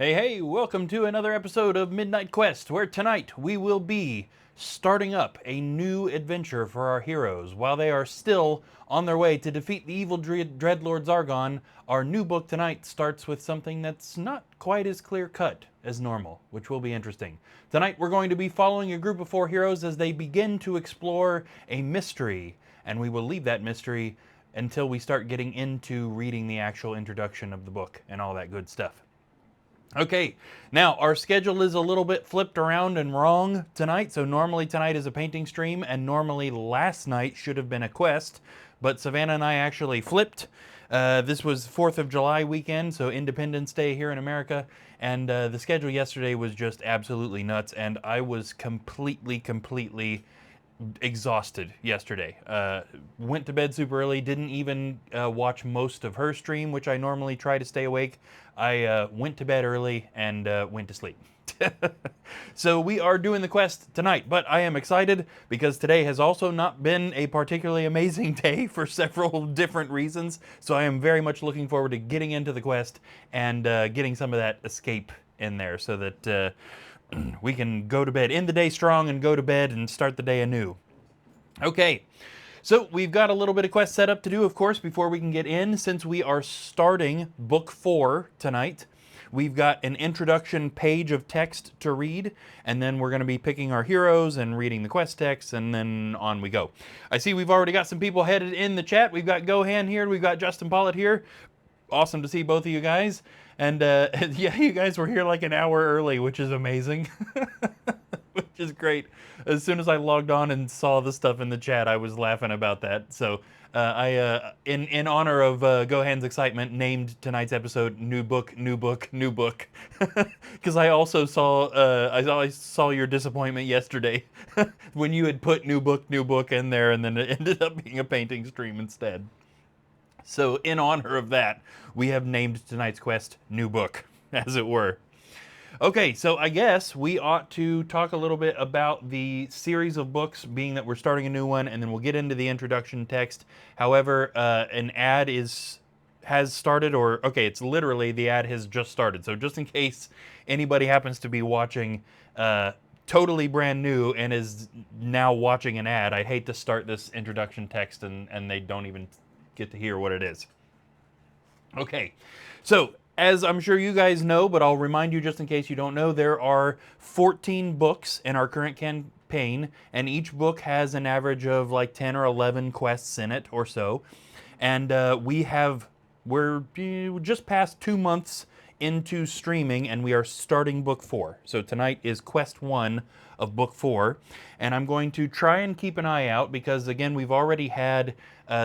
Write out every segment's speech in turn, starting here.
Hey, welcome to another episode of Midnight Quest, where tonight we will be starting up a new adventure for our heroes. While they are still on their way to defeat the evil Dreadlord Zargon, our new book tonight starts with something that's not quite as clear-cut as normal, which will be interesting. Tonight we're going to be following a group of 4 heroes as they begin to explore a mystery, and we will leave that mystery until we start getting into reading the actual introduction of the book and all that good stuff. Okay, now our schedule is a little bit flipped around and wrong tonight. So normally tonight is a painting stream, and normally last night should have been a quest, but Savannah and I actually flipped. This was 4th of July weekend, so Independence Day here in America, and the schedule yesterday was just absolutely nuts, and I was completely exhausted yesterday. Went to bed super early, didn't even watch most of her stream, which I normally try to stay awake. I went to bed early and went to sleep. So we are doing the quest tonight, but I am excited because today has also not been a particularly amazing day for several different reasons. So I am very much looking forward to getting into the quest and getting some of that escape in there so that we can go to bed, end the day strong and go to bed and start the day anew. Okay, so we've got a little bit of quest setup to do, of course, before we can get in. Since we are starting Book 4 tonight, we've got an introduction page of text to read, and then we're going to be picking our heroes and reading the quest text, and then on we go. I see we've already got some people headed in the chat. We've got Gohan here, we've got Justin Pollitt here. Awesome to see both of you guys. And yeah, you guys were here like an hour early, which is amazing. Which is great. As soon as I logged on and saw the stuff in the chat, I was laughing about that. So I, in honor of Gohan's excitement, named tonight's episode "New Book, New Book, New Book," because I also saw your disappointment yesterday when you had put New Book" in there, and then it ended up being a painting stream instead. So in honor of that, we have named tonight's quest New Book, as it were. Okay, so I guess we ought to talk a little bit about the series of books, being that we're starting a new one, and then we'll get into the introduction text. However, an ad has started, or okay, it's literally the ad has just started. So just in case anybody happens to be watching totally brand new and is now watching an ad, I'd hate to start this introduction text and they don't even get to hear what it is. Okay, so as I'm sure you guys know, but I'll remind you just in case you don't know, there are 14 books in our current campaign, and each book has an average of like 10 or 11 quests in it or so. And we're just past 2 months into streaming, and we are starting Book 4. So tonight is Quest 1 of Book 4, and I'm going to try and keep an eye out because, again, we've already had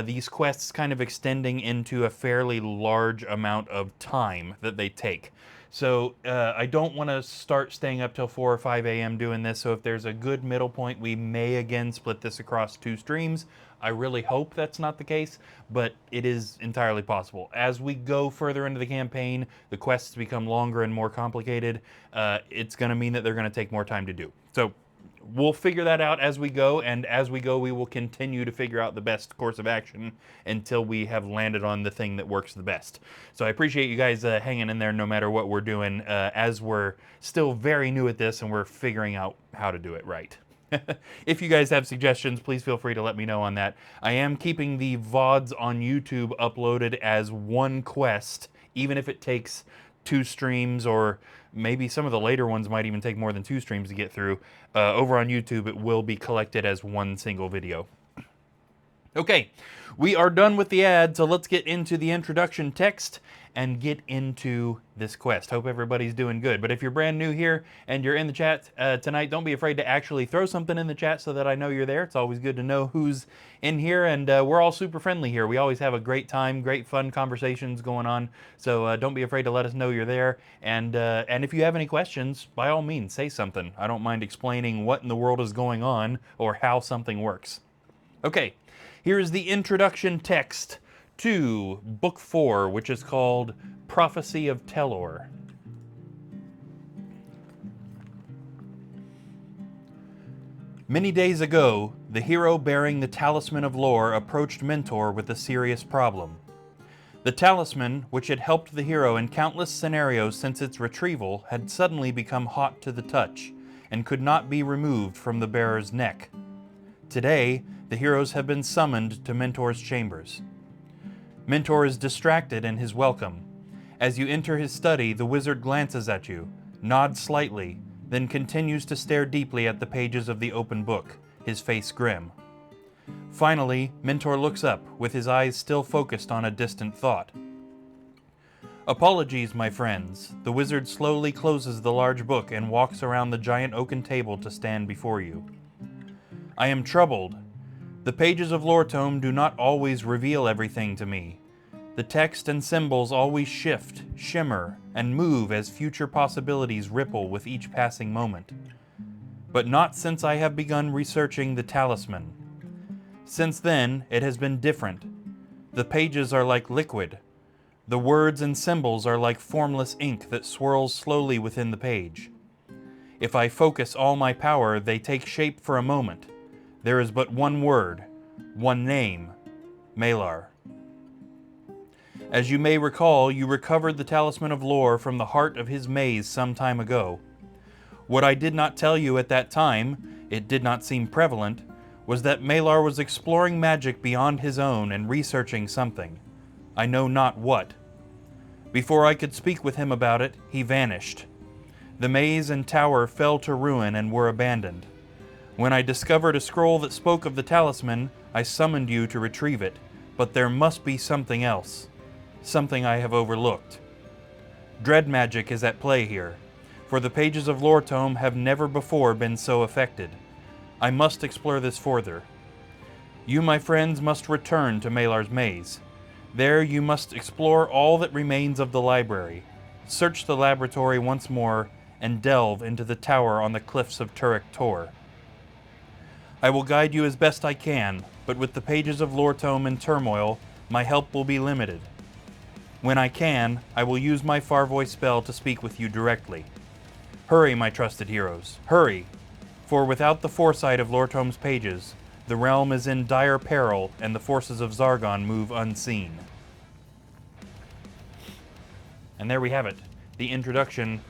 these quests kind of extending into a fairly large amount of time that they take. So I don't want to start staying up till 4 or 5 a.m. doing this, so if there's a good middle point, we may again split this across 2 streams. I really hope that's not the case, but it is entirely possible. As we go further into the campaign, the quests become longer and more complicated. It's going to mean that they're going to take more time to do. So we'll figure that out as we go, and as we go, we will continue to figure out the best course of action until we have landed on the thing that works the best. So I appreciate you guys hanging in there no matter what we're doing, as we're still very new at this and we're figuring out how to do it right. If you guys have suggestions, please feel free to let me know on that. I am keeping the VODs on YouTube uploaded as one quest, even if it takes 2 streams, or maybe some of the later ones might even take more than 2 streams to get through. Over on YouTube, it will be collected as one single video. Okay, we are done with the ad, so let's get into the introduction text and get into this quest. Hope everybody's doing good. But if you're brand new here and you're in the chat tonight, don't be afraid to actually throw something in the chat so that I know you're there. It's always good to know who's in here, and we're all super friendly here. We always have a great time, great fun conversations going on. So don't be afraid to let us know you're there. And if you have any questions, by all means, say something. I don't mind explaining what in the world is going on or how something works. Okay, here is the introduction text to Book 4, which is called Prophecy of Telor. Many days ago, the hero bearing the Talisman of Lore approached Mentor with a serious problem. The talisman, which had helped the hero in countless scenarios since its retrieval, had suddenly become hot to the touch, and could not be removed from the bearer's neck. Today, the heroes have been summoned to Mentor's chambers. Mentor is distracted in his welcome. As you enter his study, the wizard glances at you, nods slightly, then continues to stare deeply at the pages of the open book, his face grim. Finally, Mentor looks up, with his eyes still focused on a distant thought. Apologies, my friends. The wizard slowly closes the large book and walks around the giant oaken table to stand before you. I am troubled. The pages of Lore Tome do not always reveal everything to me. The text and symbols always shift, shimmer, and move as future possibilities ripple with each passing moment. But not since I have begun researching the talisman. Since then, it has been different. The pages are like liquid. The words and symbols are like formless ink that swirls slowly within the page. If I focus all my power, they take shape for a moment. There is but one word, one name, Melar. As you may recall, you recovered the Talisman of Lore from the heart of his maze some time ago. What I did not tell you at that time, it did not seem prevalent, was that Melar was exploring magic beyond his own and researching something. I know not what. Before I could speak with him about it, he vanished. The maze and tower fell to ruin and were abandoned. When I discovered a scroll that spoke of the talisman, I summoned you to retrieve it, but there must be something else. Something I have overlooked. Dread magic is at play here, for the pages of Lore Tome have never before been so affected. I must explore this further. You, my friends, must return to Melar's maze. There you must explore all that remains of the library, search the laboratory once more, and delve into the tower on the cliffs of Turek Tor. I will guide you as best I can, but with the pages of Lore Tome in turmoil, my help will be limited. When I can, I will use my Far Voice spell to speak with you directly. Hurry, my trusted heroes, hurry! For without the foresight of Lore Tome's pages, the realm is in dire peril and the forces of Zargon move unseen. And there we have it, the introduction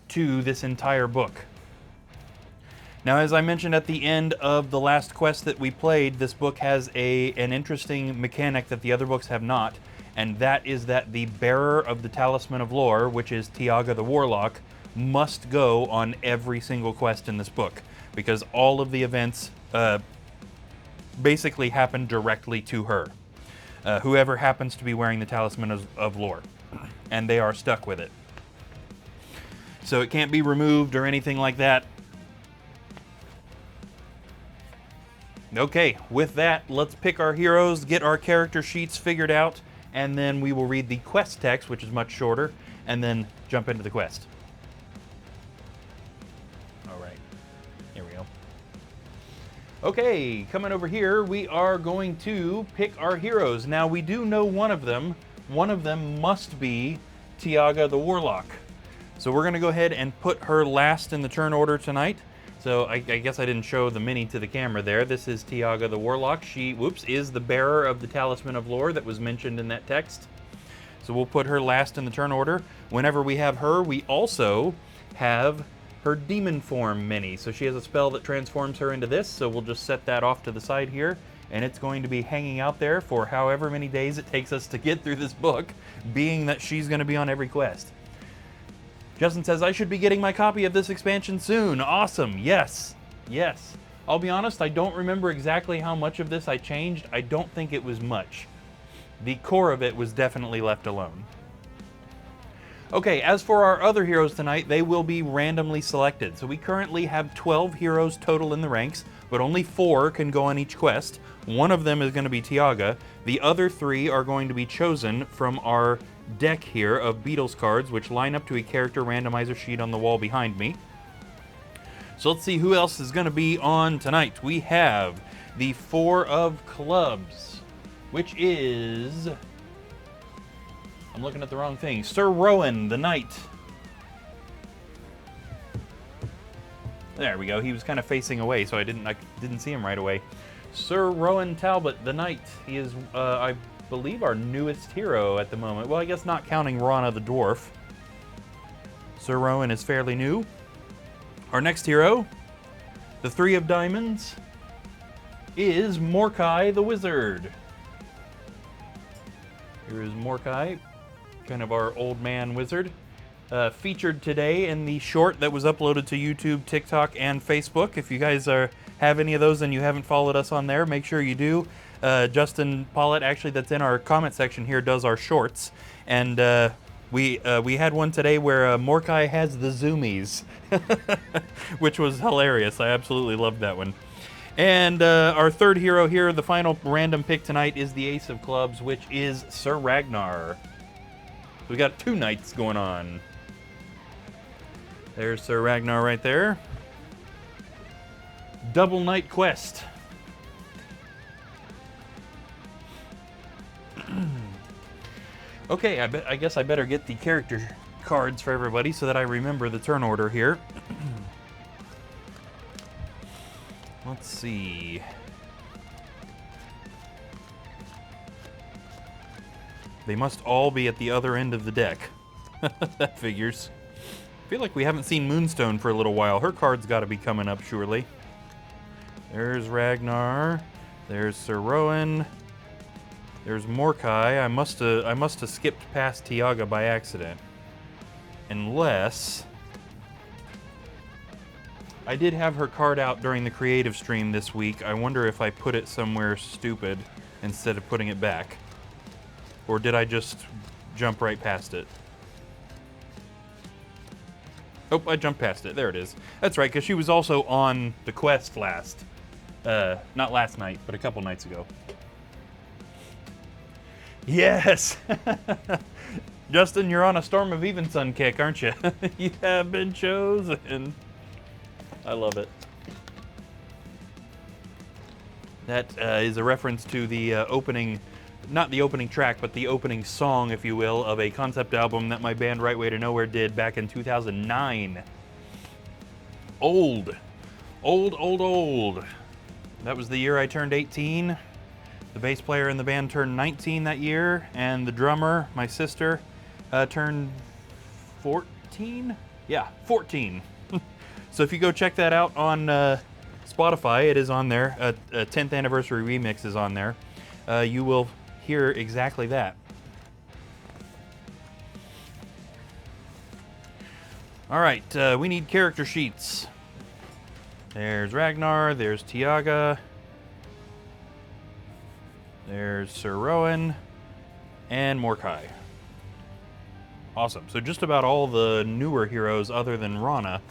to this entire book. Now, as I mentioned at the end of the last quest that we played, this book has an interesting mechanic that the other books have not, and that is that the bearer of the Talisman of Lore, which is Tiaga the Warlock, must go on every single quest in this book, because all of the events basically happen directly to her. Whoever happens to be wearing the Talisman of Lore, and they are stuck with it. So it can't be removed or anything like that. Okay, with that, let's pick our heroes, get our character sheets figured out, and then we will read the quest text, which is much shorter, and then jump into the quest. All right, here we go. Okay, coming over here, we are going to pick our heroes. Now, we do know one of them. One of them must be Tiaga the Warlock. So we're going to go ahead and put her last in the turn order tonight. So I guess I didn't show the mini to the camera there. This is Tiaga the Warlock. She, is the bearer of the Talisman of Lore that was mentioned in that text. So we'll put her last in the turn order. Whenever we have her, we also have her demon form mini. So she has a spell that transforms her into this. So we'll just set that off to the side here. And it's going to be hanging out there for however many days it takes us to get through this book, being that she's going to be on every quest. Justin says, I should be getting my copy of this expansion soon. Awesome. Yes. Yes. I'll be honest, I don't remember exactly how much of this I changed. I don't think it was much. The core of it was definitely left alone. Okay, as for our other heroes tonight, they will be randomly selected. So we currently have 12 heroes total in the ranks, but only 4 can go on each quest. One of them is going to be Tiaga. The other 3 are going to be chosen from our deck here of Beatles cards, which line up to a character randomizer sheet on the wall behind me. So let's see who else is going to be on tonight. We have the 4 of Clubs, which is... I'm looking at the wrong thing. Sir Rowan, the Knight. There we go. He was kind of facing away, so I didn't see him right away. Sir Rowan Talbot, the Knight. He is, I believe, our newest hero at the moment. Well, I guess not counting Rana the Dwarf. Sir Rowan is fairly new. Our next hero, the Three of Diamonds, is Morkai the Wizard. Here is Morkai, kind of our old man wizard. Featured today in the short that was uploaded to YouTube, TikTok, and Facebook. If you guys have any of those and you haven't followed us on there, make sure you do. Justin Pollitt, actually, that's in our comment section here, does our shorts. And we had one today where Morkai has the zoomies, which was hilarious. I absolutely loved that one. And our third hero here, the final random pick tonight, is the Ace of Clubs, which is Sir Ragnar. We got two knights going on. There's Sir Ragnar right there. Double Knight Quest. Okay, I guess I better get the character cards for everybody so that I remember the turn order here. Let's see. They must all be at the other end of the deck. That figures. I feel like we haven't seen Moonstone for a little while. Her card's got to be coming up, surely. There's Ragnar. There's Sir Rowan. There's Morkai. I must have skipped past Tiaga by accident. Unless I did have her card out during the creative stream this week. I wonder if I put it somewhere stupid instead of putting it back. Or did I just jump right past it? Oh, I jumped past it. There it is. That's right, because she was also on the quest last. Not last night, but a couple nights ago. Yes! Justin, you're on a Storm of Evensund kick, aren't you? You have been chosen. I love it. That is a reference to the opening, not the opening track, but the opening song, if you will, of a concept album that my band Right Way to Nowhere did back in 2009. Old. Old, old, old. That was the year I turned 18. The bass player in the band turned 19 that year, and the drummer, my sister, turned 14? Yeah, 14. So if you go check that out on Spotify, it is on there. A 10th anniversary remix is on there. You will hear exactly that. All right, we need character sheets. There's Ragnar, there's Tiaga, there's Sir Rowan, and Morkai. Awesome. So just about all the newer heroes other than Rana.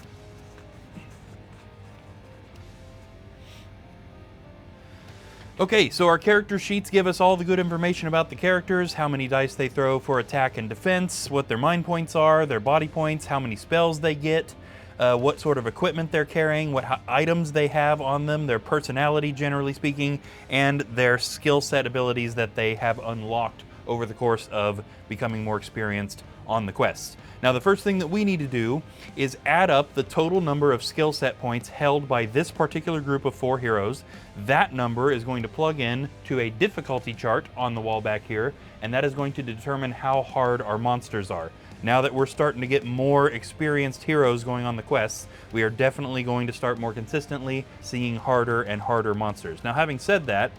Okay, so our character sheets give us all the good information about the characters, how many dice they throw for attack and defense, what their mind points are, their body points, how many spells they get, what sort of equipment they're carrying, what items they have on them, their personality generally speaking, and their skill set abilities that they have unlocked over the course of becoming more experienced on the quest. Now the first thing that we need to do is add up the total number of skill set points held by this particular group of 4 heroes. That number is going to plug in to a difficulty chart on the wall back here, and that is going to determine how hard our monsters are. Now that we're starting to get more experienced heroes going on the quests, we are definitely going to start more consistently seeing harder and harder monsters. Now having said that,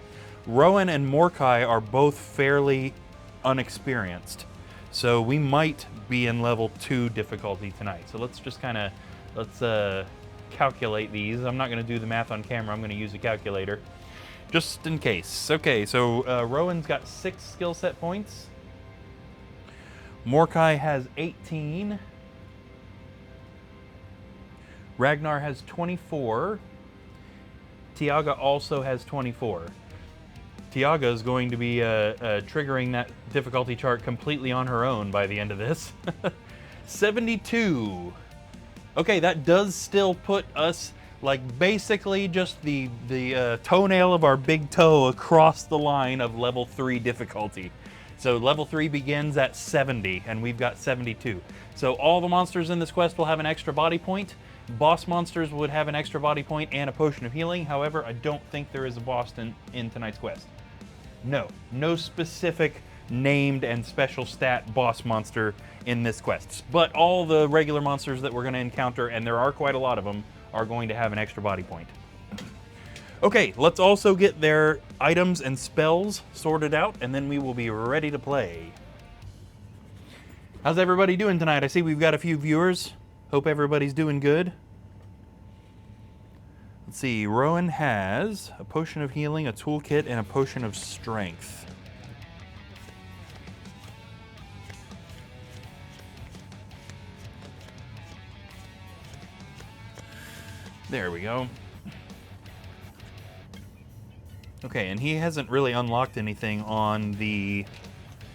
Rowan and Morkai are both fairly unexperienced. So we might be in level 2 difficulty tonight. So let's just kind of, let's calculate these. I'm not going to do the math on camera. I'm going to use a calculator just in case. Okay, so Rowan's got 6 skill set points. Morkai has 18. Ragnar has 24. Tiaga also has 24. Tiaga is going to be triggering that difficulty chart completely on her own by the end of this. 72. Okay, that does still put us like basically just the toenail of our big toe across the line of level 3 difficulty. So level 3 begins at 70, and we've got 72. So all the monsters in this quest will have an extra body point. Boss monsters would have an extra body point and a potion of healing. However, I don't think there is a boss in tonight's quest. No specific named and special stat boss monster in this quest. But all the regular monsters that we're going to encounter, and there are quite a lot of them, are going to have an extra body point. Okay, let's also get their items and spells sorted out, and then we will be ready to play. How's everybody doing tonight? I see we've got a few viewers. Hope everybody's doing good. Let's see, Rowan has a potion of healing, a toolkit, and a potion of strength. There we go. Okay, and he hasn't really unlocked anything on the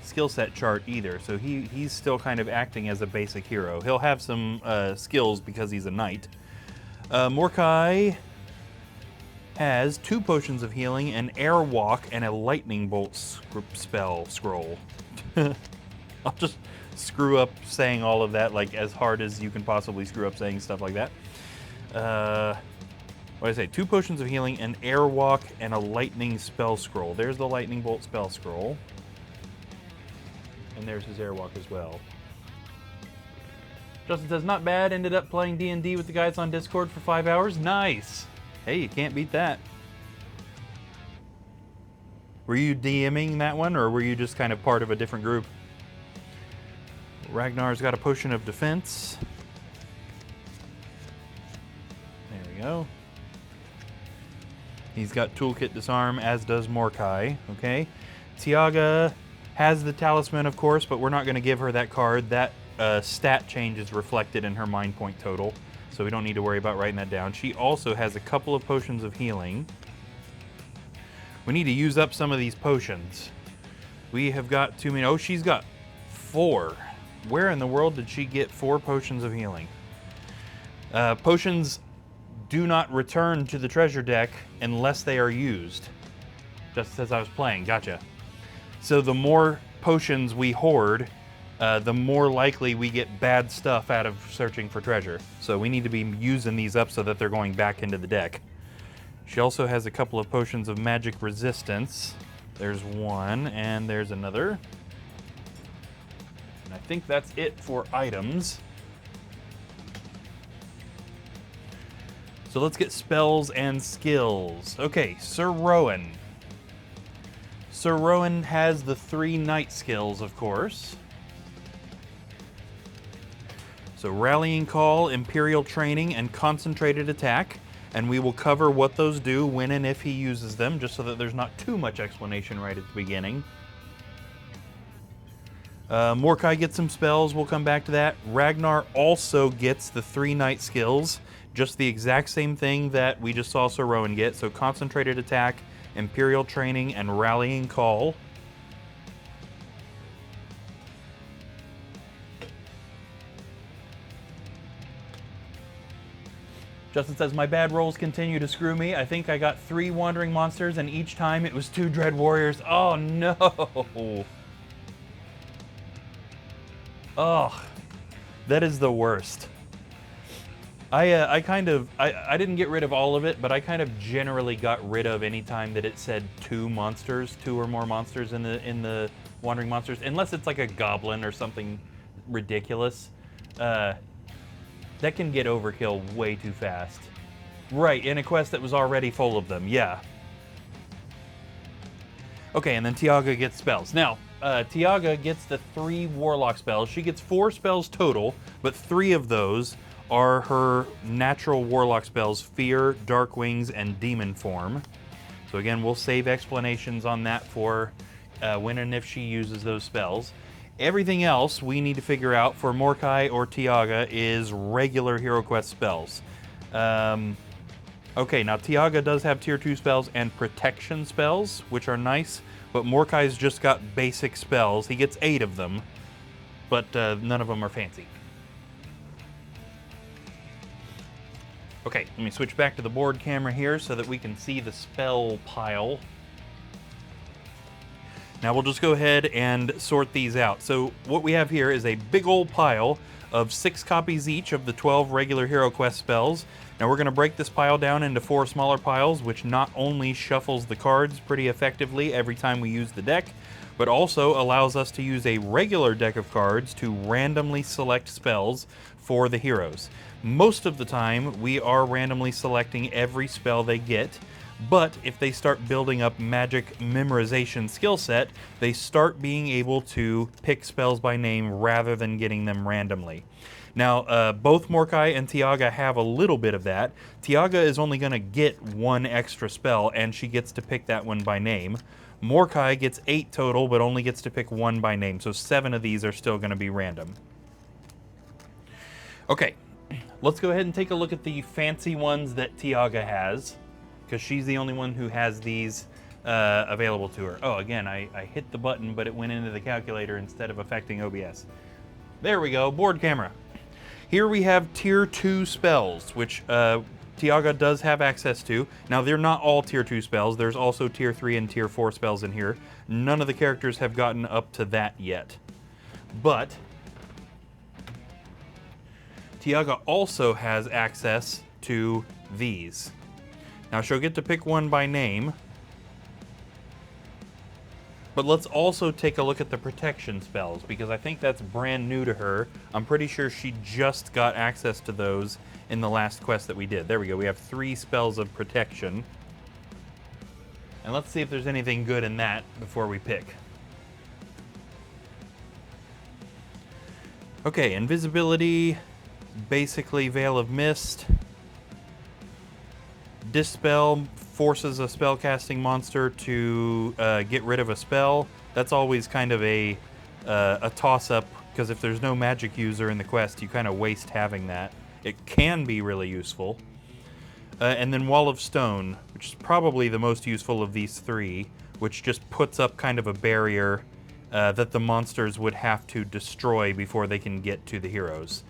skill set chart either, so he's still kind of acting as a basic hero. He'll have some skills because he's a knight. Mordecai has 2 potions of healing, an airwalk, and a lightning bolt spell scroll. I'll just screw up saying all of that, like as hard as you can possibly screw up saying stuff like that. What did I say? 2 potions of healing, an airwalk, and a lightning spell scroll. There's the lightning bolt spell scroll. And there's his airwalk as well. Justin says, not bad. Ended up playing D&D with the guys on Discord for 5 hours. Nice. Hey, you can't beat that. Were you DMing that one, or were you just kind of part of a different group? Ragnar's got a potion of defense. There we go. He's got toolkit disarm, as does Mordecai. Okay. Tiaga has the talisman, of course, but we're not going to give her that card. That stat change is reflected in her mind point total, so we don't need to worry about writing that down. She also has a couple of potions of healing. We need to use up some of these potions. We have got too many. Oh, she's got 4. Where in the world did she get 4 potions of healing? Potions do not return to the treasure deck unless they are used. Just as I was playing, gotcha. So the more potions we hoard, the more likely we get bad stuff out of searching for treasure. So we need to be using these up so that they're going back into the deck. She also has a couple of potions of magic resistance. There's one, and there's another. And I think that's it for items. So let's get spells and skills. Okay, Sir Rowan. Sir Rowan has the 3 knight skills, of course. So Rallying Call, Imperial Training, and Concentrated Attack. And we will cover what those do when and if he uses them, just so that there's not too much explanation right at the beginning. Mordecai gets some spells, we'll come back to that. Ragnar also gets the 3 knight skills, just the exact same thing that we just saw Sir Rowan get. So Concentrated Attack, Imperial Training, and Rallying Call. Justin says, my bad rolls continue to screw me. I think I got 3 wandering monsters, and each time it was 2 dread warriors. Oh no! Oh, that is the worst. I didn't get rid of all of it, but I kind of generally got rid of any time that it said 2 monsters, 2 or more monsters in the wandering monsters, unless it's like a goblin or something ridiculous. That can get overkill way too fast. Right, in a quest that was already full of them, yeah. Okay, and then Tiaga gets spells. Now, Tiaga gets the 3 warlock spells. She gets 4 spells total, but 3 of those are her natural warlock spells: Fear, Dark Wings, and Demon Form. So again, we'll save explanations on that for when and if she uses those spells. Everything else we need to figure out for Mordecai or Tiaga is regular Hero Quest spells. Okay, now Tiaga does have tier 2 spells and protection spells, which are nice, but Mordecai's just got basic spells. He gets 8 of them, but none of them are fancy. Okay, let me switch back to the board camera here so that we can see the spell pile. Now we'll just go ahead and sort these out. So what we have here is a big old pile of 6 copies each of the 12 regular Hero Quest spells. Now we're going to break this pile down into 4 smaller piles, which not only shuffles the cards pretty effectively every time we use the deck, but also allows us to use a regular deck of cards to randomly select spells for the heroes. Most of the time, we are randomly selecting every spell they get, but if they start building up magic memorization skill set, they start being able to pick spells by name rather than getting them randomly. Now, both Morkai and Tiaga have a little bit of that. Tiaga is only going to get 1 extra spell, and she gets to pick that one by name. Morkai gets 8 total, but only gets to pick 1 by name, so 7 of these are still going to be random. Okay, let's go ahead and take a look at the fancy ones that Tiaga has, because she's the only one who has these available to her. Oh, again, I hit the button, but it went into the calculator instead of affecting OBS. There we go, board camera. Here we have Tier 2 spells, which Tiaga does have access to. Now, they're not all Tier 2 spells. There's also Tier 3 and Tier 4 spells in here. None of the characters have gotten up to that yet. But Tiaga also has access to these. Now, she'll get to pick 1 by name. But let's also take a look at the protection spells, because I think that's brand new to her. I'm pretty sure she just got access to those in the last quest that we did. There we go. We have 3 spells of protection. And let's see if there's anything good in that before we pick. Okay, invisibility, basically Veil of Mist. Dispel forces a spellcasting monster to get rid of a spell. That's always kind of a toss-up, because if there's no magic user in the quest, you kind of waste having that. It can be really useful. And then Wall of Stone, which is probably the most useful of these 3, which just puts up kind of a barrier that the monsters would have to destroy before they can get to the heroes.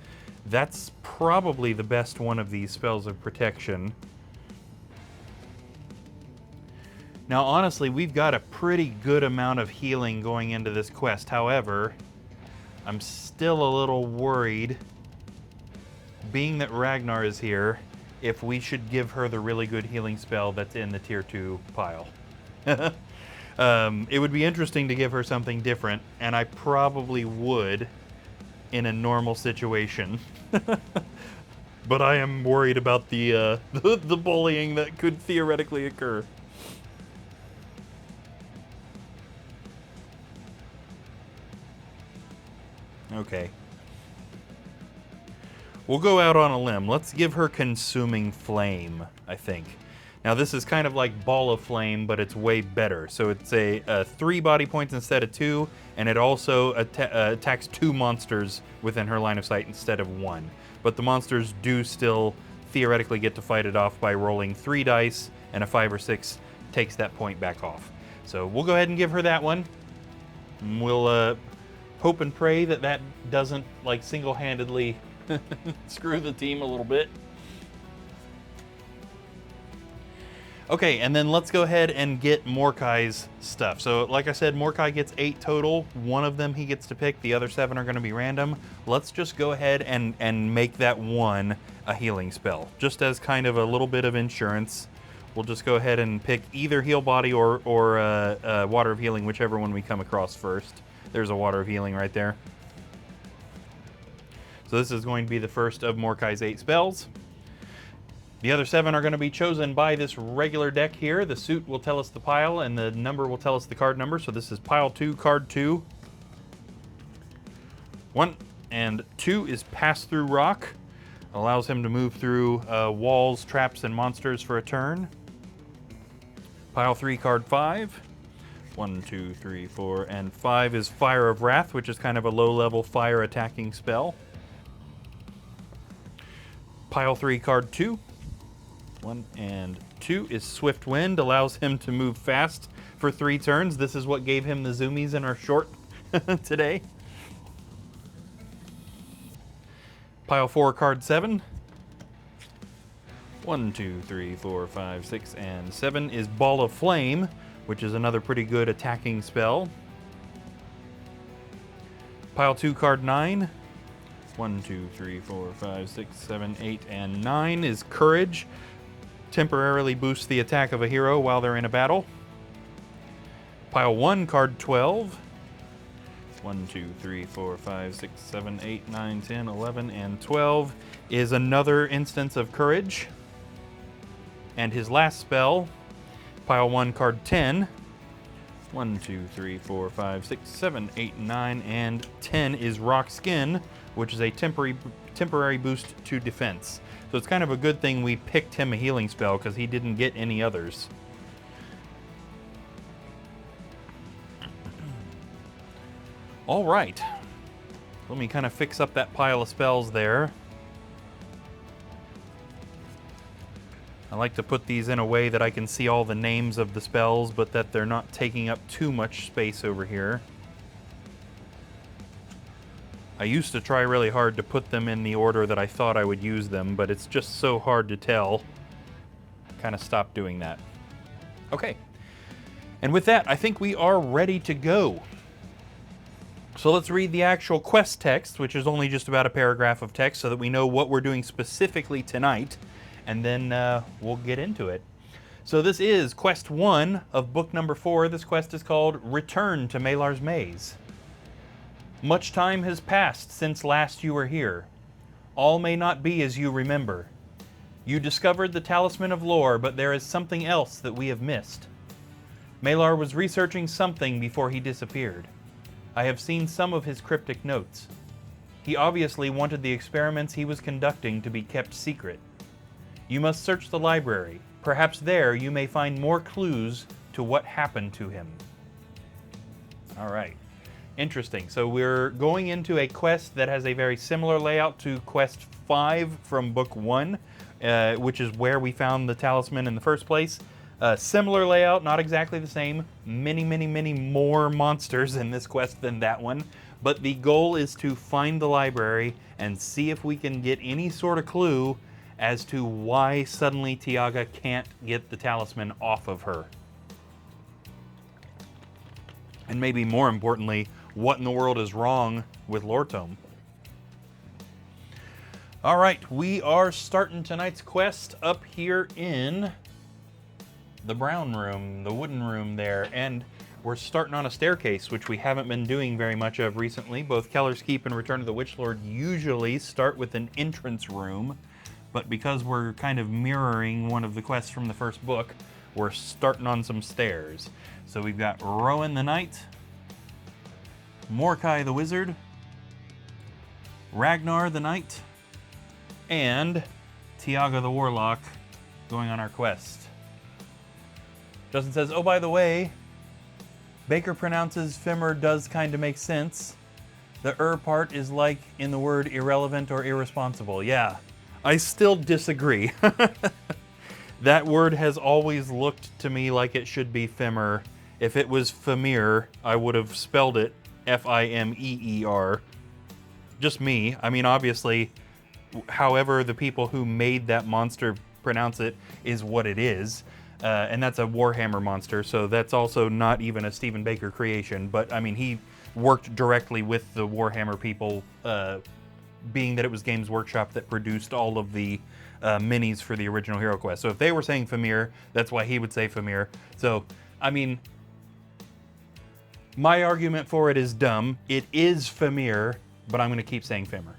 That's probably the best one of these spells of protection. Now, honestly, we've got a pretty good amount of healing going into this quest. However, I'm still a little worried, being that Ragnar is here, if we should give her the really good healing spell that's in the Tier 2 pile. It would be interesting to give her something different, and I probably would in a normal situation. But I am worried about the bullying that could theoretically occur. Okay. We'll go out on a limb. Let's give her Consuming Flame, I think. Now, this is kind of like Ball of Flame, but it's way better. So it's a 3 body points instead of 2, and it also attacks 2 monsters within her line of sight instead of 1. But the monsters do still theoretically get to fight it off by rolling 3 dice, and a 5 or 6 takes that point back off. So we'll go ahead and give her that one. We'll hope and pray that that doesn't, like, single-handedly screw the team a little bit. Okay, and then let's go ahead and get Morkai's stuff. So, like I said, Morkai gets 8 total. 1 of them he gets to pick. The other 7 are going to be random. Let's just go ahead and make that 1 a healing spell, just as kind of a little bit of insurance. We'll just go ahead and pick either Heal Body or Water of Healing, whichever one we come across first. There's a Water of Healing right there. So this is going to be the first of Morkai's 8 spells. The other 7 are going to be chosen by this regular deck here. The suit will tell us the pile, and the number will tell us the card number. So this is pile 2, card 2. 1 and 2 is Pass Through Rock. Allows him to move through walls, traps, and monsters for a turn. Pile 3, card 5. 1, 2, 3, 4, and 5 is Fire of Wrath, which is kind of a low-level fire attacking spell. Pile 3, card 2. 1 and 2 is Swift Wind, allows him to move fast for 3 turns. This is what gave him the zoomies in our short today. Pile 4, card 7. 1, 2, 3, 4, 5, 6, and 7 is Ball of Flame, which is another pretty good attacking spell. Pile 2, card 9. 1, 2, 3, 4, 5, 6, 7, 8, and 9 is Courage. Temporarily boosts the attack of a hero while they're in a battle. Pile 1, card 12. 1, 2, 3, 4, 5, 6, 7, 8, 9, 10, 11, and 12 is another instance of Courage. And his last spell, Pile 1, card 10. 1, 2, 3, 4, 5, 6, 7, 8, 9, and 10 is Rock Skin, which is a temporary boost to defense. So it's kind of a good thing we picked him a healing spell because he didn't get any others. All right. Let me kind of fix up that pile of spells there. I like to put these in a way that I can see all the names of the spells, but that they're not taking up too much space over here. I used to try really hard to put them in the order that I thought I would use them, but it's just so hard to tell. Kind of stopped doing that. Okay. And with that, I think we are ready to go. So let's read the actual quest text, which is only just about a paragraph of text, so that we know what we're doing specifically tonight, and then we'll get into it. So this is quest 1 of book number 4. This quest is called Return to Melar's Maze. Much time has passed since last you were here. All may not be as you remember. You discovered the Talisman of Lore, but there is something else that we have missed. Melar was researching something before he disappeared. I have seen some of his cryptic notes. He obviously wanted the experiments he was conducting to be kept secret. You must search the library. Perhaps there you may find more clues to what happened to him. All right. Interesting. So we're going into a quest that has a very similar layout to quest 5 from book 1, which is where we found the talisman in the first place. Similar layout, not exactly the same. Many more monsters in this quest than that one. But the goal is to find the library and see if we can get any sort of clue as to why suddenly Tiaga can't get the talisman off of her. And maybe more importantly, what in the world is wrong with Lortome? All right, we are starting tonight's quest up here in the brown room, the wooden room there, and we're starting on a staircase, which we haven't been doing very much of recently. Both Keller's Keep and Return of the Witchlord usually start with an entrance room, but because we're kind of mirroring one of the quests from the first book, we're starting on some stairs. So we've got Rowan the Knight, Mordecai the Wizard, Ragnar the Knight, and Tiaga the Warlock going on our quest. Justin says, oh, by the way, Baker pronounces Fimmer does kind of make sense. The part is like in the word irrelevant or irresponsible. Yeah, I still disagree. That word has always looked to me like it should be Fimmer. If it was Fimir, I would have spelled it F-I-M-E-E-R. Just me. I mean, obviously, however the people who made that monster pronounce it is what it is. And that's a Warhammer monster, so that's also not even a Stephen Baker creation. But, I mean, he worked directly with the Warhammer people, being that it was Games Workshop that produced all of the minis for the original Hero Quest. So if they were saying Fimir, that's why he would say Fimir. So, I mean, my argument for it is dumb. It is Fimir, but I'm going to keep saying Fimmer.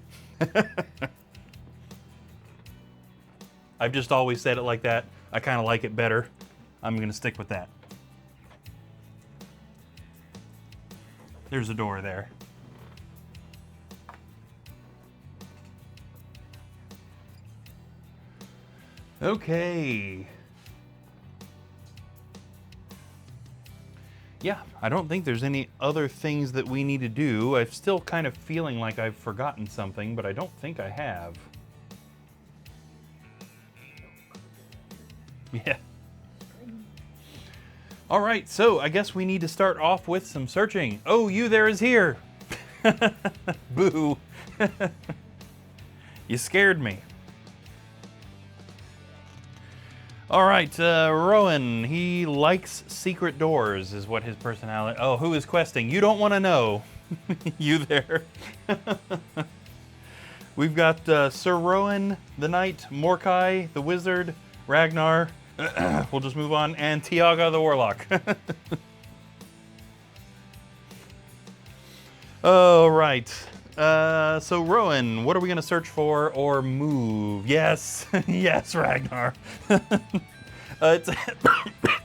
I've just always said it like that. I kind of like it better. I'm going to stick with that. There's a door there. Okay. Yeah, I don't think there's any other things that we need to do. I'm still kind of feeling like I've forgotten something, but I don't think I have. Yeah. All right, so I guess we need to start off with some searching. Oh, you there is here. Boo. You scared me. All right, Rowan, he likes secret doors is what his personality... Oh, who is questing? You don't want to know. You there. We've got Sir Rowan, the Knight, Mordecai, the Wizard, Ragnar. We'll just move on, and Tiaga, the Warlock. All right. So Rowan, what are we gonna search for or move? Yes, yes, Ragnar. It's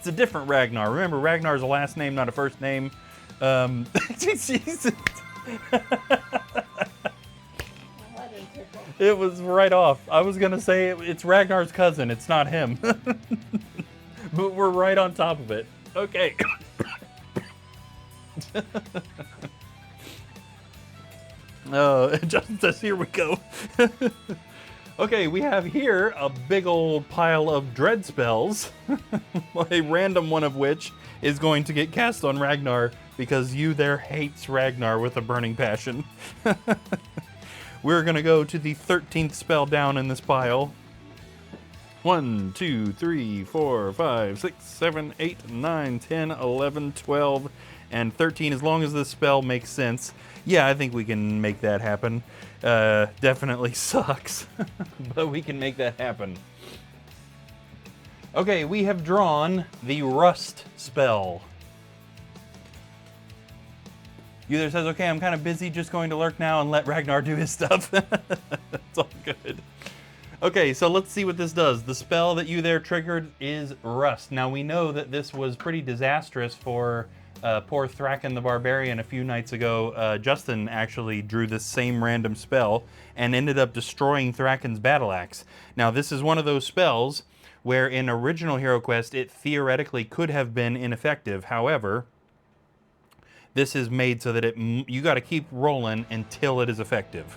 a different Ragnar. Remember, Ragnar is a last name, not a first name. Jesus. It was right off. I was gonna say it's Ragnar's cousin. It's not him, but we're right on top of it. Okay. Justin says, here we go. Okay, we have here a big old pile of dread spells, a random one of which is going to get cast on Ragnar because you there hates Ragnar with a burning passion. We're gonna go to the 13th spell down in this pile. 1, 2, 3, 4, 5, 6, 7, 8, 9, 10, 11, 12, and 13, as long as this spell makes sense. Yeah, I think we can make that happen. Definitely sucks, but we can make that happen. Okay, we have drawn the Rust spell. Uther says, okay, I'm kind of busy, just going to lurk now and let Ragnar do his stuff. It's all good. Okay, so let's see what this does. The spell that you there triggered is Rust. Now, we know that this was pretty disastrous for poor Thraken the Barbarian a few nights ago. Justin actually drew this same random spell and ended up destroying Thraken's battle axe. Now, this is one of those spells where in original Hero Quest it theoretically could have been ineffective. However, this is made so that you got to keep rolling until it is effective.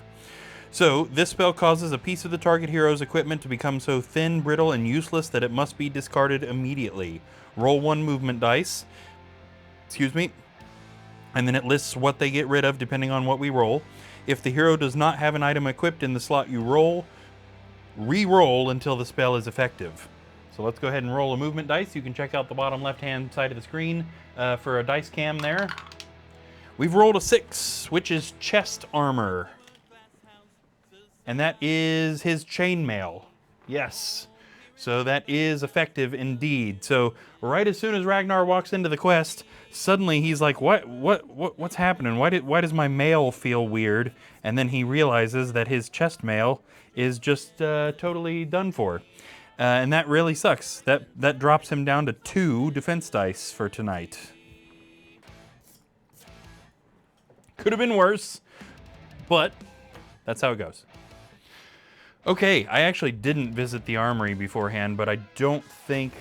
So, this spell causes a piece of the target hero's equipment to become so thin, brittle, and useless that it must be discarded immediately. Roll 1 movement dice. Excuse me. And then it lists what they get rid of depending on what we roll. If the hero does not have an item equipped in the slot you roll, re-roll until the spell is effective. So let's go ahead and roll a movement dice. You can check out the bottom left-hand side of the screen for a dice cam there. We've rolled a 6, which is chest armor. And that is his chainmail. Yes. So that is effective indeed. So right as soon as Ragnar walks into the quest, suddenly he's like, what's happening? Why does my mail feel weird? And then he realizes that his chest mail is just totally done for. And that really sucks. That drops him down to 2 defense dice for tonight. Could have been worse, but that's how it goes. Okay, I actually didn't visit the armory beforehand, but I don't think...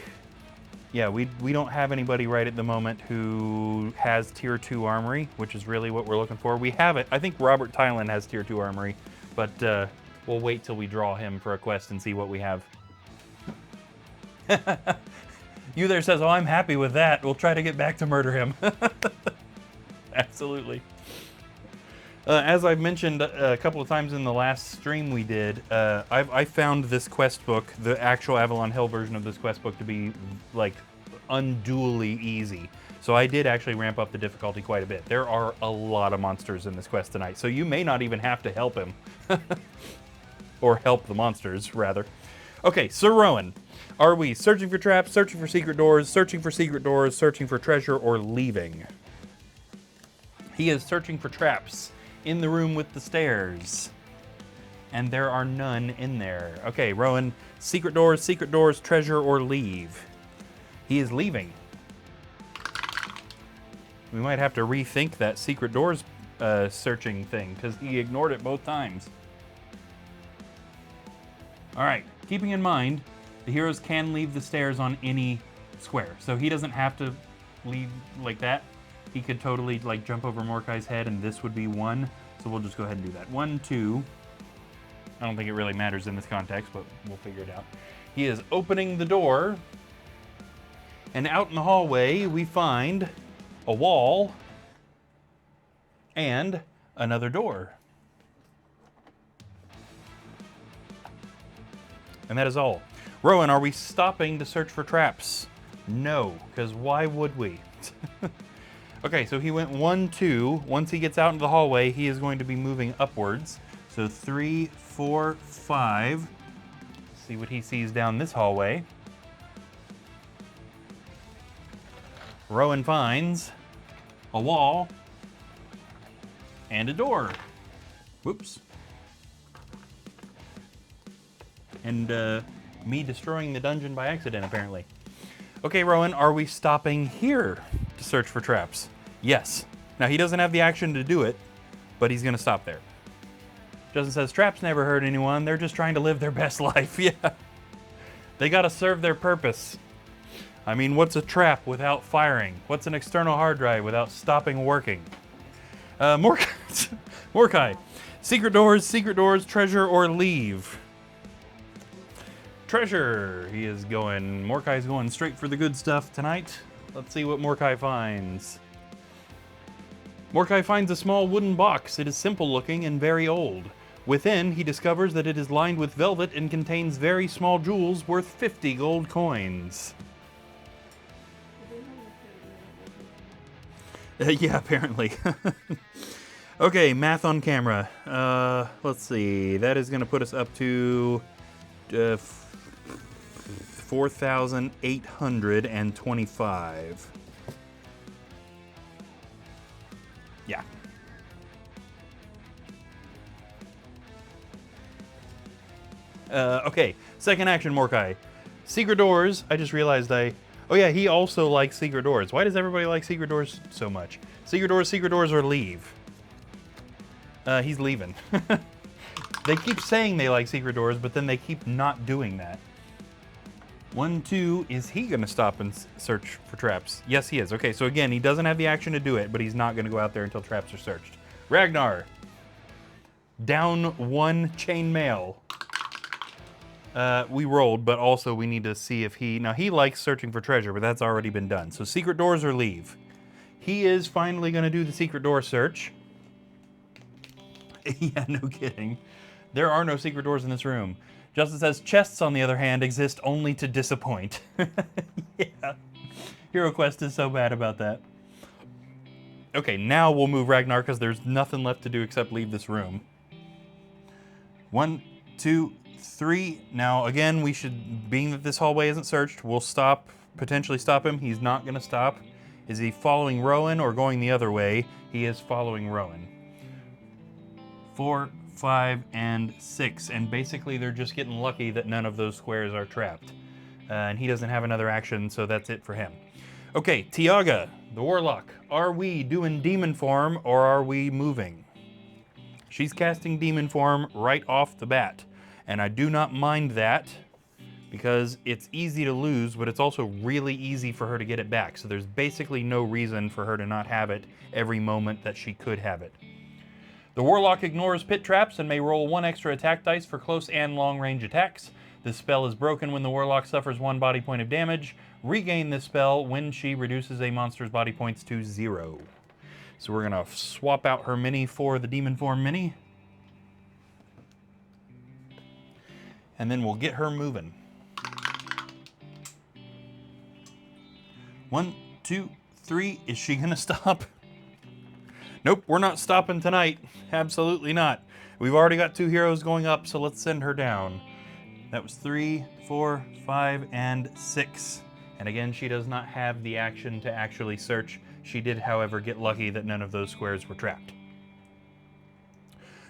Yeah, we don't have anybody right at the moment who has Tier 2 armory, which is really what we're looking for. We have it. I think Robert Tylan has Tier 2 armory, but we'll wait till we draw him for a quest and see what we have. You there says, oh, I'm happy with that. We'll try to get back to murder him. Absolutely. As I've mentioned a couple of times in the last stream we did, I found this quest book, the actual Avalon Hill version of this quest book, to be like unduly easy. So I did actually ramp up the difficulty quite a bit. There are a lot of monsters in this quest tonight, so you may not even have to help him. Or help the monsters, rather. Okay, Sir Rowan. Are we searching for traps, searching for secret doors, searching for secret doors, searching for treasure, or leaving? He is searching for traps in the room with the stairs. And there are none in there. Okay, Rowan, secret doors, treasure, or leave. He is leaving. We might have to rethink that secret doors searching thing, because he ignored it both times. All right, keeping in mind, the heroes can leave the stairs on any square. So he doesn't have to leave like that. He could totally like jump over Mordecai's head and this would be 1. So we'll just go ahead and do that. 1, 2. I don't think it really matters in this context, but we'll figure it out. He is opening the door. And out in the hallway, we find a wall and another door. And that is all. Rowan, are we stopping to search for traps? No, because why would we? Okay, so he went 1, 2. Once he gets out into the hallway, he is going to be moving upwards. So 3, 4, 5. See what he sees down this hallway. Rowan finds a wall and a door. Whoops. And me destroying the dungeon by accident, apparently. Okay, Rowan, are we stopping here to search for traps? Yes. Now, he doesn't have the action to do it, but he's going to stop there. Justin says, traps never hurt anyone. They're just trying to live their best life. Yeah. They got to serve their purpose. I mean, what's a trap without firing? What's an external hard drive without stopping working? Mordecai. Secret doors, treasure, or leave? Treasure. He is going, Mordecai's going straight for the good stuff tonight. Let's see what Mordecai finds. Mordecai finds a small wooden box. It is simple looking and very old. Within, he discovers that it is lined with velvet and contains very small jewels worth 50 gold coins. Yeah, apparently. Okay, math on camera. Let's see. That is going to put us up to 4,825. Yeah. Okay, second action, Mordecai. Secret doors. I just realized oh yeah, he also likes secret doors. Why does everybody like secret doors so much? Secret doors, or leave. He's leaving. They keep saying they like secret doors, but then they keep not doing that. 1, 2, is he gonna stop and search for traps? Yes, he is. Okay, so again, he doesn't have the action to do it, but he's not gonna go out there until traps are searched. Ragnar. Down 1 chainmail. We rolled, but also we need to see if now he likes searching for treasure, but that's already been done. So secret doors or leave. He is finally gonna do the secret door search. Yeah, no kidding. There are no secret doors in this room. Justin says, chests, on the other hand, exist only to disappoint. Yeah. Hero Quest is so bad about that. Okay, now we'll move Ragnar because there's nothing left to do except leave this room. 1, 2, 3. Now, again, we should, being that this hallway isn't searched, we'll potentially stop him. He's not going to stop. Is he following Rowan or going the other way? He is following Rowan. 4, 5, and 6, and basically they're just getting lucky that none of those squares are trapped. And he doesn't have another action, so that's it for him. Okay, Tiaga, the Warlock. Are we doing demon form or are we moving? She's casting demon form right off the bat, and I do not mind that because it's easy to lose, but it's also really easy for her to get it back. So there's basically no reason for her to not have it every moment that she could have it. The Warlock ignores pit traps and may roll 1 extra attack dice for close and long range attacks. This spell is broken when the Warlock suffers 1 body point of damage. Regain this spell when she reduces a monster's body points to 0. So we're going to swap out her mini for the Demon Form mini. And then we'll get her moving. 1, 2, 3. Is she going to stop? Nope, we're not stopping tonight. Absolutely not. We've already got 2 heroes going up, so let's send her down. That was 3, 4, 5, and 6. And again, she does not have the action to actually search. She did, however, get lucky that none of those squares were trapped.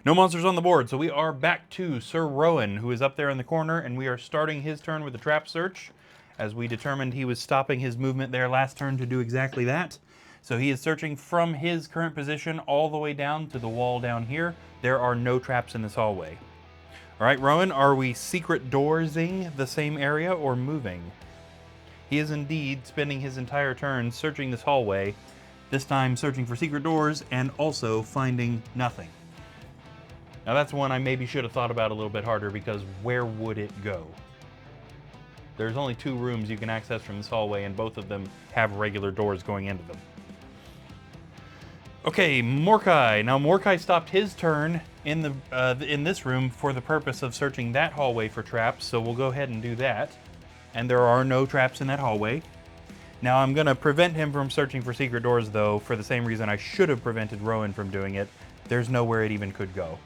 No monsters on the board, so we are back to Sir Rowan, who is up there in the corner, and we are starting his turn with the trap search, as we determined he was stopping his movement there last turn to do exactly that. So he is searching from his current position all the way down to the wall down here. There are no traps in this hallway. All right, Rowan, are we secret doorsing the same area or moving? He is indeed spending his entire turn searching this hallway, this time searching for secret doors and also finding nothing. Now that's one I maybe should have thought about a little bit harder, because where would it go? There's only 2 rooms you can access from this hallway, and both of them have regular doors going into them. Okay, Mordecai. Now Mordecai stopped his turn in this room for the purpose of searching that hallway for traps, so we'll go ahead and do that. And there are no traps in that hallway. Now I'm going to prevent him from searching for secret doors, though, for the same reason I should have prevented Rowan from doing it. There's nowhere it even could go.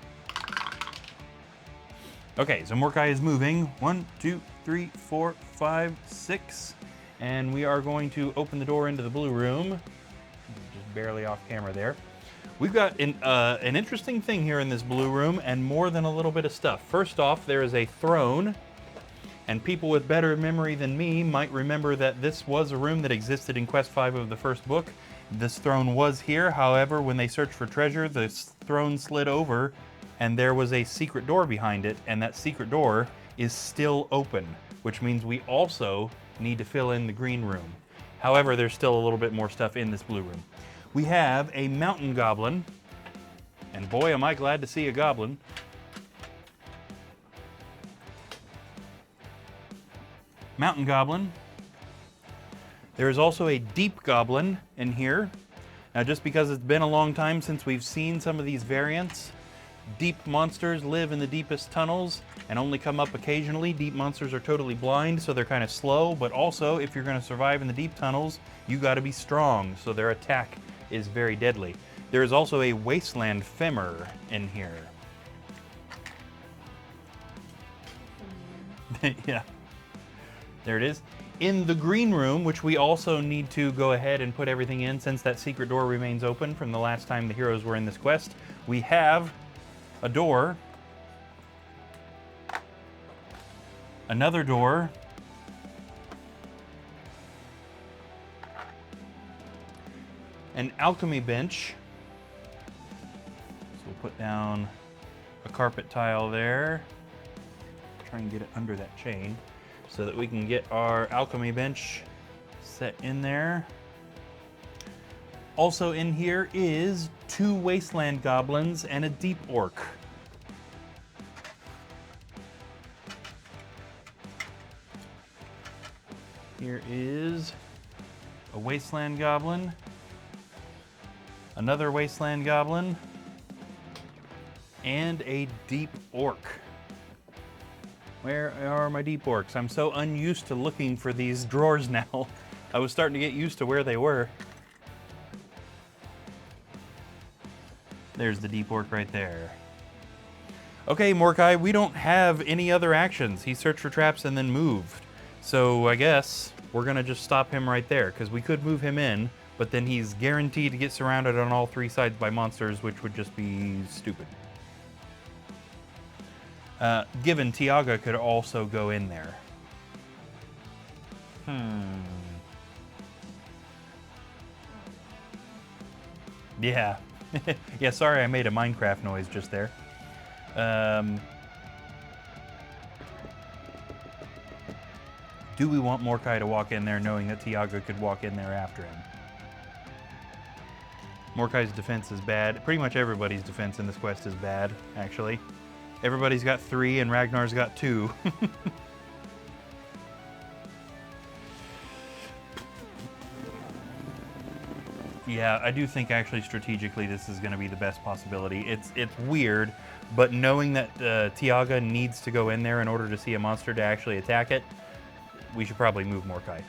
Okay, so Mordecai is moving. 1, 2, 3, 4, 5, 6. And we are going to open the door into the blue room. Just barely off camera there. We've got an interesting thing here in this blue room, and more than a little bit of stuff. First off, there is a throne, and people with better memory than me might remember that this was a room that existed in Quest 5 of the first book. This throne was here, however, when they searched for treasure, the throne slid over, and there was a secret door behind it, and that secret door is still open, which means we also need to fill in the green room. However, there's still a little bit more stuff in this blue room. We have a mountain goblin, and boy am I glad to see a goblin. Mountain goblin. There is also a deep goblin in here. Now, just because it's been a long time since we've seen some of these variants, deep monsters live in the deepest tunnels and only come up occasionally. Deep monsters are totally blind, so they're kind of slow, but also, if you're going to survive in the deep tunnels, you got to be strong, so their attack is very deadly. There is also a wasteland femur in here. Yeah, there it is. In the green room, which we also need to go ahead and put everything in since that secret door remains open from the last time the heroes were in this quest, we have a door, another door, an alchemy bench. So we'll put down a carpet tile there. Try and get it under that chain so that we can get our alchemy bench set in there. Also in here is 2 wasteland goblins and a deep orc. Here is a wasteland goblin, another wasteland goblin, and a deep orc. Where are my deep orcs? I'm so unused to looking for these drawers now. I was starting to get used to where they were. There's the deep orc right there. Okay, Mordecai, we don't have any other actions. He searched for traps and then moved. So I guess we're gonna just stop him right there, because we could move him in, but then he's guaranteed to get surrounded on all 3 sides by monsters, which would just be stupid. Given Tiaga could also go in there. Yeah. Yeah, sorry I made a Minecraft noise just there. Do we want Mordecai to walk in there knowing that Tiaga could walk in there after him? Mordecai's defense is bad. Pretty much everybody's defense in this quest is bad, actually. Everybody's got 3 and Ragnar's got 2. Yeah, I do think actually strategically this is going to be the best possibility. It's weird, but knowing that Tiaga needs to go in there in order to see a monster to actually attack it, we should probably move Mordecai.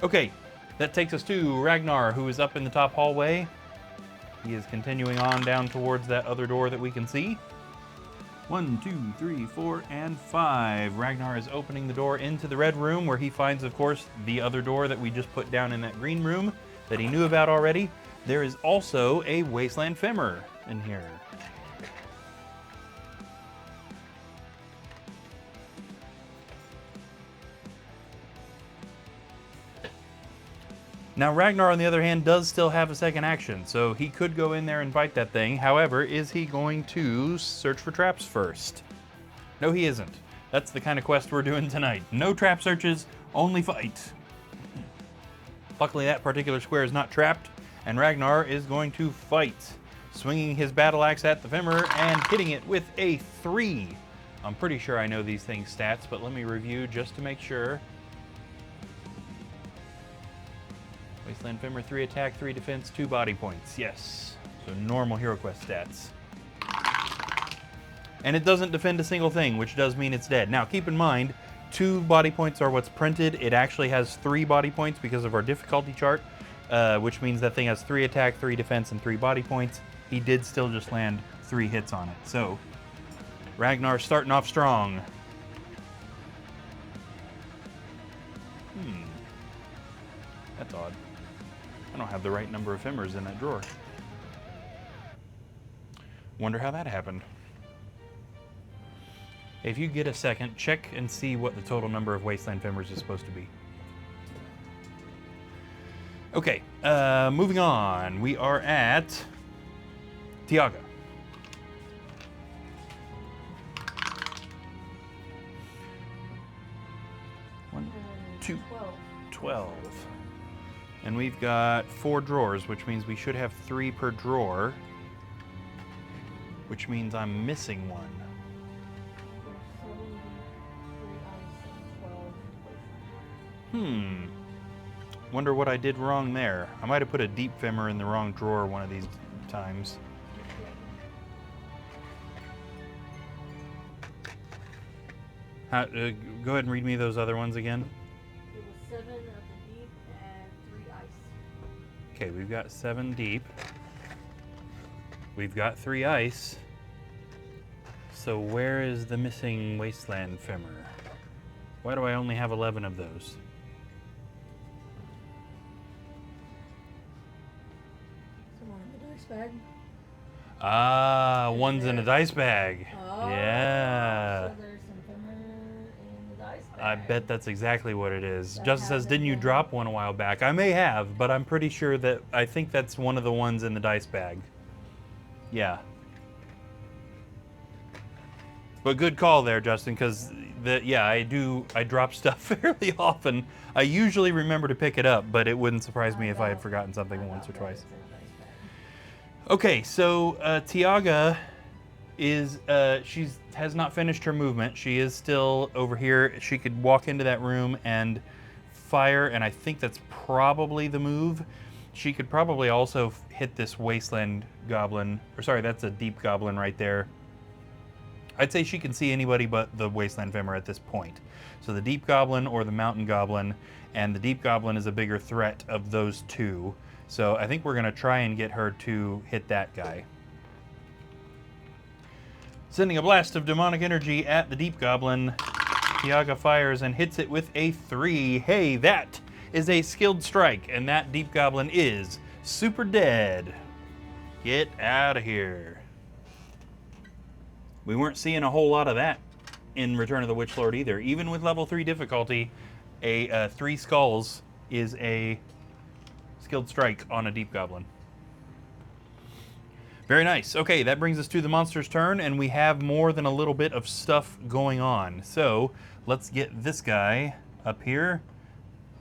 Okay, that takes us to Ragnar, who is up in the top hallway. He is continuing on down towards that other door that we can see. 1, 2, 3, 4, and 5. Ragnar is opening the door into the red room, where he finds, of course, the other door that we just put down in that green room that he knew about already. There is also a wasteland femur in here. Now Ragnar, on the other hand, does still have a second action, so he could go in there and fight that thing. However, is he going to search for traps first? No, he isn't. That's the kind of quest we're doing tonight. No trap searches, only fight. Luckily, that particular square is not trapped, and Ragnar is going to fight, swinging his battle axe at the femur and hitting it with a 3. I'm pretty sure I know these things' stats, but let me review just to make sure. Wasteland Femur, 3 attack, 3 defense, 2 body points. Yes. So normal Hero Quest stats. And it doesn't defend a single thing, which does mean it's dead. Now, keep in mind, 2 body points are what's printed. It actually has 3 body points because of our difficulty chart, which means that thing has 3 attack, 3 defense, and 3 body points. He did still just land 3 hits on it. So Ragnar starting off strong. That's odd. I don't have the right number of Femmers in that drawer. Wonder how that happened. If you get a second, check and see what the total number of Wasteland Femmers is supposed to be. Okay, moving on. We are at Tiaga. One, two, 12. And we've got 4 drawers, which means we should have 3 per drawer, which means I'm missing one. Wonder what I did wrong there. I might have put a deep femmer in the wrong drawer one of these times. Go ahead and read me those other ones again. It was 7 of the deep and 3 ice. Okay, we've got 7 deep. We've got 3 ice. So where is the missing Wasteland Femmer? Why do I only have 11 of those? Someone in the dice bag. Ah, one's in a dice bag. Oh, Yeah. so there's some Femmer in the dice bag. I bet that's exactly what it is. That Justin says, hasn't didn't you been- drop one a while back? I may have, but I'm pretty sure that I think that's one of the ones in the dice bag. Yeah. But good call there, Justin, because I drop stuff fairly often. I usually remember to pick it up, but it wouldn't surprise me if I had forgotten something once or twice. Okay, so Tiaga is has not finished her movement. She is still over here. She could walk into that room and fire, and I think that's probably the move. She could probably also hit this Wasteland Goblin, or sorry, that's a Deep Goblin right there. I'd say she can see anybody but the Wasteland Femmer at this point. So the Deep Goblin or the Mountain Goblin, and the Deep Goblin is a bigger threat of those two. So I think we're gonna try and get her to hit that guy. Sending a blast of demonic energy at the Deep Goblin. Tiaga fires and hits it with a 3. Hey, that is a skilled strike, and that Deep Goblin is super dead. Get out of here. We weren't seeing a whole lot of that in Return of the Witch Lord either. Even with level 3 difficulty, a 3 skulls is a skilled strike on a Deep Goblin. Very nice. Okay, that brings us to the monster's turn, and we have more than a little bit of stuff going on. So let's get this guy up here.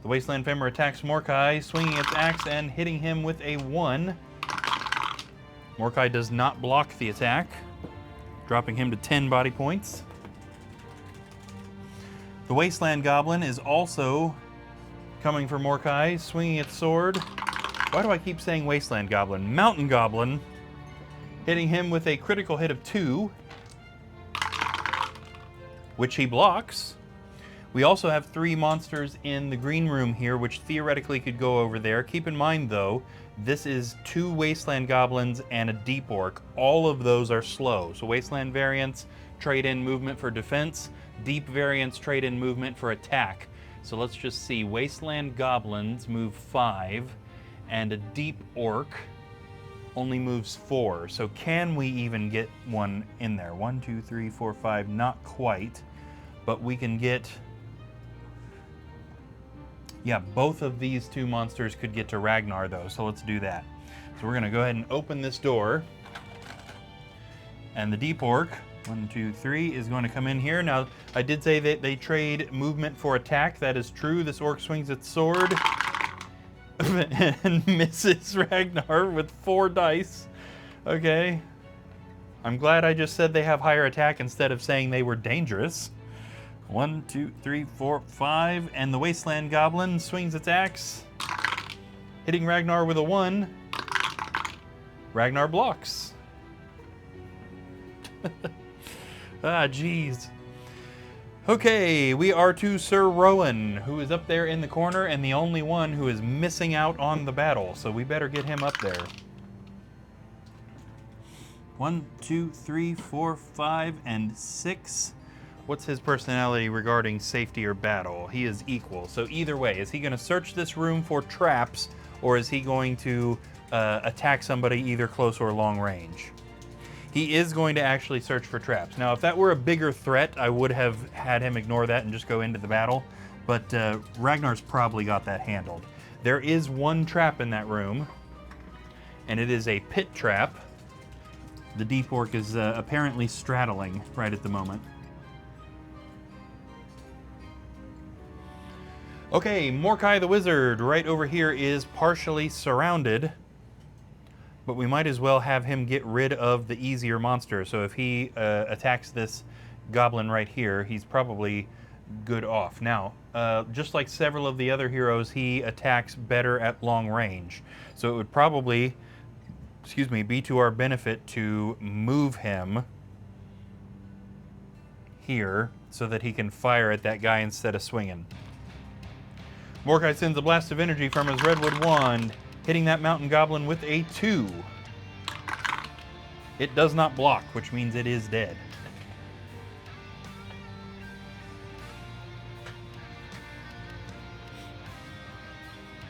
The Wasteland Femmer attacks Mordecai, swinging its axe and hitting him with a 1. Mordecai does not block the attack, dropping him to 10 body points. The Wasteland Goblin is also coming for Mordecai, swinging its sword. Why do I keep saying Wasteland Goblin? Mountain Goblin, hitting him with a critical hit of 2, which he blocks. We also have 3 monsters in the green room here, which theoretically could go over there. Keep in mind, though, this is 2 Wasteland Goblins and a Deep Orc. All of those are slow. So Wasteland variants trade in movement for defense. Deep variants trade in movement for attack. So let's just see. Wasteland Goblins move 5, and a Deep Orc only moves 4. So can we even get one in there? 1, 2, 3, 4, 5. Not quite. But we can get... Yeah, both of these 2 monsters could get to Ragnar, though, so let's do that. So we're going to go ahead and open this door. And the Deep Orc, 1, 2, 3, is going to come in here. Now, I did say that they trade movement for attack. That is true. This Orc swings its sword and misses Ragnar with 4 dice. Okay. I'm glad I just said they have higher attack instead of saying they were dangerous. 1, 2, 3, 4, 5, and the Wasteland Goblin swings its axe, hitting Ragnar with a 1. Ragnar blocks. Ah, jeez. Okay, we are to Sir Rowan, who is up there in the corner and the only one who is missing out on the battle, so we better get him up there. 1, 2, 3, 4, 5, and 6. What's his personality regarding safety or battle? He is equal. So either way, is he going to search this room for traps, or is he going to attack somebody either close or long range? He is going to actually search for traps. Now, if that were a bigger threat, I would have had him ignore that and just go into the battle. But Ragnar's probably got that handled. There is one trap in that room, and it is a pit trap. The deep orc is apparently straddling right at the moment. Okay, Morkai the Wizard right over here is partially surrounded, but we might as well have him get rid of the easier monster. So if he attacks this goblin right here, he's probably good off. Now, just like several of the other heroes, he attacks better at long range. So it would probably, be to our benefit to move him here so that he can fire at that guy instead of swinging. Morkai sends a blast of energy from his redwood wand, hitting that mountain goblin with a 2. It does not block, which means it is dead.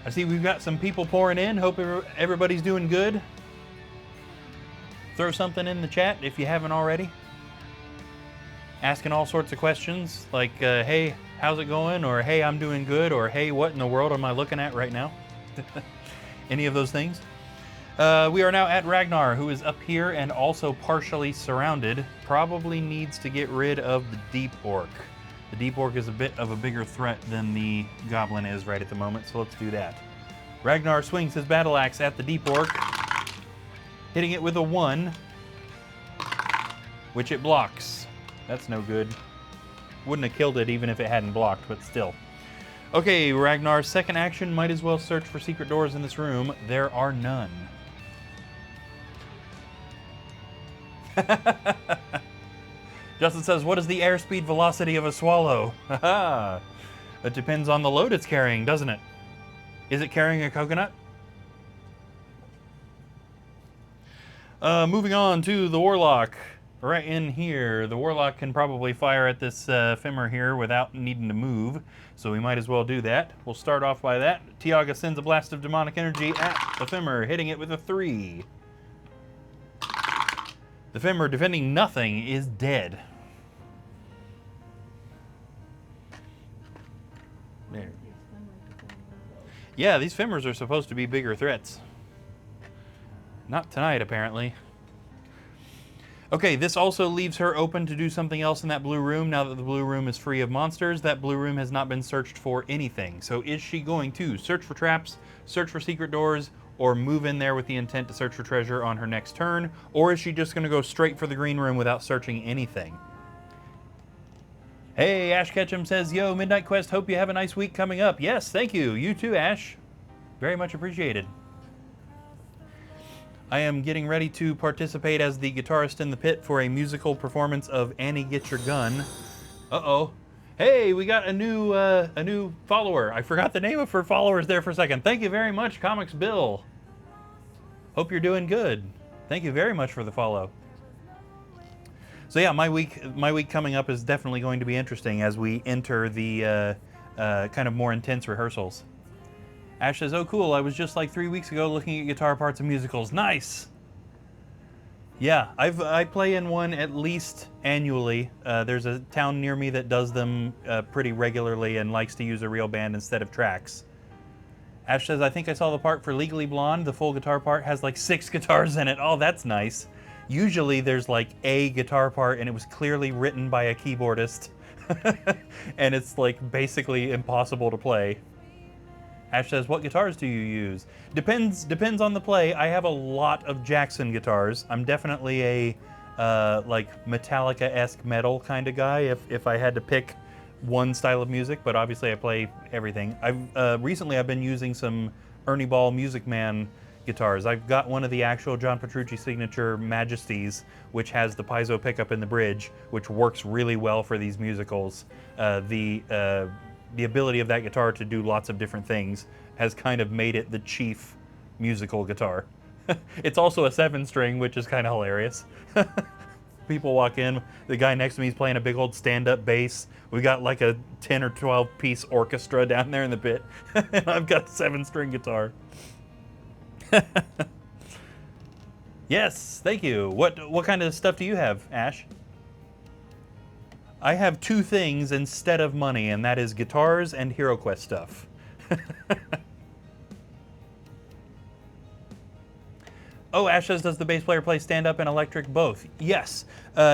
I see we've got some people pouring in. Hope everybody's doing good. Throw something in the chat if you haven't already. Asking all sorts of questions like, hey, how's it going? Or, hey, I'm doing good. Or, hey, what in the world am I looking at right now? Any of those things. We are now at Ragnar, who is up here and also partially surrounded. Probably needs to get rid of the deep orc. The deep orc is a bit of a bigger threat than the goblin is right at the moment, so let's do that. Ragnar swings his battle axe at the deep orc, hitting it with a 1, which it blocks. That's no good. Wouldn't have killed it even if it hadn't blocked, but still. Okay, Ragnar's second action, might as well search for secret doors in this room. There are none. Justin says, what is the airspeed velocity of a swallow? Haha. It depends on the load it's carrying, doesn't it? Is it carrying a coconut? Moving on to the Warlock. Right in here, the Warlock can probably fire at this Femur here without needing to move, so we might as well do that. We'll start off by that. Tiaga sends a blast of demonic energy at the Femur, hitting it with a 3. The Femur, defending nothing, is dead. There. Yeah, these Femurs are supposed to be bigger threats. Not tonight, apparently. Okay, this also leaves her open to do something else in that blue room now that the blue room is free of monsters. That blue room has not been searched for anything. So is she going to search for traps, search for secret doors, or move in there with the intent to search for treasure on her next turn? Or is she just going to go straight for the green room without searching anything? Hey, Ash Ketchum says, yo, Midnight Quest, hope you have a nice week coming up. Yes, thank you. You too, Ash. Very much appreciated. I am getting ready to participate as the guitarist in the pit for a musical performance of Annie Get Your Gun. Uh-oh. Hey, we got a new follower. I forgot the name of her followers there for a second. Thank you very much, Comics Bill. Hope you're doing good. Thank you very much for the follow. So yeah, my week coming up is definitely going to be interesting as we enter the kind of more intense rehearsals. Ash says, oh cool, I was just like 3 weeks ago looking at guitar parts of musicals. Nice! Yeah, I play in one at least annually. There's a town near me that does them pretty regularly and likes to use a real band instead of tracks. Ash says, I think I saw the part for Legally Blonde. The full guitar part has like 6 guitars in it. Oh, that's nice. Usually there's like a guitar part and it was clearly written by a keyboardist. And it's like basically impossible to play. Ash says, what guitars do you use? Depends on the play. I have a lot of Jackson guitars. I'm definitely a like Metallica-esque metal kind of guy if I had to pick one style of music, but obviously I play everything. Recently I've been using some Ernie Ball Music Man guitars. I've got one of the actual John Petrucci signature Majesties, which has the piezo pickup in the bridge, which works really well for these musicals. The ability of that guitar to do lots of different things has kind of made it the chief musical guitar. It's also a 7-string, which is kind of hilarious. People walk in, the guy next to me is playing a big old stand-up bass. We got like a 10 or 12 piece orchestra down there in the pit, and I've got a 7-string guitar. Yes, thank you. What kind of stuff do you have, Ash? I have 2 things instead of money, and that is guitars and HeroQuest stuff. Oh, Ash says, does the bass player play stand-up and electric both? Yes.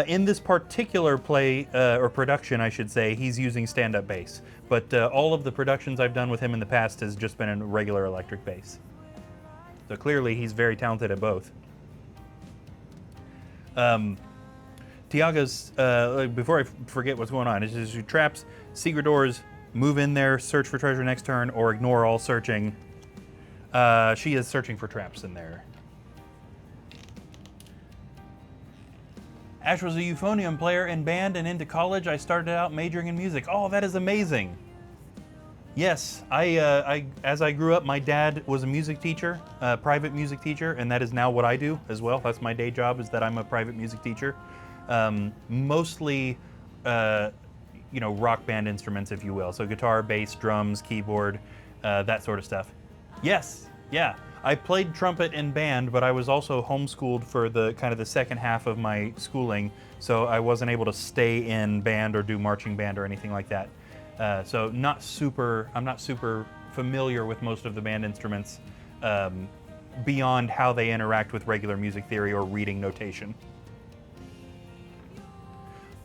In this particular play, or production, I should say, he's using stand-up bass. But all of the productions I've done with him in the past has just been a regular electric bass. So clearly, he's very talented at both. Tiaga's, before I forget what's going on, it's just traps, secret doors, move in there, search for treasure next turn, or ignore all searching. She is searching for traps in there. Ash was a euphonium player in band, and into college I started out majoring in music. Oh, that is amazing. Yes, as I grew up, my dad was a music teacher, a private music teacher, and that is now what I do as well. That's my day job, is that I'm a private music teacher. Mostly, rock band instruments, if you will. So guitar, bass, drums, keyboard, that sort of stuff. Yes, yeah. I played trumpet in band, but I was also homeschooled for the kind of the second half of my schooling, so I wasn't able to stay in band or do marching band or anything like that. So I'm not super familiar with most of the band instruments beyond how they interact with regular music theory or reading notation.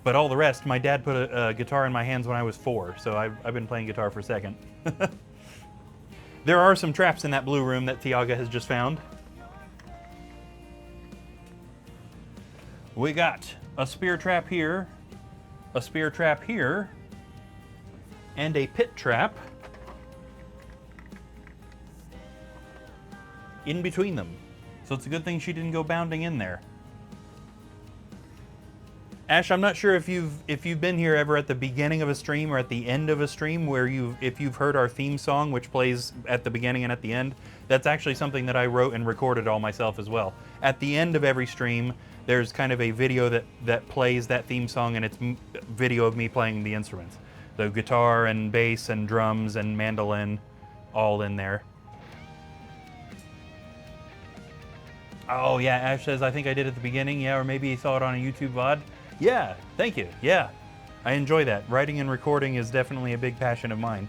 But all the rest, my dad put a guitar in my hands when I was 4, so I've been playing guitar for a second. There are some traps in that blue room that Tiaga has just found. We got a spear trap here, a spear trap here, and a pit trap in between them. So it's a good thing she didn't go bounding in there. Ash, I'm not sure if you've been here ever at the beginning of a stream or at the end of a stream where if you've heard our theme song, which plays at the beginning and at the end. That's actually something that I wrote and recorded all myself as well. At the end of every stream, there's kind of a video that plays that theme song, and it's video of me playing the instruments. The guitar and bass and drums and mandolin, all in there. Oh yeah, Ash says, I think I did at the beginning. Yeah, or maybe he saw it on a YouTube VOD. Yeah, thank you. Yeah, I enjoy that. Writing and recording is definitely a big passion of mine.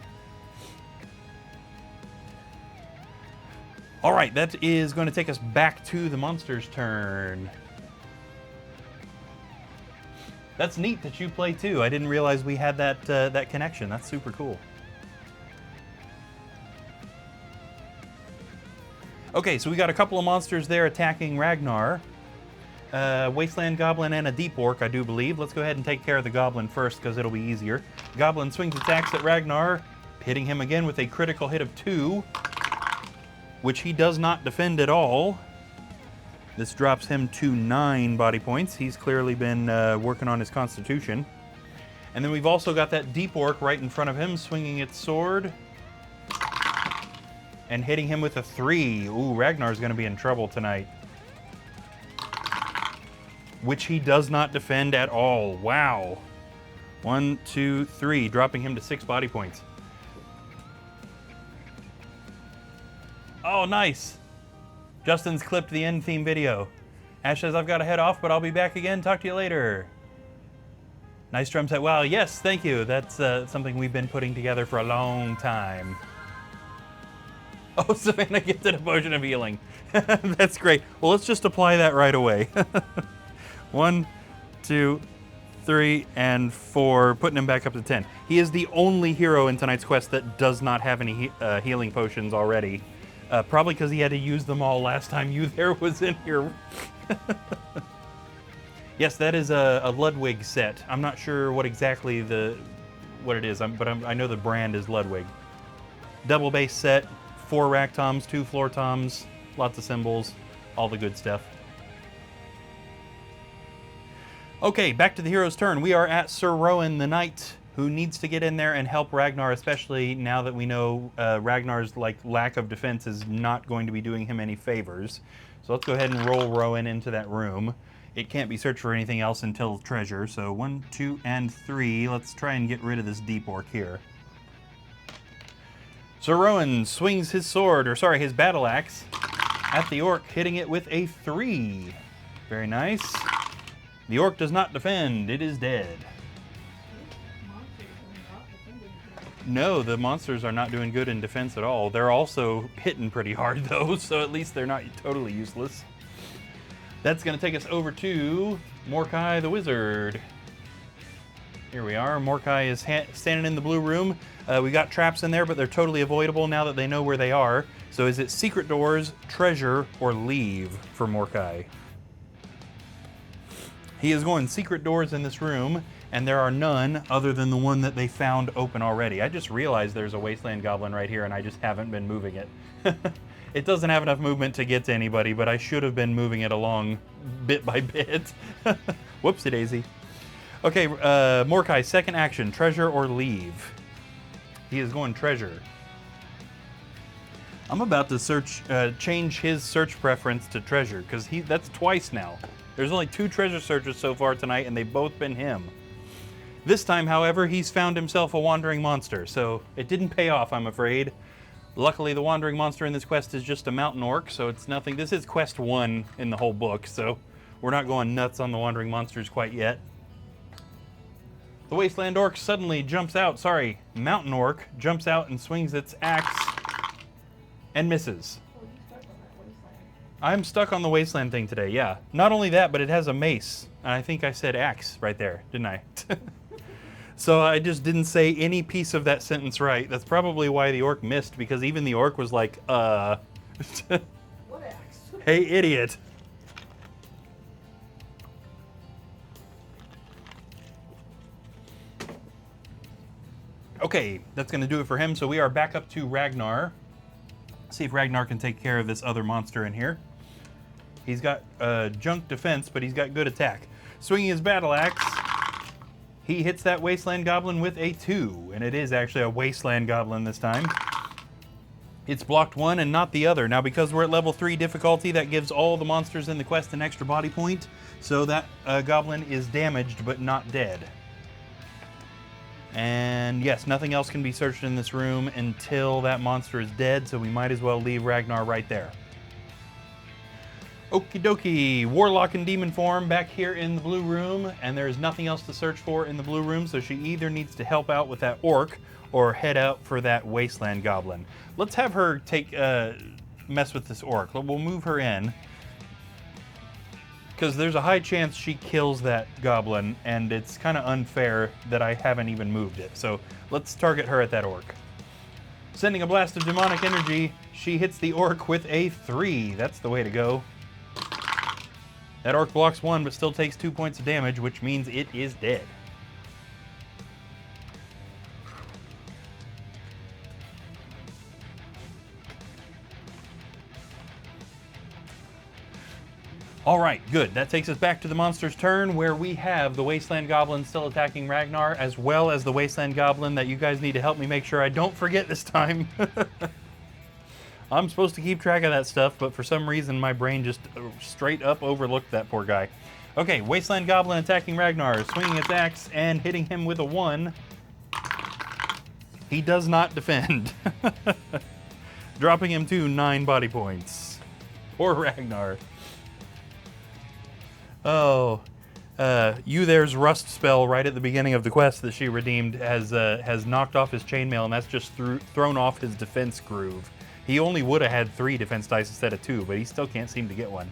All right, that is going to take us back to the monster's turn. That's neat that you play too. I didn't realize we had that connection. That's super cool. Okay, so we got a couple of monsters there attacking Ragnar. Wasteland Goblin and a Deep Orc, I do believe. Let's go ahead and take care of the Goblin first, because it'll be easier. Goblin swings attacks at Ragnar, hitting him again with a critical hit of 2, which he does not defend at all. This drops him to 9 body points. He's clearly been working on his constitution. And then we've also got that Deep Orc right in front of him, swinging its sword and hitting him with a 3. Ooh, Ragnar's going to be in trouble tonight. Which he does not defend at all. Wow. 1, 2, 3, dropping him to 6 body points. Oh, nice. Justin's clipped the end theme video. Ash says, I've got to head off, but I'll be back again. Talk to you later. Nice drum set. Wow, yes, thank you. That's something we've been putting together for a long time. Oh, Savannah gets an potion of healing. That's great. Well, let's just apply that right away. 1, 2, 3, and 4, putting him back up to 10. He is the only hero in tonight's quest that does not have any healing potions already. Probably because he had to use them all last time you there was in here. Yes, that is a Ludwig set. I'm not sure what exactly what it is, but I know the brand is Ludwig. Double bass set, 4 rack toms, 2 floor toms, lots of cymbals, all the good stuff. Okay, back to the hero's turn. We are at Sir Rowan the Knight, who needs to get in there and help Ragnar, especially now that we know Ragnar's lack of defense is not going to be doing him any favors. So let's go ahead and roll Rowan into that room. It can't be searched for anything else until treasure. So 1, 2, and 3. Let's try and get rid of this deep orc here. So Rowan swings his sword, or sorry, his battle axe at the orc, hitting it with a 3. Very nice. The orc does not defend. It is dead. No, the monsters are not doing good in defense at all. They're also hitting pretty hard, though, so at least they're not totally useless. That's going to take us over to Mordecai the Wizard. Here we are. Mordecai is standing in the blue room. We got traps in there, but they're totally avoidable now that they know where they are. So is it secret doors, treasure, or leave for Mordecai? He is going secret doors in this room, and there are none other than the one that they found open already. I just realized there's a wasteland goblin right here, and I just haven't been moving it. It doesn't have enough movement to get to anybody, but I should have been moving it along bit by bit. Whoopsie daisy. Okay, Mordecai, second action, treasure or leave? He is going treasure. I'm about to change his search preference to treasure, because that's twice now. There's only 2 treasure searches so far tonight, and they've both been him. This time, however, he's found himself a wandering monster, so it didn't pay off, I'm afraid. Luckily, the wandering monster in this quest is just a mountain orc, so it's nothing. This is quest 1 in the whole book, so we're not going nuts on the wandering monsters quite yet. The wasteland orc suddenly jumps out, mountain orc jumps out and swings its axe and misses. I'm stuck on the wasteland thing today, yeah. Not only that, but it has a mace. I think I said axe right there, didn't I? So I just didn't say any piece of that sentence right. That's probably why the orc missed, because even the orc was like, What axe? Hey, idiot. Okay, that's going to do it for him. So we are back up to Ragnar. See if Ragnar can take care of this other monster in here. He's got junk defense, but he's got good attack. Swinging his battle axe, he hits that wasteland goblin with a 2, and it is actually a wasteland goblin this time. It's blocked one and not the other. Now, because we're at level 3 difficulty, that gives all the monsters in the quest an extra body point, so that goblin is damaged but not dead. And yes, nothing else can be searched in this room until that monster is dead, so we might as well leave Ragnar right there. Okie dokie, Warlock in demon form back here in the blue room, and there's nothing else to search for in the blue room, so she either needs to help out with that orc or head out for that wasteland goblin. Let's have her mess with this orc. We'll move her in, because there's a high chance she kills that goblin, and it's kind of unfair that I haven't even moved it. So let's target her at that orc. Sending a blast of demonic energy, she hits the orc with a 3. That's the way to go. That orc blocks 1, but still takes 2 points of damage, which means it is dead. All right, good. That takes us back to the monster's turn, where we have the Wasteland Goblin still attacking Ragnar, as well as the Wasteland Goblin that you guys need to help me make sure I don't forget this time. I'm supposed to keep track of that stuff, but for some reason my brain just straight up overlooked that poor guy. Okay, Wasteland Goblin attacking Ragnar, swinging its axe and hitting him with a 1. He does not defend. Dropping him to 9 body points. Poor Ragnar. Oh, there's rust spell right at the beginning of the quest that she redeemed has knocked off his chainmail, and that's just thrown off his defense groove. He only would have had 3 defense dice instead of 2, but he still can't seem to get one.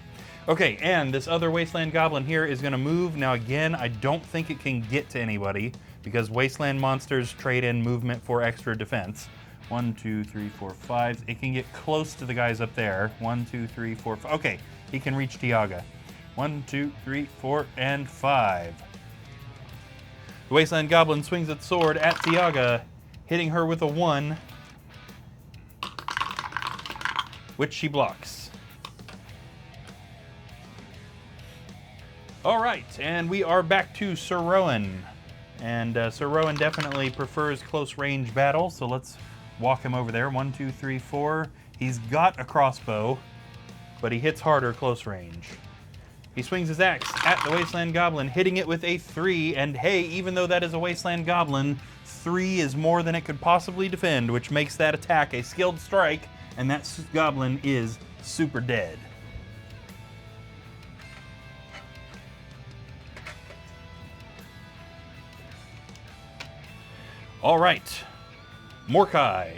Okay, and this other Wasteland Goblin here is going to move. Now again, I don't think it can get to anybody, because Wasteland monsters trade in movement for extra defense. 1, 2, 3, 4, 5. It can get close to the guys up there. 1, 2, 3, 4, 5. Okay, he can reach Tiaga. 1, 2, 3, 4, and 5. The Wasteland Goblin swings its sword at Tiaga, hitting her with a 1, which she blocks. All right, and we are back to Sir Rowan. And Sir Rowan definitely prefers close range battle, so let's walk him over there. 1, 2, 3, 4. He's got a crossbow, but he hits harder close range. He swings his axe at the Wasteland Goblin, hitting it with a 3, and hey, even though that is a Wasteland Goblin, 3 is more than it could possibly defend, which makes that attack a skilled strike, and that goblin is super dead. All right, Mordecai.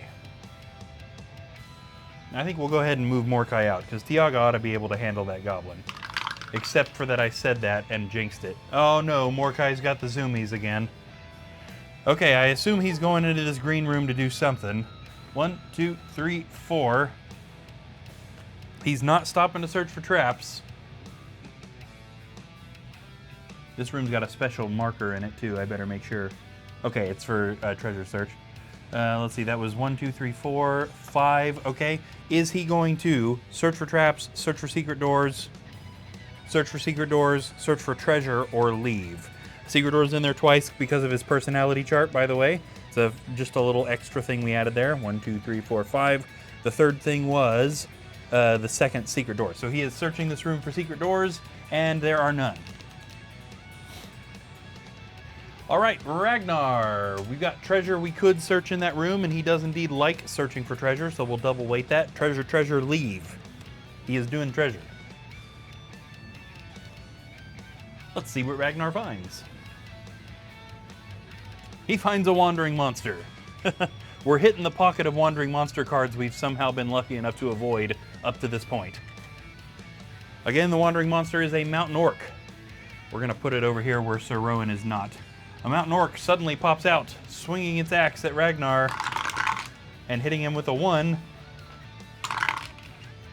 I think we'll go ahead and move Mordecai out, because Tiaga ought to be able to handle that goblin. Except for that I said that and jinxed it. Oh no, Mordecai's got the zoomies again. Okay, I assume he's going into this green room to do something. 1, 2, 3, 4. He's not stopping to search for traps. This room's got a special marker in it too, I better make sure. Okay, it's for treasure search. Let's see, that was 1, 2, 3, 4, 5. Okay, is he going to search for traps, search for secret doors, search for treasure, or leave? Secret door's in there twice because of his personality chart, by the way. It's just a little extra thing we added there. 1, 2, 3, 4, 5. The third thing was the second secret door. So he is searching this room for secret doors, and there are none. All right, Ragnar. We've got treasure we could search in that room, and he does indeed like searching for treasure, so we'll double weight that. Treasure, treasure, leave. He is doing treasure. Let's see what Ragnar finds. He finds a wandering monster. We're hitting the pocket of wandering monster cards we've somehow been lucky enough to avoid up to this point. Again, the wandering monster is a mountain orc. We're going to put it over here where Sir Rowan is not. A mountain orc suddenly pops out, swinging its axe at Ragnar and hitting him with a 1.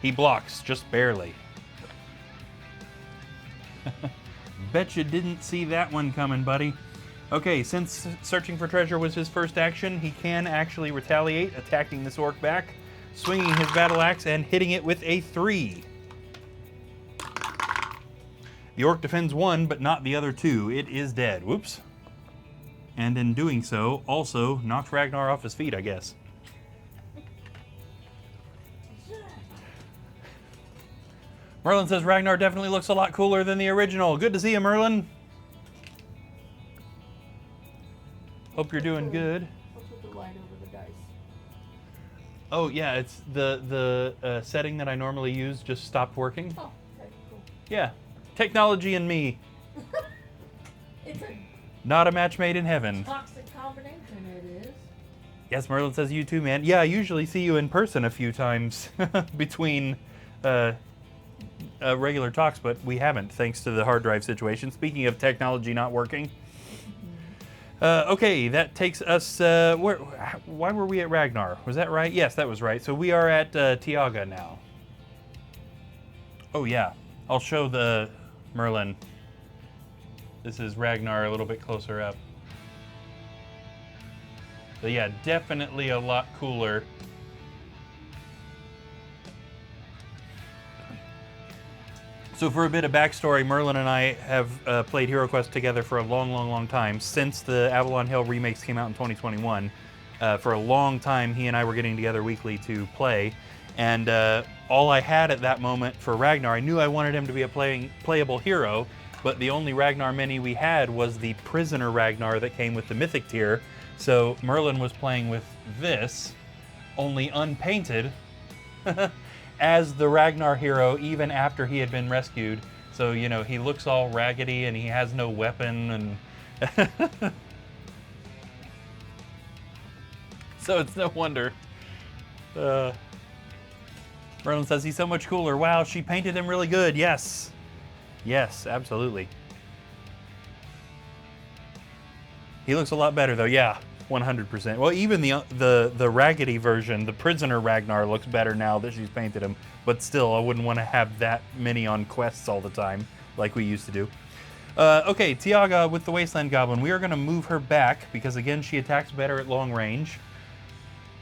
He blocks, just barely. Bet you didn't see that one coming, buddy. Okay, since searching for treasure was his first action, he can actually retaliate, attacking this orc back, swinging his battle axe and hitting it with a 3. The orc defends 1, but not the other 2. It is dead. Whoops. And in doing so, also knocked Ragnar off his feet, I guess. Merlin says Ragnar definitely looks a lot cooler than the original. Good to see you, Merlin. Hope you're doing good. I'll put the light over the dice. Oh yeah, it's the setting that I normally use just stopped working. Oh, okay, cool. Yeah, technology and me. It's a Not a match made in heaven. toxic combination, it is. Yes, Merlin says you too, man. Yeah, I usually see you in person a few times between regular talks, but we haven't, thanks to the hard drive situation. Speaking of technology not working. Okay, that takes us, why were we at Ragnar? Was that right? Yes, that was right. So we are at Tiaga now. Oh yeah, I'll show the Merlin. This is Ragnar a little bit closer up. So yeah, definitely a lot cooler. So for a bit of backstory, Merlin and I have played HeroQuest together for a long time, since the Avalon Hill remakes came out in 2021. For a long time, he and I were getting together weekly to play, and all I had at that moment for Ragnar, I knew I wanted him to be a playable hero, but the only Ragnar mini we had was the Prisoner Ragnar that came with the Mythic tier, so Merlin was playing with this, only unpainted, as the Ragnar hero even after he had been rescued. So, you know, he looks all raggedy and he has no weapon and... So it's no wonder. Merlin says he's so much cooler. Wow, she painted him really good. Yes. Yes, absolutely. He looks a lot better though, yeah. 100%. Well, even the raggedy version, the Prisoner Ragnar, looks better now that she's painted him. But still, I wouldn't want to have that many on quests all the time, like we used to do. Okay, Tiaga with the Wasteland Goblin. We are going to move her back, because again, she attacks better at long range.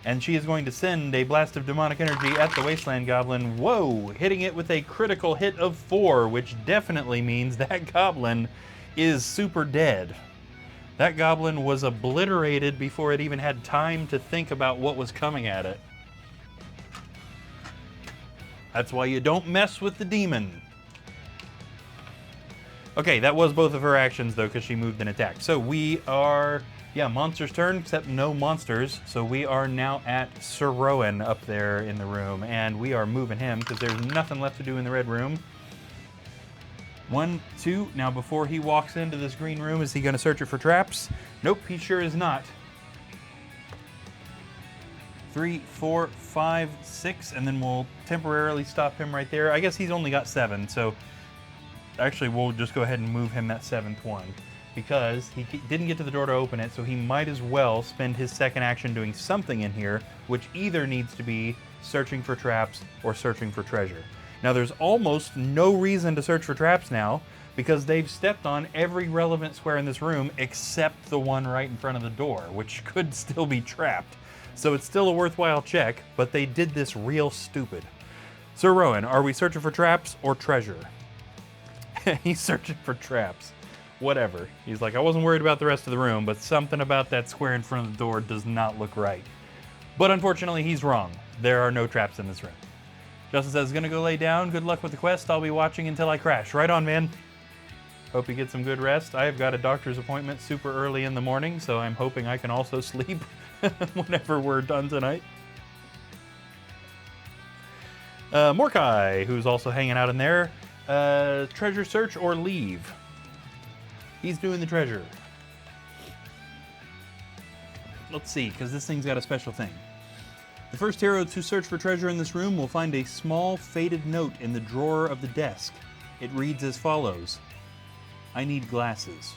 And she is going to send a blast of demonic energy at the Wasteland Goblin. Whoa! Hitting it with a critical hit of 4, which definitely means that goblin is super dead. That goblin was obliterated before it even had time to think about what was coming at it. That's why you don't mess with the demon. Okay, that was both of her actions, though, because she moved and attacked. So we are, yeah, monster's turn, except no monsters. So we are now at Sir Rowan up there in the room, and we are moving him because there's nothing left to do in the red room. 1, 2, now before he walks into this green room, is he going to search it for traps? Nope, he sure is not. 3, 4, 5, 6, and then we'll temporarily stop him right there. I guess he's only got 7, so actually we'll just go ahead and move him that 7th one because he didn't get to the door to open it, so he might as well spend his second action doing something in here, which either needs to be searching for traps or searching for treasure. Now there's almost no reason to search for traps now because they've stepped on every relevant square in this room except the one right in front of the door, which could still be trapped. So it's still a worthwhile check, but they did this real stupid. Sir Rowan, are we searching for traps or treasure? He's searching for traps. Whatever. He's like, I wasn't worried about the rest of the room, but something about that square in front of the door does not look right. But unfortunately, he's wrong. There are no traps in this room. Justin says, gonna go lay down. Good luck with the quest. I'll be watching until I crash. Right on, man. Hope you get some good rest. I have got a doctor's appointment super early in the morning, so I'm hoping I can also sleep whenever we're done tonight. Mordecai, who's also hanging out in there. Treasure search or leave? He's doing the treasure. Let's see, because this thing's got a special thing. The first hero to search for treasure in this room will find a small faded note in the drawer of the desk. It reads as follows. I need glasses.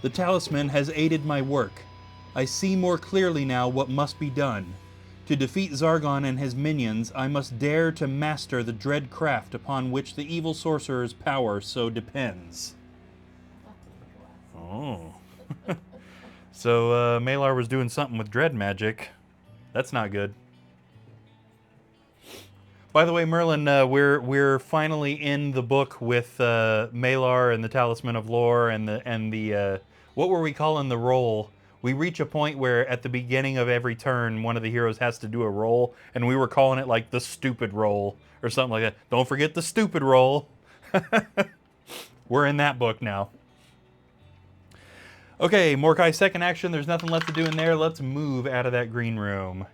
The talisman has aided my work. I see more clearly now what must be done. To defeat Zargon and his minions, I must dare to master the dread craft upon which the evil sorcerer's power so depends. Oh. So, Melar was doing something with dread magic. That's not good. By the way, Merlin, we're finally in the book with Melar and the Talisman of Lore and the what were we calling the roll? We reach a point where at the beginning of every turn, one of the heroes has to do a roll, and we were calling it like the stupid roll or something like that. Don't forget the stupid roll. We're in that book now. Okay, Mordecai's second action. There's nothing left to do in there. Let's move out of that green room.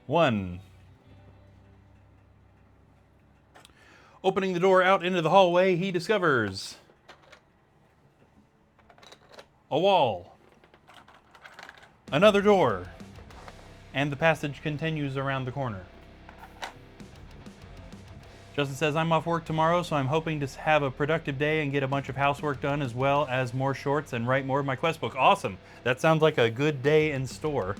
1. Opening the door out into the hallway, he discovers a wall. Another door, and the passage continues around the corner. Justin says, I'm off work tomorrow, so I'm hoping to have a productive day and get a bunch of housework done as well as more shorts and write more of my quest book. Awesome. That sounds like a good day in store.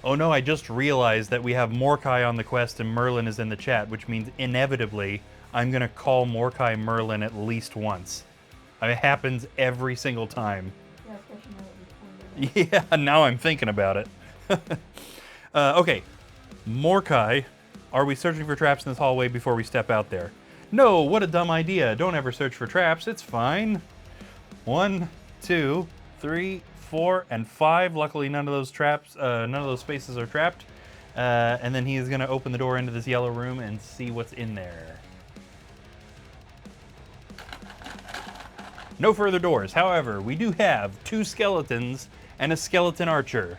Oh no, I just realized that we have Mordecai on the quest and Merlin is in the chat, which means inevitably I'm going to call Mordecai Merlin at least once. It happens every single time. Yeah, now I'm thinking about it. Okay, Mordecai, are we searching for traps in this hallway before we step out there? No, what a dumb idea. Don't ever search for traps. It's fine. 1, 2, 3, 4, and 5. Luckily, none of those traps, none of those spaces are trapped. And then he is going to open the door into this yellow room and see what's in there. No further doors. However, we do have 2 skeletons and a skeleton archer.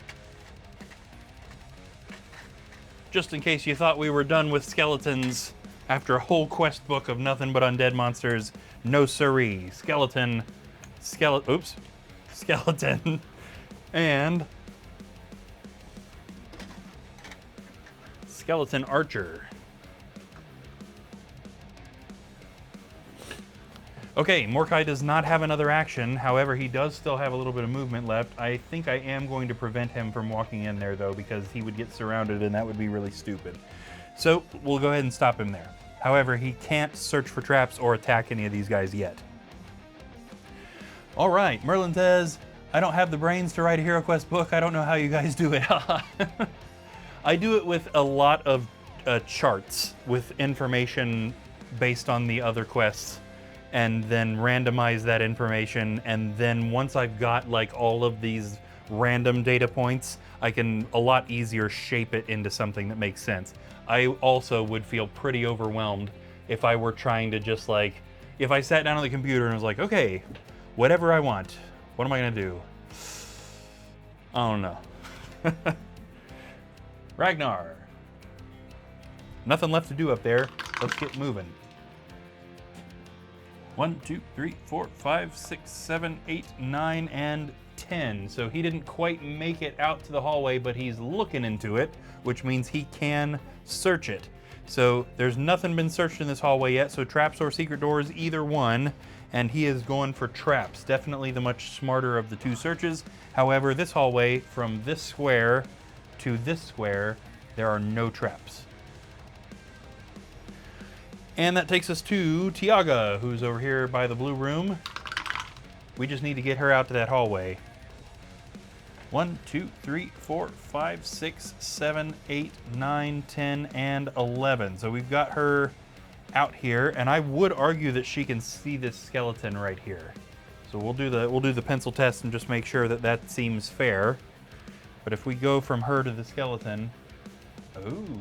Just in case you thought we were done with skeletons after a whole quest book of nothing but undead monsters, no siree. Skeleton, and skeleton archer. Okay, Mordecai does not have another action. However, he does still have a little bit of movement left. I think I am going to prevent him from walking in there, though, because he would get surrounded, and that would be really stupid. So we'll go ahead and stop him there. However, he can't search for traps or attack any of these guys yet. All right, Merlin says, I don't have the brains to write a Hero Quest book. I don't know how you guys do it. I do it with a lot of charts with information based on the other quests. and then randomize that information. And then once I've got like all of these random data points, I can a lot easier shape it into something that makes sense. I also would feel pretty overwhelmed if I were trying to just like, if I sat down on the computer and was like, okay, whatever I want, what am I gonna do? I don't know. Ragnar. Nothing left to do up there. Let's get moving. 1, 2, 3, 4, 5, 6, 7, 8, 9, and 10. So he didn't quite make it out to the hallway, but he's looking into it, which means he can search it. So there's nothing been searched in this hallway yet, so traps or secret doors, either one, and he is going for traps. Definitely the much smarter of the two searches. However, this hallway, from this square to this square, there are no traps. And that takes us to Tiaga, who's over here by the blue room. We just need to get her out to that hallway. 1, 2, 3, 4, 5, 6, 7, 8, 9, 10, and 11. So we've got her out here, and I would argue that she can see this skeleton right here. So we'll do the pencil test and just make sure that that seems fair. But if we go from her to the skeleton, ooh.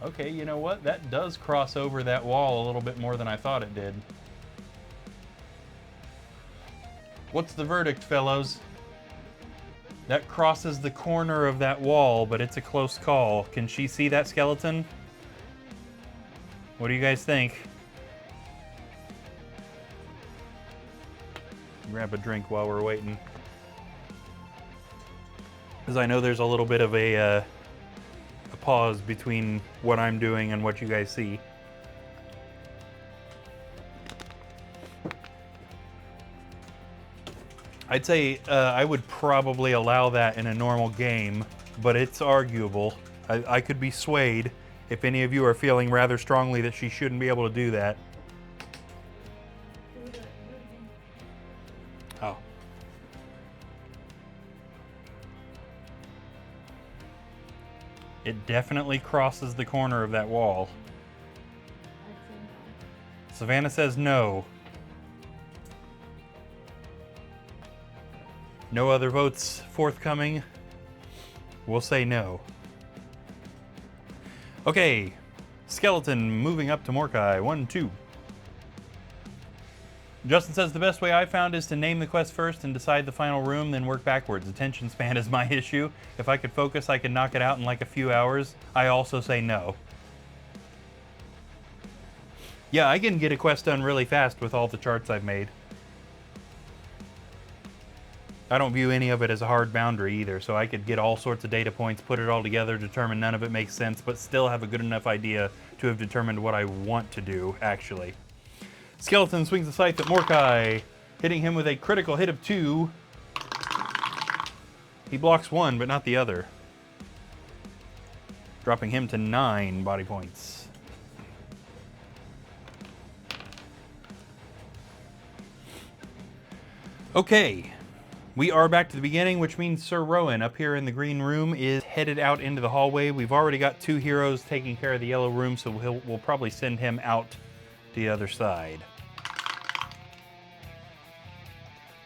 Okay, you know what? That does cross over that wall a little bit more than I thought it did. What's the verdict, fellows? That crosses the corner of that wall, but it's a close call. Can she see that skeleton? What do you guys think? Grab a drink while we're waiting. Because I know there's a little bit of a pause between what I'm doing and what you guys see. I'd say I would probably allow that in a normal game, but it's arguable. I could be swayed if any of you are feeling rather strongly that she shouldn't be able to do that. Oh. It definitely crosses the corner of that wall. Savannah says no. No other votes forthcoming. We'll say no. Okay, skeleton moving up to Morkai. 1, 2. Justin says the best way I found is to name the quest first and decide the final room, then work backwards. Attention span is my issue. If I could focus, I could knock it out in like a few hours. I also say no. Yeah, I can get a quest done really fast with all the charts I've made. I don't view any of it as a hard boundary either, so I could get all sorts of data points, put it all together, determine none of it makes sense, but still have a good enough idea to have determined what I want to do, actually. Skeleton swings the scythe at Morkai, hitting him with a critical hit of 2. He blocks 1, but not the other. Dropping him to 9 body points. Okay. We are back to the beginning, which means Sir Rowan up here in the green room is headed out into the hallway. We've already got 2 heroes taking care of the yellow room, so we'll probably send him out to the other side.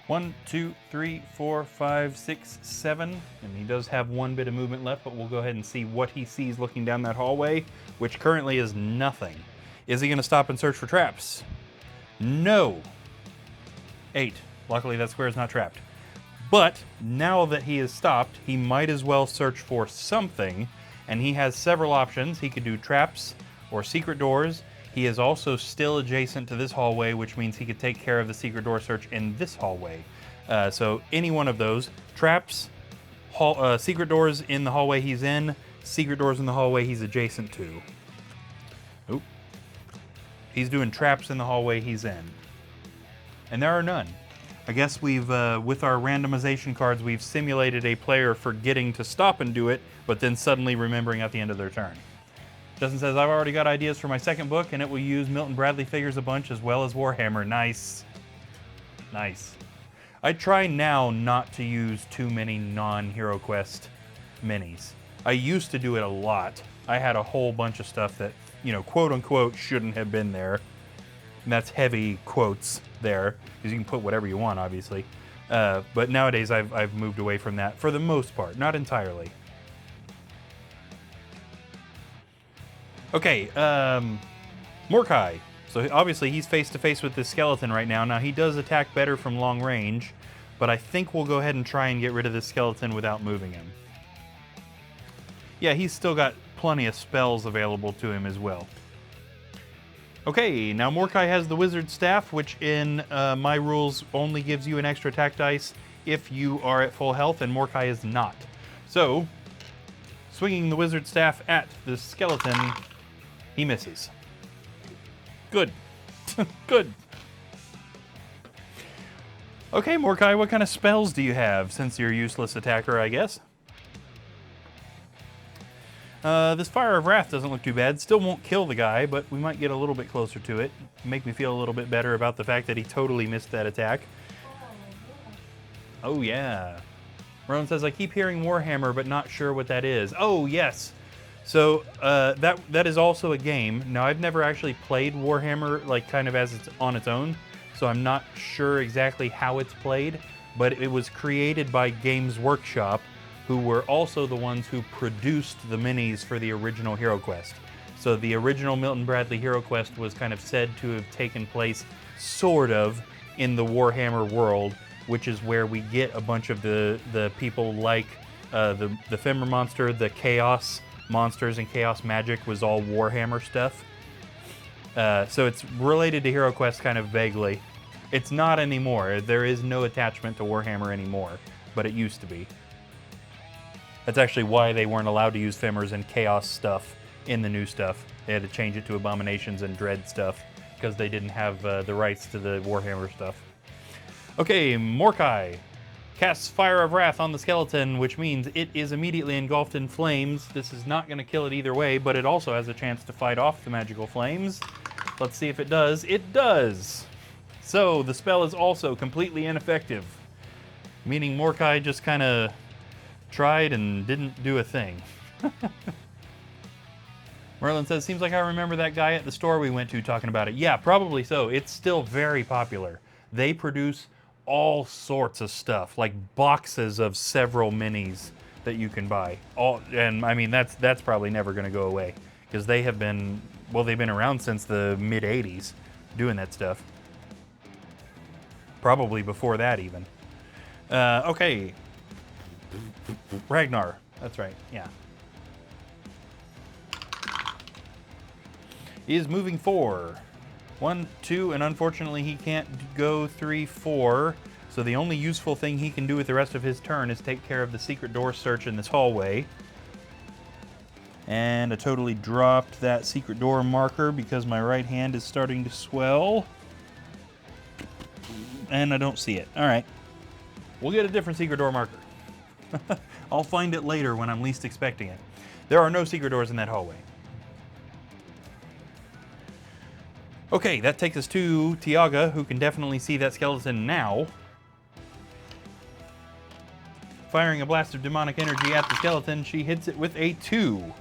1, 2, 3, 4, 5, 6, 7. And he does have 1 bit of movement left, but we'll go ahead and see what he sees looking down that hallway, which currently is nothing. Is he going to stop and search for traps? No. 8. Luckily, that square is not trapped. But now that he has stopped, he might as well search for something, and he has several options. He could do traps or secret doors. He is also still adjacent to this hallway, which means he could take care of the secret door search in this hallway. So any one of those. Traps, secret doors in the hallway he's in, secret doors in the hallway he's adjacent to. Oop. He's doing traps in the hallway he's in. And there are none. I guess we've, with our randomization cards, we've simulated a player forgetting to stop and do it, but then suddenly remembering at the end of their turn. Justin says, I've already got ideas for my second book, and it will use Milton Bradley figures a bunch as well as Warhammer. Nice. Nice. I try now not to use too many non-Hero Quest minis. I used to do it a lot. I had a whole bunch of stuff that, you know, quote unquote, shouldn't have been there. And that's heavy quotes there, because you can put whatever you want, obviously. But nowadays I've moved away from that for the most part, not entirely. Okay, Mordecai. So obviously he's face to face with this skeleton right now. Now he does attack better from long range, but I think we'll go ahead and try and get rid of this skeleton without moving him. Yeah, he's still got plenty of spells available to him as well. Okay, now Mordecai has the wizard staff, which in my rules only gives you an extra attack dice if you are at full health, and Mordecai is not. So, swinging the wizard staff at the skeleton, he misses. Good. Good. Okay, Mordecai, what kind of spells do you have, since you're a useless attacker, I guess? This Fire of Wrath doesn't look too bad. Still won't kill the guy, but we might get a little bit closer to it. Make me feel a little bit better about the fact that he totally missed that attack. Oh, yeah. Rowan says, I keep hearing Warhammer, but not sure what that is. Oh, yes. So, that is also a game. Now, I've never actually played Warhammer, like, kind of as it's on its own, so I'm not sure exactly how it's played, but it was created by Games Workshop, who were also the ones who produced the minis for the original Hero Quest. So the original Milton Bradley Hero Quest was kind of said to have taken place sort of in the Warhammer world, which is where we get a bunch of the people like the Fimmer monster, the Chaos monsters, and Chaos magic was all Warhammer stuff. So it's related to Hero Quest kind of vaguely. It's not anymore. There is no attachment to Warhammer anymore, but it used to be. That's actually why they weren't allowed to use Fimmers and Chaos stuff in the new stuff. They had to change it to Abominations and Dread stuff because they didn't have the rights to the Warhammer stuff. Okay, Mordecai casts Fire of Wrath on the skeleton, which means it is immediately engulfed in flames. This is not going to kill it either way, but it also has a chance to fight off the magical flames. Let's see if it does. It does! So, the spell is also completely ineffective, meaning Mordecai just kind of tried and didn't do a thing. Merlin says, seems like I remember that guy at the store we went to talking about it. Yeah, probably so. It's still very popular. They produce all sorts of stuff, like boxes of several minis that you can buy. And I mean, that's probably never going to go away because they have been, well, they've been around since the mid 80s doing that stuff. Probably before that even. Okay. Ragnar. That's right, yeah. He is moving 4. 1, 2, and unfortunately he can't go 3, 4. So the only useful thing he can do with the rest of his turn is take care of the secret door search in this hallway. And I totally dropped that secret door marker because my right hand is starting to swell. And I don't see it. All right. We'll get a different secret door marker. I'll find it later when I'm least expecting it. There are no secret doors in that hallway. Okay, that takes us to Tiaga, who can definitely see that skeleton now. Firing a blast of demonic energy at the skeleton, she hits it with a 2.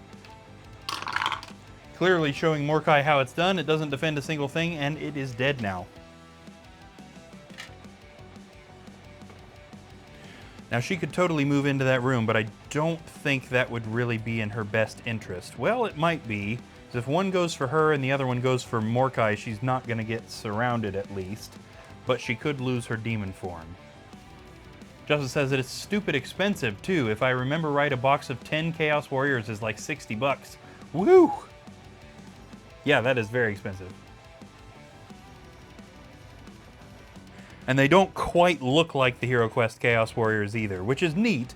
Clearly showing Mordecai how it's done. It doesn't defend a single thing, and it is dead now. Now, she could totally move into that room, but I don't think that would really be in her best interest. Well, it might be, because if one goes for her and the other one goes for Mordecai, she's not going to get surrounded at least, but she could lose her demon form. Justice says that it's stupid expensive, too. If I remember right, a box of 10 Chaos Warriors is like 60 bucks. Woo! Yeah, that is very expensive. And they don't quite look like the Hero Quest Chaos Warriors either, which is neat.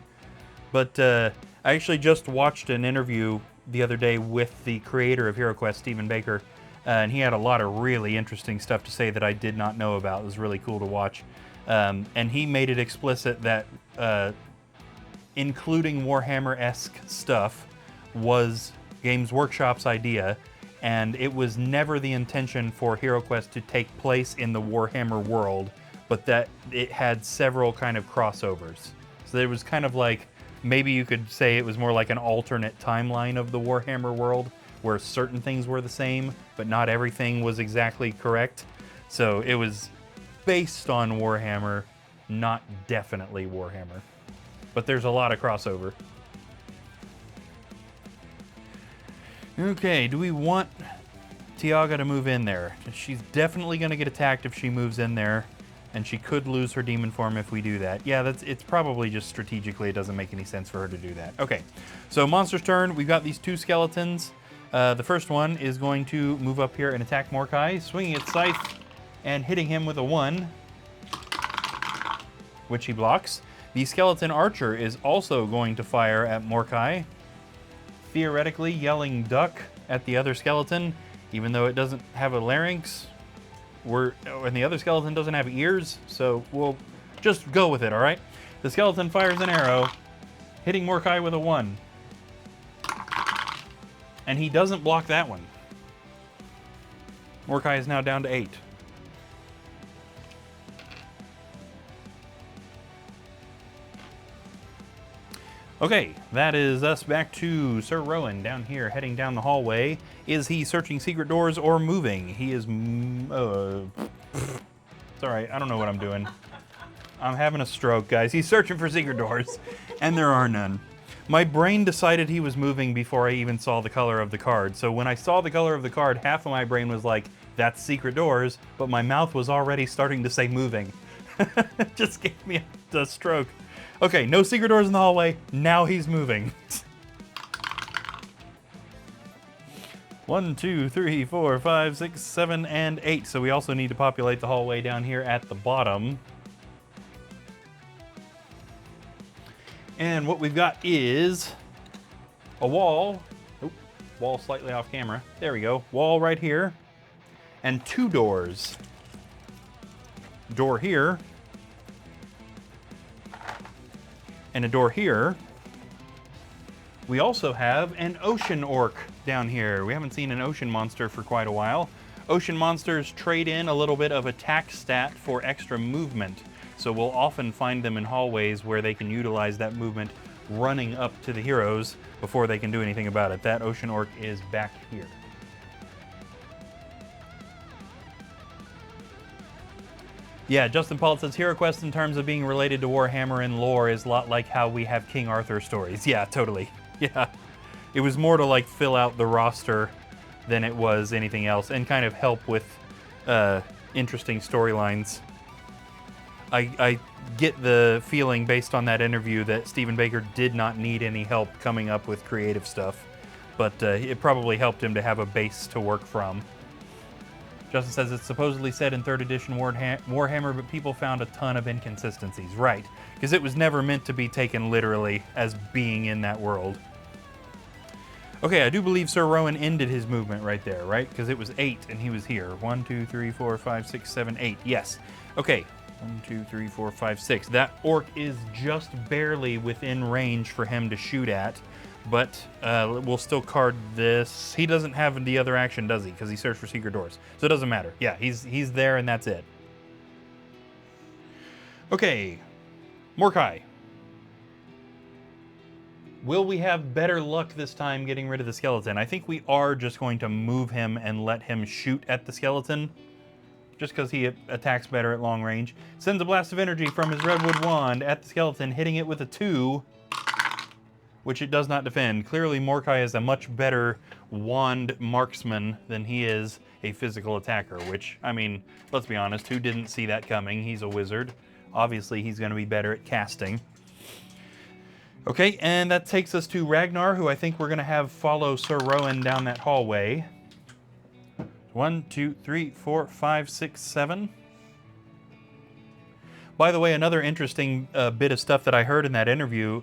But I actually just watched an interview the other day with the creator of Hero Quest, Stephen Baker, and he had a lot of really interesting stuff to say that I did not know about. It was really cool to watch. And he made it explicit that including Warhammer-esque stuff was Games Workshop's idea, and it was never the intention for Hero Quest to take place in the Warhammer world, but that it had several kind of crossovers. So there was kind of like, maybe you could say it was more like an alternate timeline of the Warhammer world, where certain things were the same, but not everything was exactly correct. So it was based on Warhammer, not definitely Warhammer. But there's a lot of crossover. Okay, do we want Tiaga to move in there? She's definitely going to get attacked if she moves in there, and she could lose her demon form if we do that. Yeah, it's probably just strategically it doesn't make any sense for her to do that. Okay, so monster's turn. We've got these two skeletons. The first one is going to move up here and attack Mordecai, swinging its scythe and hitting him with a 1, which he blocks. The skeleton archer is also going to fire at Mordecai, theoretically yelling duck at the other skeleton, even though it doesn't have a larynx. And the other skeleton doesn't have ears, so we'll just go with it, all right? The skeleton fires an arrow, hitting Mordecai with a 1. And he doesn't block that one. Mordecai is now down to 8. Okay, that is us back to Sir Rowan down here, heading down the hallway. Is he searching secret doors or moving? He is... it's alright, I don't know what I'm doing. I'm having a stroke, guys. He's searching for secret doors, and there are none. My brain decided he was moving before I even saw the color of the card. So when I saw the color of the card, half of my brain was like, that's secret doors, but my mouth was already starting to say moving. It just gave me a stroke. Okay, no secret doors in the hallway. Now he's moving. 1, 2, 3, 4, 5, 6, 7, and 8. So we also need to populate the hallway down here at the bottom. And what we've got is a wall. Oop, wall slightly off camera. There we go. Wall right here. And 2 doors. Door here. And a door here. We also have an ocean orc down here. We haven't seen an ocean monster for quite a while. Ocean monsters trade in a little bit of attack stat for extra movement. So we'll often find them in hallways where they can utilize that movement running up to the heroes before they can do anything about it. That ocean orc is back here. Yeah, Justin Paul says HeroQuest in terms of being related to Warhammer and lore is a lot like how we have King Arthur stories. Yeah, totally. Yeah. It was more to like fill out the roster than it was anything else and kind of help with interesting storylines. I get the feeling based on that interview that Stephen Baker did not need any help coming up with creative stuff, but it probably helped him to have a base to work from. Justin says it's supposedly set in 3rd edition Warhammer, but people found a ton of inconsistencies. Right, because it was never meant to be taken literally as being in that world. Okay, I do believe Sir Rowan ended his movement right there, right? Because it was 8 and he was here. 1, 2, 3, 4, 5, 6, 7, 8. Yes. Okay. 1, 2, 3, 4, 5, 6. That orc is just barely within range for him to shoot at, but we'll still card this. He doesn't have the other action, does he? Because he searched for secret doors. So it doesn't matter. Yeah, he's there and that's it. Okay. Mordecai. Will we have better luck this time getting rid of the skeleton? I think we are just going to move him and let him shoot at the skeleton, just because he attacks better at long range. Sends a blast of energy from his redwood wand at the skeleton, hitting it with a 2, which it does not defend. Clearly, Mordecai is a much better wand marksman than he is a physical attacker, which, I mean, let's be honest, who didn't see that coming? He's a wizard. Obviously, he's going to be better at casting. Okay, and that takes us to Ragnar, who I think we're going to have follow Sir Rowan down that hallway. 1, 2, 3, 4, 5, 6, 7. By the way, another interesting bit of stuff that I heard in that interview,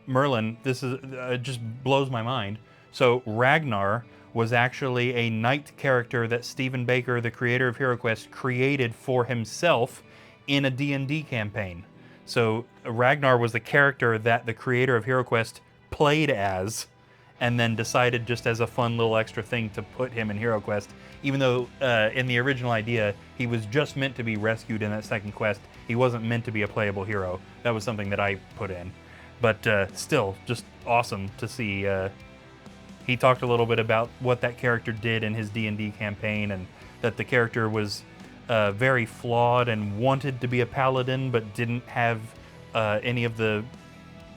Merlin, this is just blows my mind. So Ragnar was actually a knight character that Stephen Baker, the creator of HeroQuest, created for himself in a D&D campaign. So Ragnar was the character that the creator of HeroQuest played as, and then decided just as a fun little extra thing to put him in HeroQuest, even though in the original idea, he was just meant to be rescued in that second quest. He wasn't meant to be a playable hero. That was something that I put in. But still, just awesome to see. He talked a little bit about what that character did in his D&D campaign, and that the character was very flawed and wanted to be a paladin, but didn't have any of the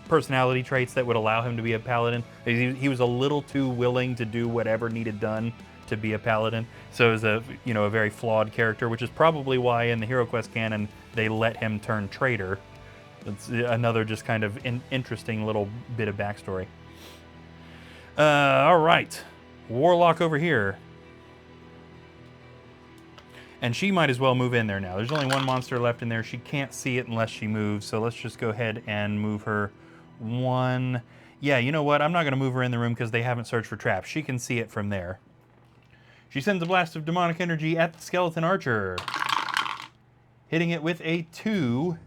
personality traits that would allow him to be a paladin. He was a little too willing to do whatever needed done to be a paladin. So it was a very flawed character, which is probably why in the Hero Quest canon they let him turn traitor. It's another just kind of interesting little bit of backstory. All right, Warlock over here. And she might as well move in there now. There's only one monster left in there. She can't see it unless she moves, so let's just go ahead and move her one. Yeah, you know what? I'm not going to move her in the room because they haven't searched for traps. She can see it from there. She sends a blast of demonic energy at the skeleton archer, hitting it with a 2.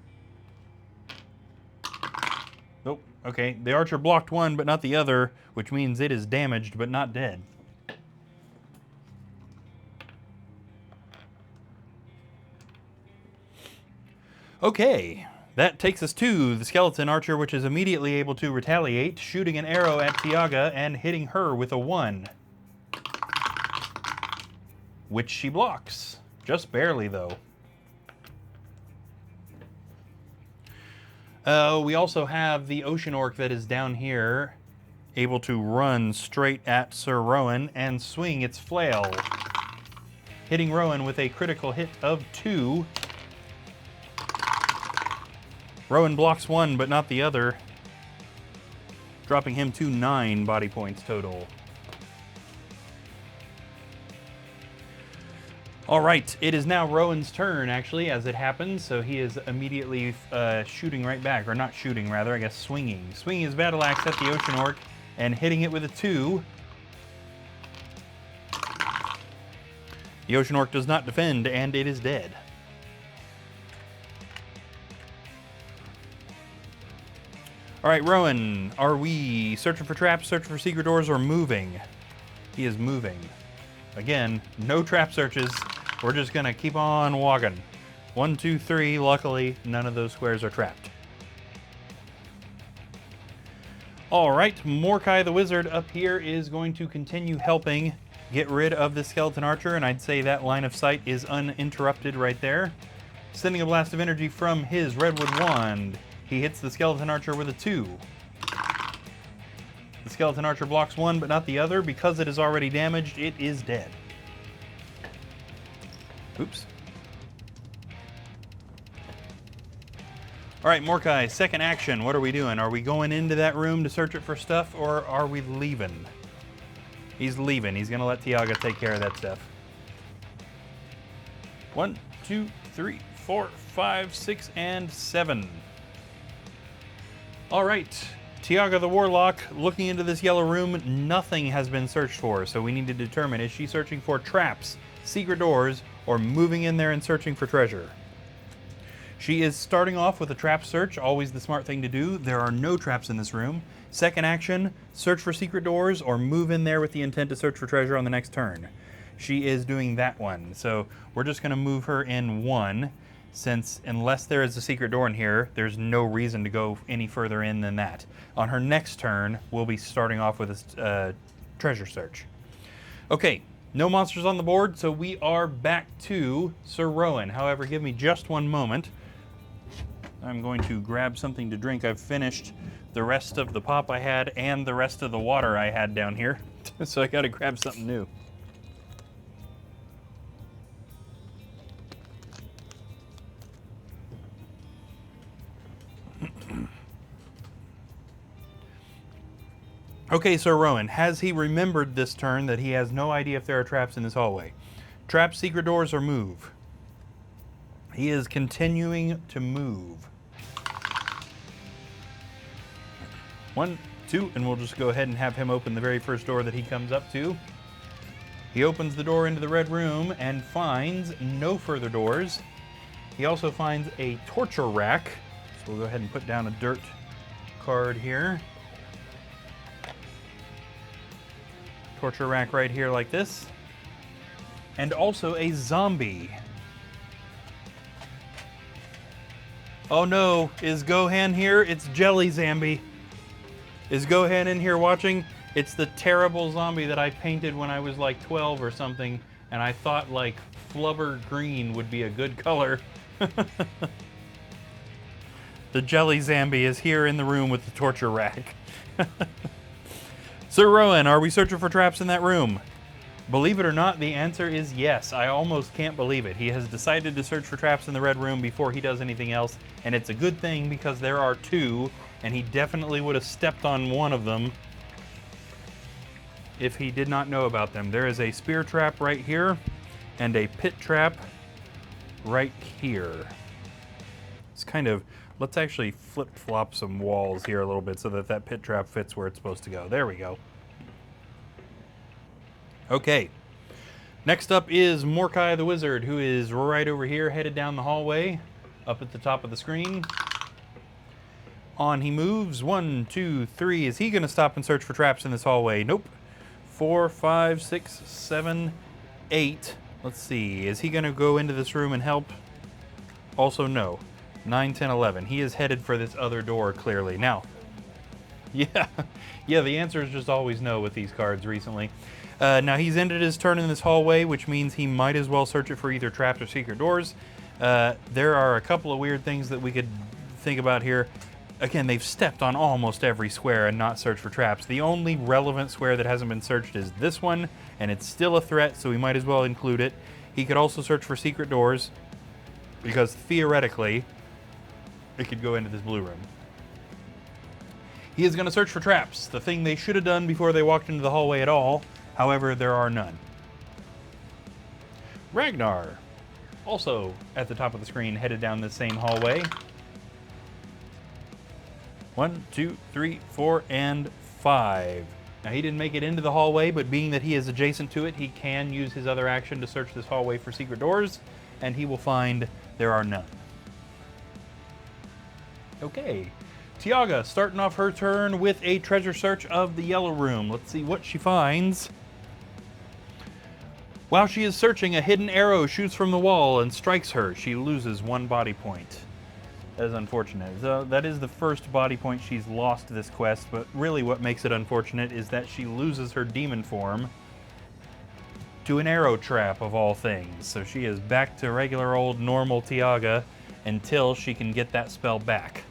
Oh, okay. The archer blocked one, but not the other, which means it is damaged, but not dead. Okay, that takes us to the skeleton archer, which is immediately able to retaliate, shooting an arrow at Tiaga and hitting her with a 1. Which she blocks. Just barely, though. We also have the ocean orc that is down here, able to run straight at Sir Rowan and swing its flail, hitting Rowan with a critical hit of 2. Rowan blocks 1, but not the other, dropping him to 9 body points total. All right, it is now Rowan's turn, actually, as it happens, so he is immediately shooting right back, or not shooting, rather, I guess swinging. Swinging his battle axe at the ocean orc and hitting it with a 2. The ocean orc does not defend, and it is dead. All right, Rowan, are we searching for traps, searching for secret doors, or moving? He is moving. Again, no trap searches. We're just gonna keep on walking. 1, 2, 3, luckily, none of those squares are trapped. All right, Mordecai the Wizard up here is going to continue helping get rid of the skeleton archer, and I'd say that line of sight is uninterrupted right there. Sending a blast of energy from his redwood wand. He hits the skeleton archer with a 2. The skeleton archer blocks 1, but not the other. Because it is already damaged, it is dead. Oops. All right, Mordecai, second action. What are we doing? Are we going into that room to search it for stuff, or are we leaving? He's leaving. He's going to let Tiaga take care of that stuff. 1, 2, 3, 4, 5, 6, and 7. All right, Tiaga the Warlock, looking into this yellow room, nothing has been searched for, so we need to determine, is she searching for traps, secret doors, or moving in there and searching for treasure? She is starting off with a trap search, always the smart thing to do. There are no traps in this room. Second action, search for secret doors, or move in there with the intent to search for treasure on the next turn. She is doing that one, so we're just going to move her in 1. Since unless there is a secret door in here, there's no reason to go any further in than that. On her next turn, we'll be starting off with a treasure search. Okay, no monsters on the board, so we are back to Sir Rowan. However, give me just one moment. I'm going to grab something to drink. I've finished the rest of the pop I had and the rest of the water I had down here, so I gotta grab something new. Okay, Sir Rowan, has he remembered this turn that he has no idea if there are traps in this hallway? Traps, secret doors, or move? He is continuing to move. 1, 2, and we'll just go ahead and have him open the very first door that he comes up to. He opens the door into the red room and finds no further doors. He also finds a torture rack. So we'll go ahead and put down a dirt card here. Torture rack right here like this. And also a zombie. Oh no, is Gohan here? It's Jelly Zambi. Is Gohan in here watching? It's the terrible zombie that I painted when I was like 12 or something, and I thought like flubber green would be a good color. The jelly zombie is here in the room with the torture rack. Sir Rowan, are we searching for traps in that room? Believe it or not, the answer is yes. I almost can't believe it. He has decided to search for traps in the red room before he does anything else, and it's a good thing because there are two, and he definitely would have stepped on one of them if he did not know about them. There is a spear trap right here, and a pit trap right here. It's kind of... Let's actually flip-flop some walls here a little bit so that that pit trap fits where it's supposed to go. There we go. Okay. Next up is Morkai the Wizard, who is right over here, headed down the hallway, up at the top of the screen. On he moves. 1, 2, 3. Is he going to stop and search for traps in this hallway? Nope. 4, 5, 6, 7, 8. Let's see. Is he going to go into this room and help? Also, no. 9, 10, 11. He is headed for this other door, clearly. Now, yeah, the answer is just always no with these cards recently. Now, he's ended his turn in this hallway, which means he might as well search it for either traps or secret doors. There are a couple of weird things that we could think about here. Again, they've stepped on almost every square and not searched for traps. The only relevant square that hasn't been searched is this one, and it's still a threat, so we might as well include it. He could also search for secret doors, because theoretically, it could go into this blue room. He is going to search for traps, the thing they should have done before they walked into the hallway at all. However, there are none. Ragnar, also at the top of the screen, headed down this same hallway. 1, 2, 3, 4, and 5. Now, he didn't make it into the hallway, but being that he is adjacent to it, he can use his other action to search this hallway for secret doors, and he will find there are none. Okay, Tiaga starting off her turn with a treasure search of the yellow room. Let's see what she finds. While she is searching, a hidden arrow shoots from the wall and strikes her. She loses 1 body point. That is unfortunate. So that is the first body point she's lost this quest, but really what makes it unfortunate is that she loses her demon form to an arrow trap of all things. So she is back to regular old normal Tiaga until she can get that spell back.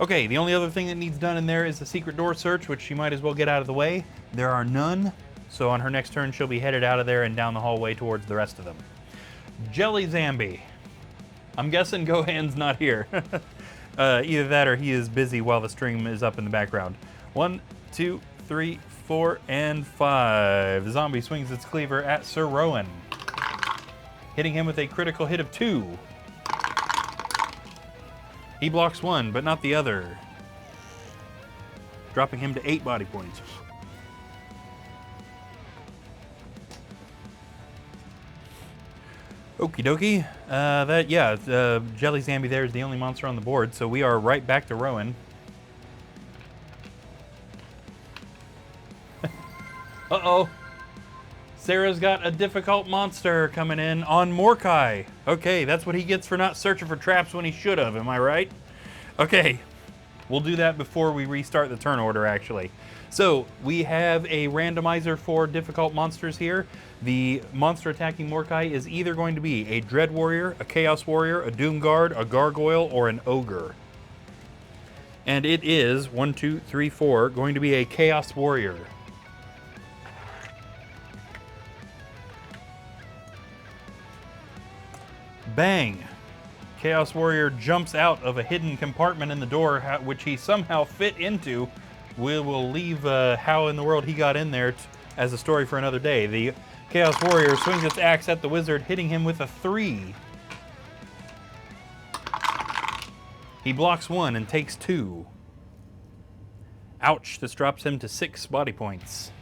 Okay, the only other thing that needs done in there is the secret door search, which she might as well get out of the way. There are none, so on her next turn she'll be headed out of there and down the hallway towards the rest of them. Jelly Zambi. I'm guessing Gohan's not here. Either that or he is busy while the stream is up in the background. 1, 2, 3, 4, and 5. The zombie swings its cleaver at Sir Rowan, hitting him with a critical hit of 2. He blocks 1, but not the other, dropping him to 8 body points. Okie dokie. Jelly Zambi there is the only monster on the board, so we are right back to Rowan. Uh-oh. Sarah's got a difficult monster coming in on Morkai. Okay, that's what he gets for not searching for traps when he should have, am I right? Okay, we'll do that before we restart the turn order, actually. So, we have a randomizer for difficult monsters here. The monster attacking Morkai is either going to be a Dread Warrior, a Chaos Warrior, a Doom Guard, a Gargoyle, or an Ogre. And it is, 1, 2, 3, 4, going to be a Chaos Warrior. Bang! Chaos Warrior jumps out of a hidden compartment in the door, which he somehow fit into. We will leave how in the world he got in there as a story for another day. The Chaos Warrior swings its axe at the wizard, hitting him with a 3. He blocks 1 and takes 2. Ouch, this drops him to 6 body points.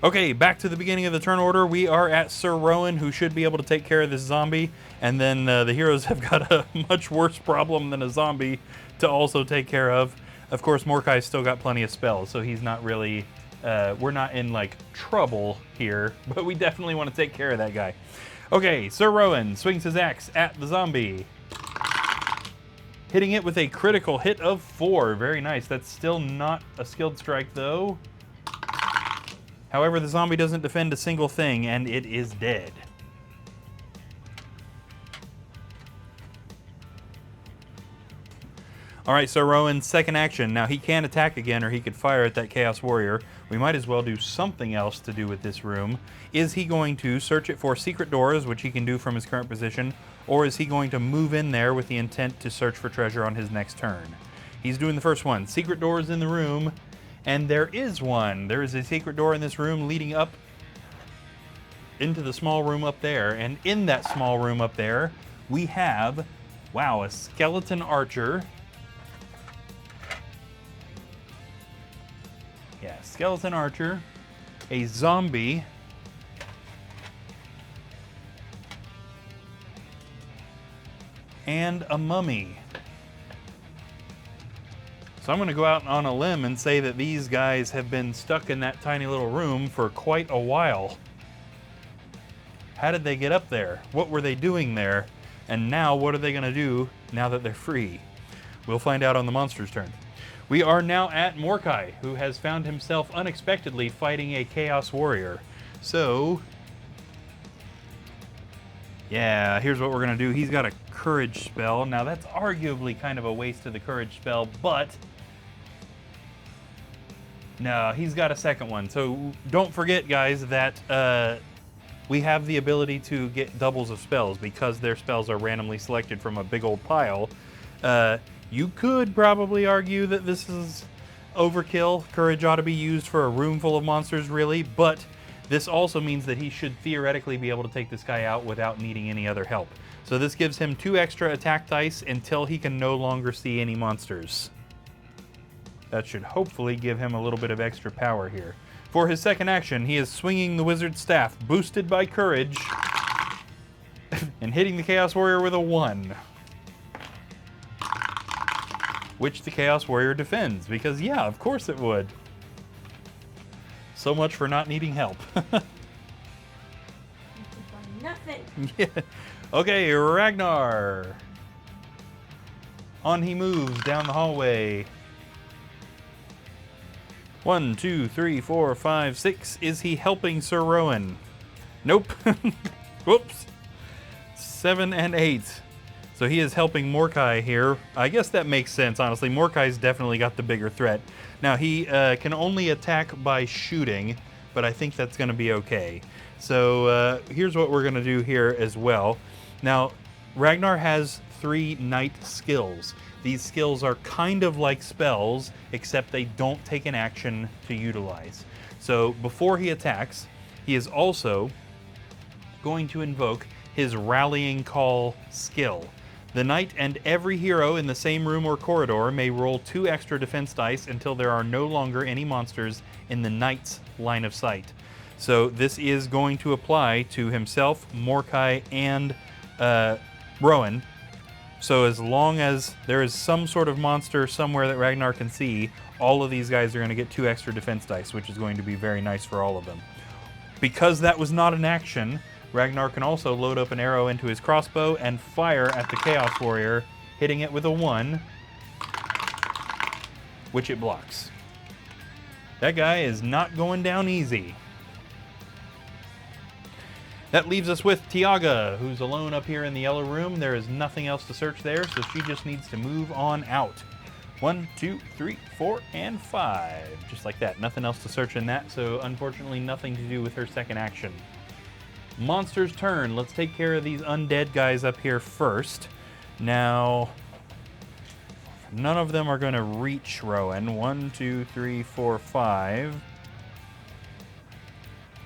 Okay, back to the beginning of the turn order. We are at Sir Rowan, who should be able to take care of this zombie. And then the heroes have got a much worse problem than a zombie to also take care of. Of course, Morkai's still got plenty of spells, so he's not really... we're not in, like, trouble here, but we definitely want to take care of that guy. Okay, Sir Rowan swings his axe at the zombie, hitting it with a critical hit of 4. Very nice. That's still not a skilled strike, though. However, the zombie doesn't defend a single thing, and it is dead. Alright, so Rowan's second action. Now, he can attack again, or he could fire at that Chaos Warrior. We might as well do something else to do with this room. Is he going to search it for secret doors, which he can do from his current position, or is he going to move in there with the intent to search for treasure on his next turn? He's doing the first one. Secret doors in the room, and there is one. There is a secret door in this room leading up into the small room up there, and in that small room up there, we have, wow, a skeleton archer. Yeah, skeleton archer, a zombie, and a mummy. So I'm going to go out on a limb and say that these guys have been stuck in that tiny little room for quite a while. How did they get up there? What were they doing there? And now what are they going to do now that they're free? We'll find out on the monster's turn. We are now at Mordecai, who has found himself unexpectedly fighting a Chaos Warrior. So, yeah, here's what we're going to do. He's got a Courage spell. Now, that's arguably kind of a waste of the Courage spell, but no, he's got a second one. So don't forget, guys, that we have the ability to get doubles of spells because their spells are randomly selected from a big old pile. You could probably argue that this is overkill. Courage ought to be used for a room full of monsters, really, but this also means that he should theoretically be able to take this guy out without needing any other help. So this gives him 2 extra attack dice until he can no longer see any monsters. That should hopefully give him a little bit of extra power here. For his second action, he is swinging the wizard's staff, boosted by courage, and hitting the Chaos Warrior with a 1. Which the Chaos Warrior defends, because yeah, of course it would. So much for not needing help. Nothing. Yeah. Okay, Ragnar. On he moves down the hallway. 1, 2, 3, 4, 5, 6. Is he helping Sir Rowan? Nope. Whoops. 7 and 8. So he is helping Mordecai here. I guess that makes sense, honestly. Mordecai's definitely got the bigger threat. Now, he can only attack by shooting, but I think that's going to be okay. So here's what we're going to do here as well. Now, Ragnar has 3 knight skills. These skills are kind of like spells, except they don't take an action to utilize. So before he attacks, he is also going to invoke his Rallying Call skill. The knight and every hero in the same room or corridor may roll 2 extra defense dice until there are no longer any monsters in the knight's line of sight. So this is going to apply to himself, Mordecai, and Rowan. So as long as there is some sort of monster somewhere that Ragnar can see, all of these guys are going to get 2 extra defense dice, which is going to be very nice for all of them. Because that was not an action, Ragnar can also load up an arrow into his crossbow and fire at the Chaos Warrior, hitting it with a 1, which it blocks. That guy is not going down easy. That leaves us with Tiaga, who's alone up here in the yellow room. There is nothing else to search there, so she just needs to move on out. 1, 2, 3, 4, and 5. Just like that. Nothing else to search in that, so unfortunately nothing to do with her second action. Monster's turn. Let's take care of these undead guys up here first. Now, none of them are going to reach Rowan. 1, 2, 3, 4, 5.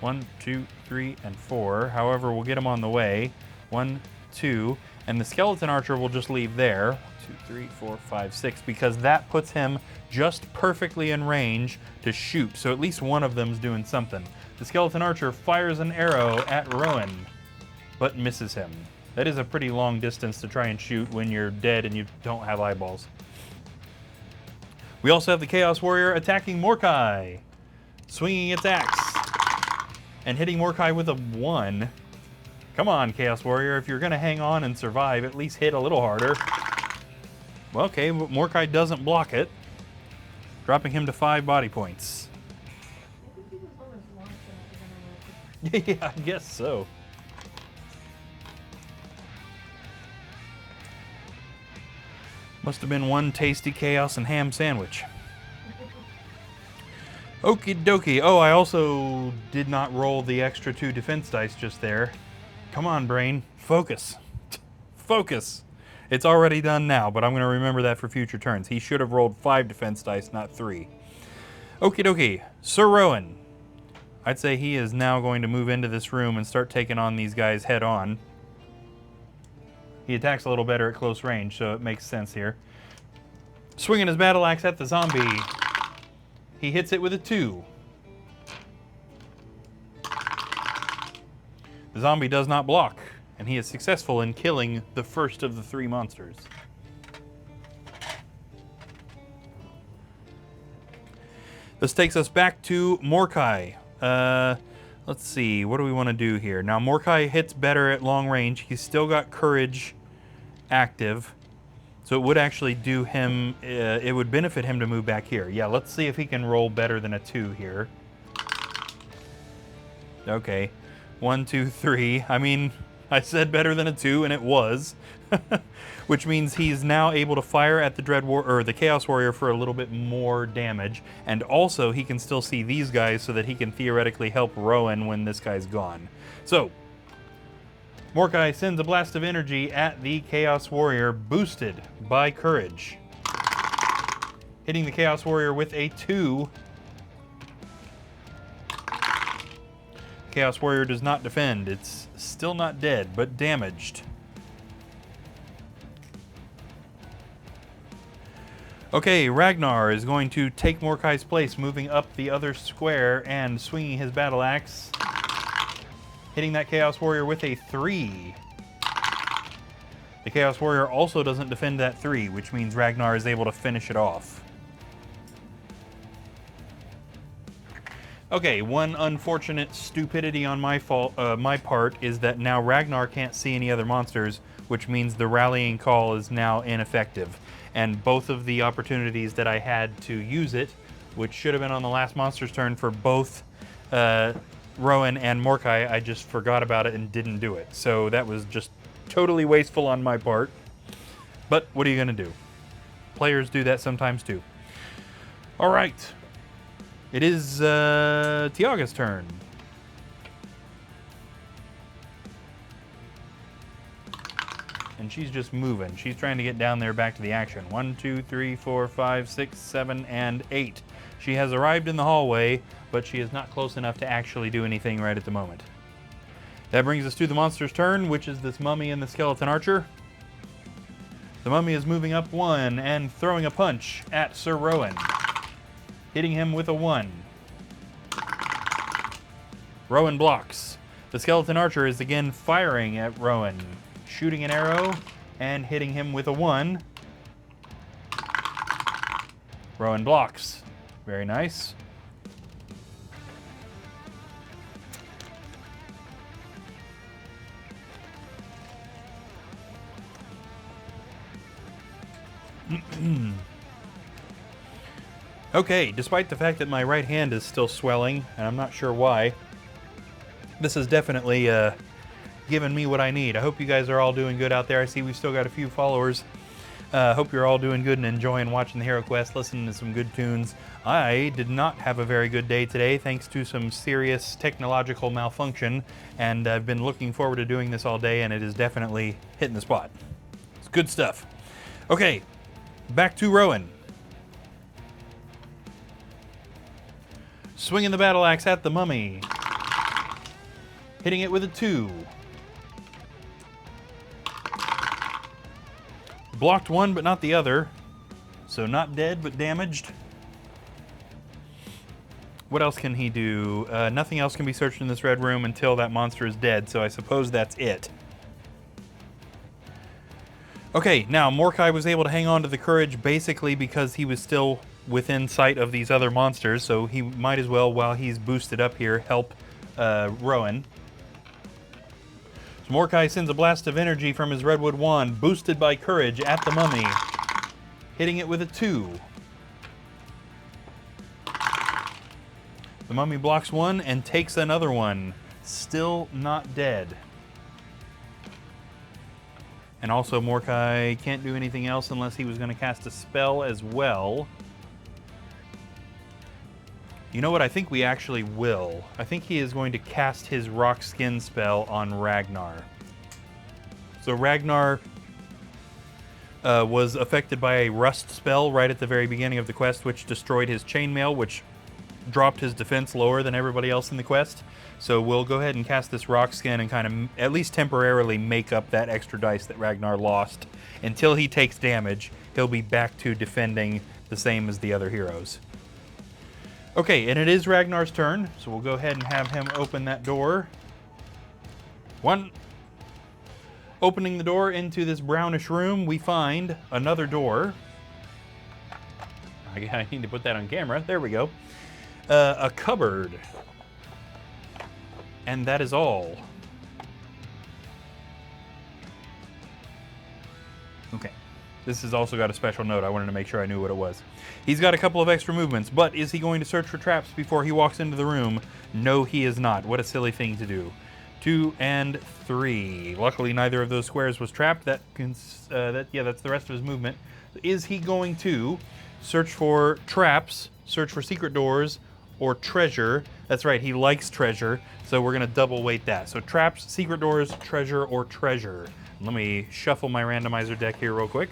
1, 2, 3, and 4. However, we'll get them on the way. 1, 2, and the skeleton archer will just leave there. 2, 3, 4, 5, 6, because that puts him just perfectly in range to shoot. So at least one of them's doing something. The skeleton archer fires an arrow at Rowan, but misses him. That is a pretty long distance to try and shoot when you're dead and you don't have eyeballs. We also have the Chaos Warrior attacking Mordecai, swinging its axe and hitting Mordecai with a 1. Come on, Chaos Warrior, if you're going to hang on and survive, at least hit a little harder. Well, okay, but Mordecai doesn't block it, dropping him to 5 body points. Maybe he was on his lunch. Yeah, I guess so. Must have been one tasty chaos and ham sandwich. Okie dokie. Oh, I also did not roll the extra 2 defense dice just there. Come on, brain. Focus. Focus. It's already done now, but I'm going to remember that for future turns. He should have rolled 5 defense dice, not 3. Okie dokie. Sir Rowan. I'd say he is now going to move into this room and start taking on these guys head on. He attacks a little better at close range, so it makes sense here. Swinging his battle axe at the zombie. He hits it with a 2. The zombie does not block, and he is successful in killing the first of the 3 monsters. This takes us back to Morkai. Let's see, what do we want to do here? Now, Morkai hits better at long range. He's still got courage active. So it would actually do him, it would benefit him to move back here. Yeah, let's see if he can roll better than a 2 here. Okay, 1, 2, 3. I mean, I said better than a 2, and it was. Which means he's now able to fire at the the Chaos Warrior for a little bit more damage. And also, he can still see these guys so that he can theoretically help Rowan when this guy's gone. So, Morkai sends a blast of energy at the Chaos Warrior, boosted by courage. Hitting the Chaos Warrior with a 2. Chaos Warrior does not defend. It's still not dead, but damaged. Okay, Ragnar is going to take Morkai's place, moving up the other square and swinging his battle axe. Hitting that Chaos Warrior with a 3. The Chaos Warrior also doesn't defend that 3, which means Ragnar is able to finish it off. Okay, one unfortunate stupidity on my part is that now Ragnar can't see any other monsters, which means the rallying call is now ineffective. And both of the opportunities that I had to use it, which should have been on the last monster's turn for both Rowan and Morkai, I just forgot about it and didn't do it. So that was just totally wasteful on my part. But what are you going to do? Players do that sometimes too. All right. It is Tiaga's turn. And she's just moving. She's trying to get down there back to the action. 1, 2, 3, 4, 5, 6, 7, and 8. She has arrived in the hallway, but she is not close enough to actually do anything right at the moment. That brings us to the monster's turn, which is this mummy and the skeleton archer. The mummy is moving up 1 and throwing a punch at Sir Rowan, hitting him with a 1. Rowan blocks. The skeleton archer is again firing at Rowan, shooting an arrow and hitting him with a 1. Rowan blocks. Very nice. Okay, despite the fact that my right hand is still swelling, and I'm not sure why, this has definitely given me what I need. I hope you guys are all doing good out there. I see we've still got a few followers. Hope you're all doing good and enjoying watching the Hero Quest, listening to some good tunes. I did not have a very good day today, thanks to some serious technological malfunction, and I've been looking forward to doing this all day, and it is definitely hitting the spot. It's good stuff. Okay, back to Rowan. Swinging the battle axe at the mummy. Hitting it with a 2. Blocked one, but not the other. So not dead, but damaged. What else can he do? Nothing else can be searched in this red room until that monster is dead, so I suppose that's it. Okay, now Morkai was able to hang on to the courage basically because he was still within sight of these other monsters, so he might as well, while he's boosted up here, help Rowan. So Morkai sends a blast of energy from his redwood wand, boosted by courage, at the mummy, hitting it with a 2. The mummy blocks 1 and takes another one, still not dead. And also Mordecai can't do anything else unless he was going to cast a spell as well. You know what? I think we actually will. I think he is going to cast his rock skin spell on Ragnar. So Ragnar was affected by a rust spell right at the very beginning of the quest, which destroyed his chainmail, which dropped his defense lower than everybody else in the quest. So we'll go ahead and cast this rock skin and kind of at least temporarily make up that extra dice that Ragnar lost. Until he takes damage, he'll be back to defending the same as the other heroes. Okay, and it is Ragnar's turn, so we'll go ahead and have him open that door. One. Opening the door into this brownish room, we find another door. I need to put that on camera. There we go. A cupboard. And that is all. Okay. This has also got a special note. I wanted to make sure I knew what it was. He's got a couple of extra movements, but is he going to search for traps before he walks into the room? No, he is not. What a silly thing to do. 2 and 3. Luckily, neither of those squares was trapped. That's the rest of his movement. Is he going to search for traps, search for secret doors, or treasure? That's right, he likes treasure, so we're going to double weight that. So traps, secret doors, treasure, or treasure. Let me shuffle my randomizer deck here real quick.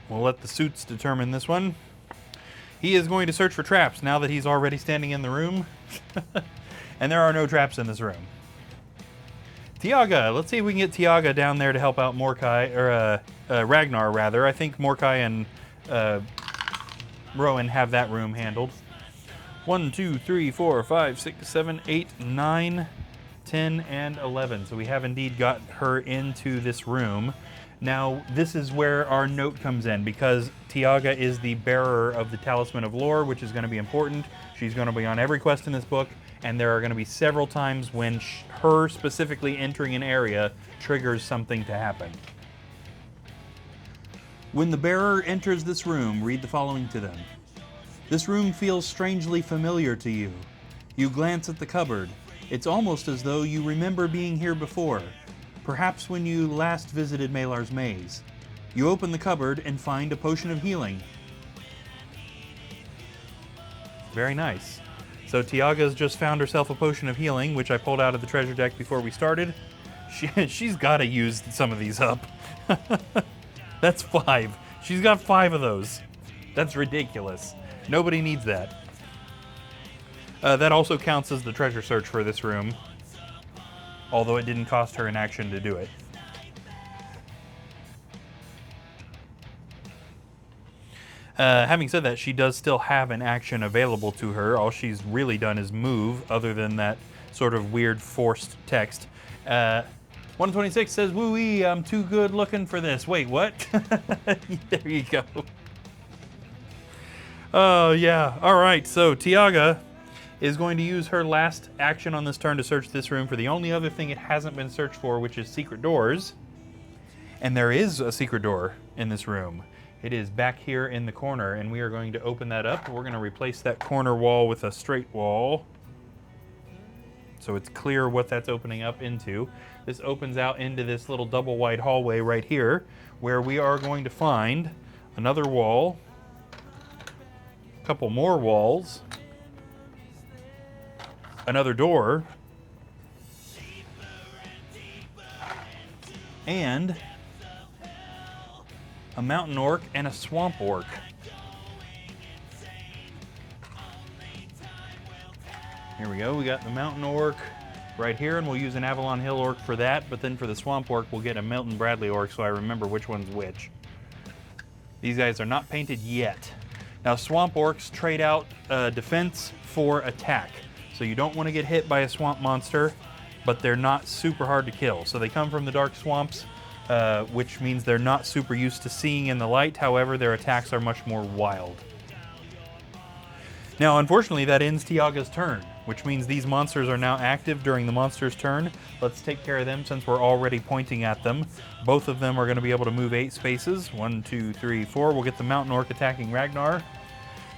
We'll let the suits determine this one. He is going to search for traps now that he's already standing in the room. And there are no traps in this room. Tiaga, let's see if we can get Tiaga down there to help out Mordecai, or Ragnar rather. I think Mordecai and Rowan have that room handled. 1, 2, 3, 4, 5, 6, 7, 8, 9, 10, and 11. So we have indeed got her into this room. Now, this is where our note comes in, because Tiaga is the bearer of the Talisman of Lore, which is going to be important. She's going to be on every quest in this book, and there are going to be several times when her specifically entering an area triggers something to happen. When the bearer enters this room, read the following to them. This room feels strangely familiar to you. You glance at the cupboard. It's almost as though you remember being here before. Perhaps when you last visited Melar's maze. You open the cupboard and find a potion of healing. Very nice. So Tiaga's just found herself a potion of healing, which I pulled out of the treasure deck before we started. She's got to use some of these up. That's 5. She's got 5 of those. That's ridiculous. Nobody needs that. That also counts as the treasure search for this room. Although it didn't cost her an action to do it. Having said that, she does still have an action available to her. All she's really done is move, other than that sort of weird forced text. 126 says, woo-wee, I'm too good looking for this. Wait, what? There you go. Oh, yeah. All right, so Tiaga is going to use her last action on this turn to search this room for the only other thing it hasn't been searched for, which is secret doors. And there is a secret door in this room. It is back here in the corner, and we are going to open that up. We're going to replace that corner wall with a straight wall, so it's clear what that's opening up into. This opens out into this little double wide hallway right here, where we are going to find another wall, a couple more walls, another door, and a mountain orc and a swamp orc. Here we go, we got the mountain orc right here, and we'll use an Avalon Hill orc for that, but then for the swamp orc we'll get a Milton Bradley orc so I remember which one's which. These guys are not painted yet. Now swamp orcs trade out defense for attack. So you don't want to get hit by a swamp monster, but they're not super hard to kill. So they come from the dark swamps, which means they're not super used to seeing in the light. However, their attacks are much more wild. Now, unfortunately, that ends Tiaga's turn. which means these monsters are now active during the monster's turn. Let's take care of them since we're already pointing at them. Both of them are going to be able to move 8 spaces. 1, 2, 3, 4. We'll get the Mountain Orc attacking Ragnar,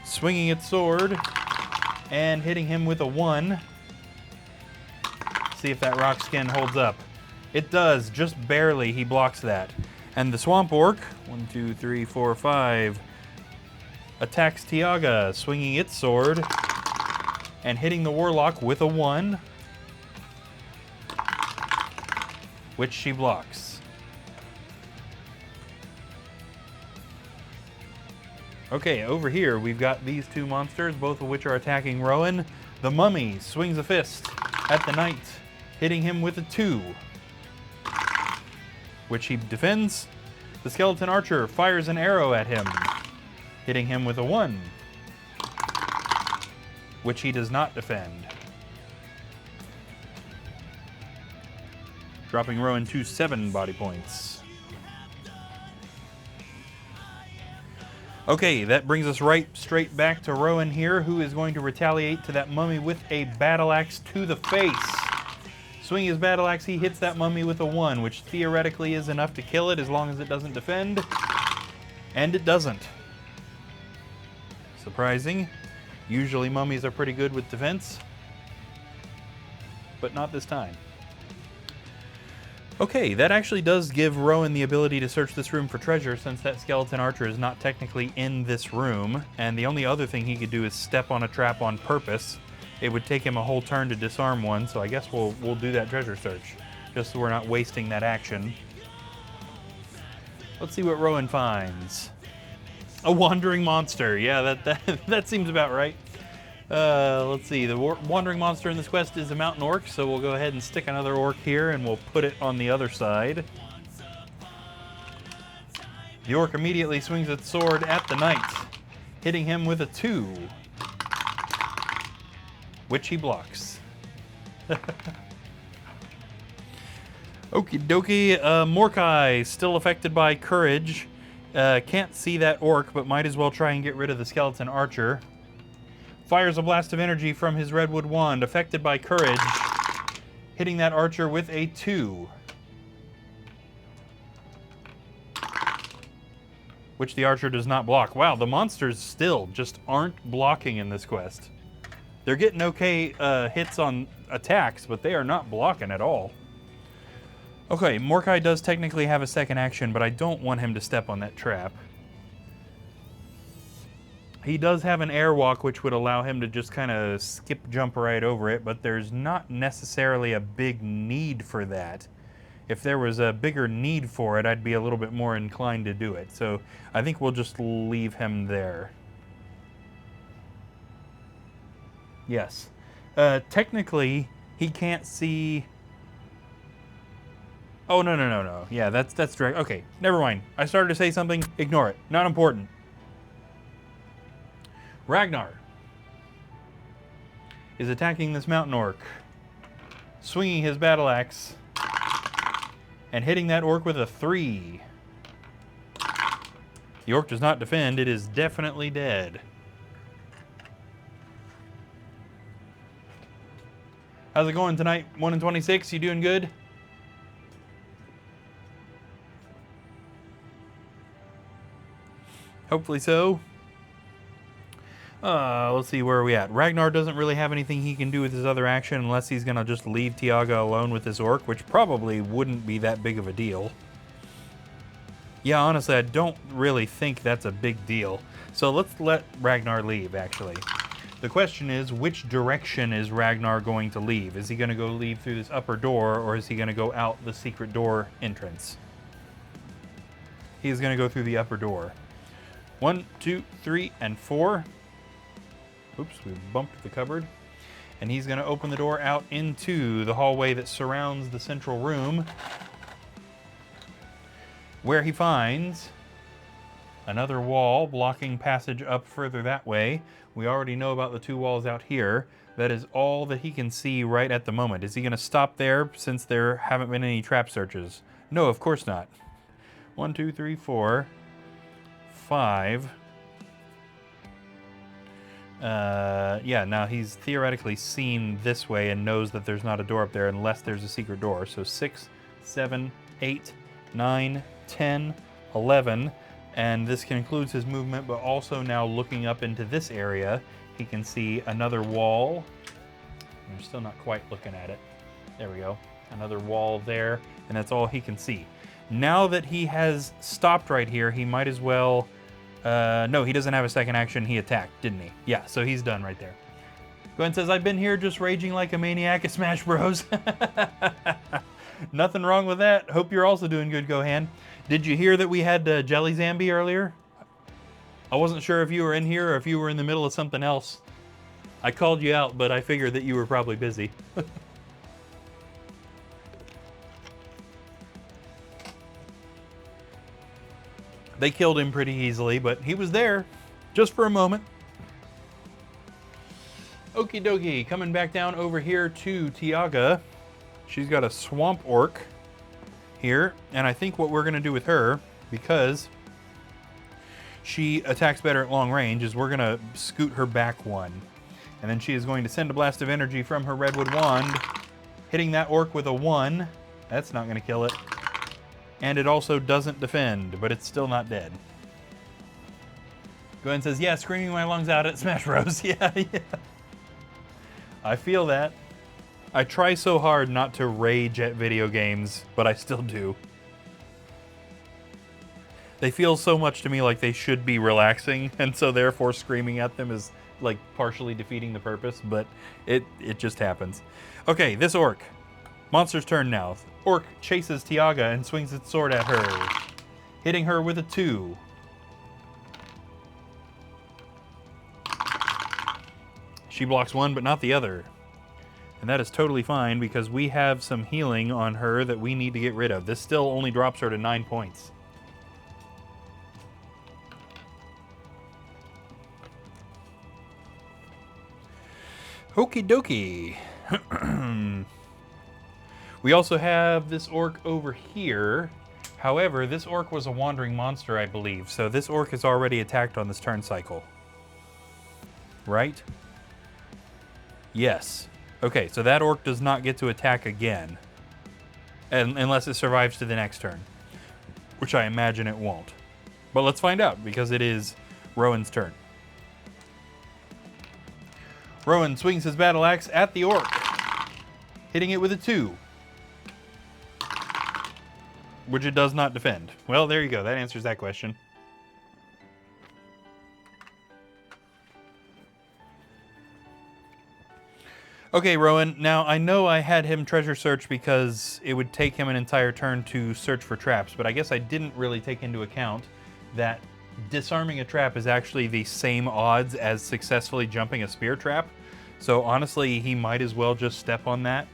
swinging its sword and hitting him with a 1. See if that rock skin holds up. It does, just barely. He blocks that. And the Swamp Orc, 1, 2, 3, 4, 5, attacks Tiaga, swinging its sword and hitting the Warlock with a 1, which she blocks. Okay, over here we've got these 2 monsters, both of which are attacking Rowan. The Mummy swings a fist at the Knight, hitting him with a 2, which he defends. The Skeleton Archer fires an arrow at him, hitting him with a 1, which he does not defend. Dropping Rowan to 7 body points. Okay, that brings us right straight back to Rowan here, who is going to retaliate to that mummy with a battle axe to the face. Swinging his battle axe, he hits that mummy with a 1, which theoretically is enough to kill it as long as it doesn't defend. And it doesn't. Surprising. Usually mummies are pretty good with defense, but not this time. Okay, that actually does give Rowan the ability to search this room for treasure, since that Skeleton Archer is not technically in this room, and the only other thing he could do is step on a trap on purpose. It would take him a whole turn to disarm one, so I guess we'll do that treasure search, just so we're not wasting that action. Let's see what Rowan finds. A wandering monster. Yeah, that seems about right. Let's see. The wandering monster in this quest is a mountain orc, so we'll go ahead and stick another orc here, and we'll put it on the other side. The orc immediately swings its sword at the knight, hitting him with a 2, which he blocks. Okie dokie. Morkai, still affected by courage. Can't see that orc, but might as well try and get rid of the Skeleton Archer. Fires a blast of energy from his redwood wand, affected by courage, hitting that archer with a 2, which the archer does not block. Wow, the monsters still just aren't blocking in this quest. They're getting okay hits on attacks, but they are not blocking at all. Okay, Morkai does technically have a second action, but I don't want him to step on that trap. He does have an airwalk, which would allow him to just kind of jump right over it, but there's not necessarily a big need for that. If there was a bigger need for it, I'd be a little bit more inclined to do it. So I think we'll just leave him there. Yes. Technically, he can't see... Oh, no. Yeah, that's direct. Okay, never mind. I started to say something. Ignore it. Not important. Ragnar is attacking this mountain orc, swinging his battle axe and hitting that orc with a 3. The orc does not defend. It is definitely dead. How's it going tonight? 1 in 26. You doing good? Hopefully so. Let's see, where are we at? Ragnar doesn't really have anything he can do with his other action unless he's going to just leave Tiaga alone with his orc, which probably wouldn't be that big of a deal. Yeah, honestly, I don't really think that's a big deal. So let's let Ragnar leave, actually. The question is, which direction is Ragnar going to leave? Is he going to go leave through this upper door, or is he going to go out the secret door entrance? He's going to go through the upper door. 1, 2, 3, and 4. Oops, we bumped the cupboard. And he's going to open the door out into the hallway that surrounds the central room, where he finds another wall blocking passage up further that way. We already know about the 2 walls out here. That is all that he can see right at the moment. Is he going to stop there since there haven't been any trap searches? No, of course not. 1, 2, 3, 4, 5. Yeah, now he's theoretically seen this way and knows that there's not a door up there unless there's a secret door. So 6, 7, 8, 9, 10, 11. And this concludes his movement, but also now looking up into this area, he can see another wall. I'm still not quite looking at it. There we go. Another wall there, and that's all he can see. Now that he has stopped right here, he might as well... no, he doesn't have a second action. He attacked, didn't he? Yeah, so he's done right there. Gwen says, I've been here just raging like a maniac at Smash Bros. Nothing wrong with that. Hope you're also doing good, Gohan. Did you hear that we had Jelly Zambi earlier? I wasn't sure if you were in here or if you were in the middle of something else. I called you out, but I figured that you were probably busy. They killed him pretty easily, but he was there just for a moment. Okie dokie, coming back down over here to Tiaga. She's got a swamp orc here, and I think what we're going to do with her, because she attacks better at long range, is we're going to scoot her back one. And then she is going to send a blast of energy from her redwood wand, hitting that orc with a 1. That's not going to kill it. And it also doesn't defend, but it's still not dead. Gwen says, yeah, screaming my lungs out at Smash Bros. Yeah. I feel that. I try so hard not to rage at video games, but I still do. They feel so much to me like they should be relaxing, and so therefore screaming at them is like partially defeating the purpose, but it just happens. Okay, this orc. Monster's turn now. Orc chases Tiaga and swings its sword at her, hitting her with a 2. She blocks one, but not the other. And that is totally fine because we have some healing on her that we need to get rid of. This still only drops her to 9 points. Okie dokie. We also have this orc over here. However, this orc was a wandering monster, I believe. So this orc is already attacked on this turn cycle. Right? Yes. Okay, so that orc does not get to attack again. Unless it survives to the next turn. Which I imagine it won't. But let's find out, because it is Rowan's turn. Rowan swings his battle axe at the orc, hitting it with a 2. Which it does not defend. Well, there you go. That answers that question. Okay, Rowan. Now, I know I had him treasure search because it would take him an entire turn to search for traps, but I guess I didn't really take into account that disarming a trap is actually the same odds as successfully jumping a spear trap. So honestly, he might as well just step on that.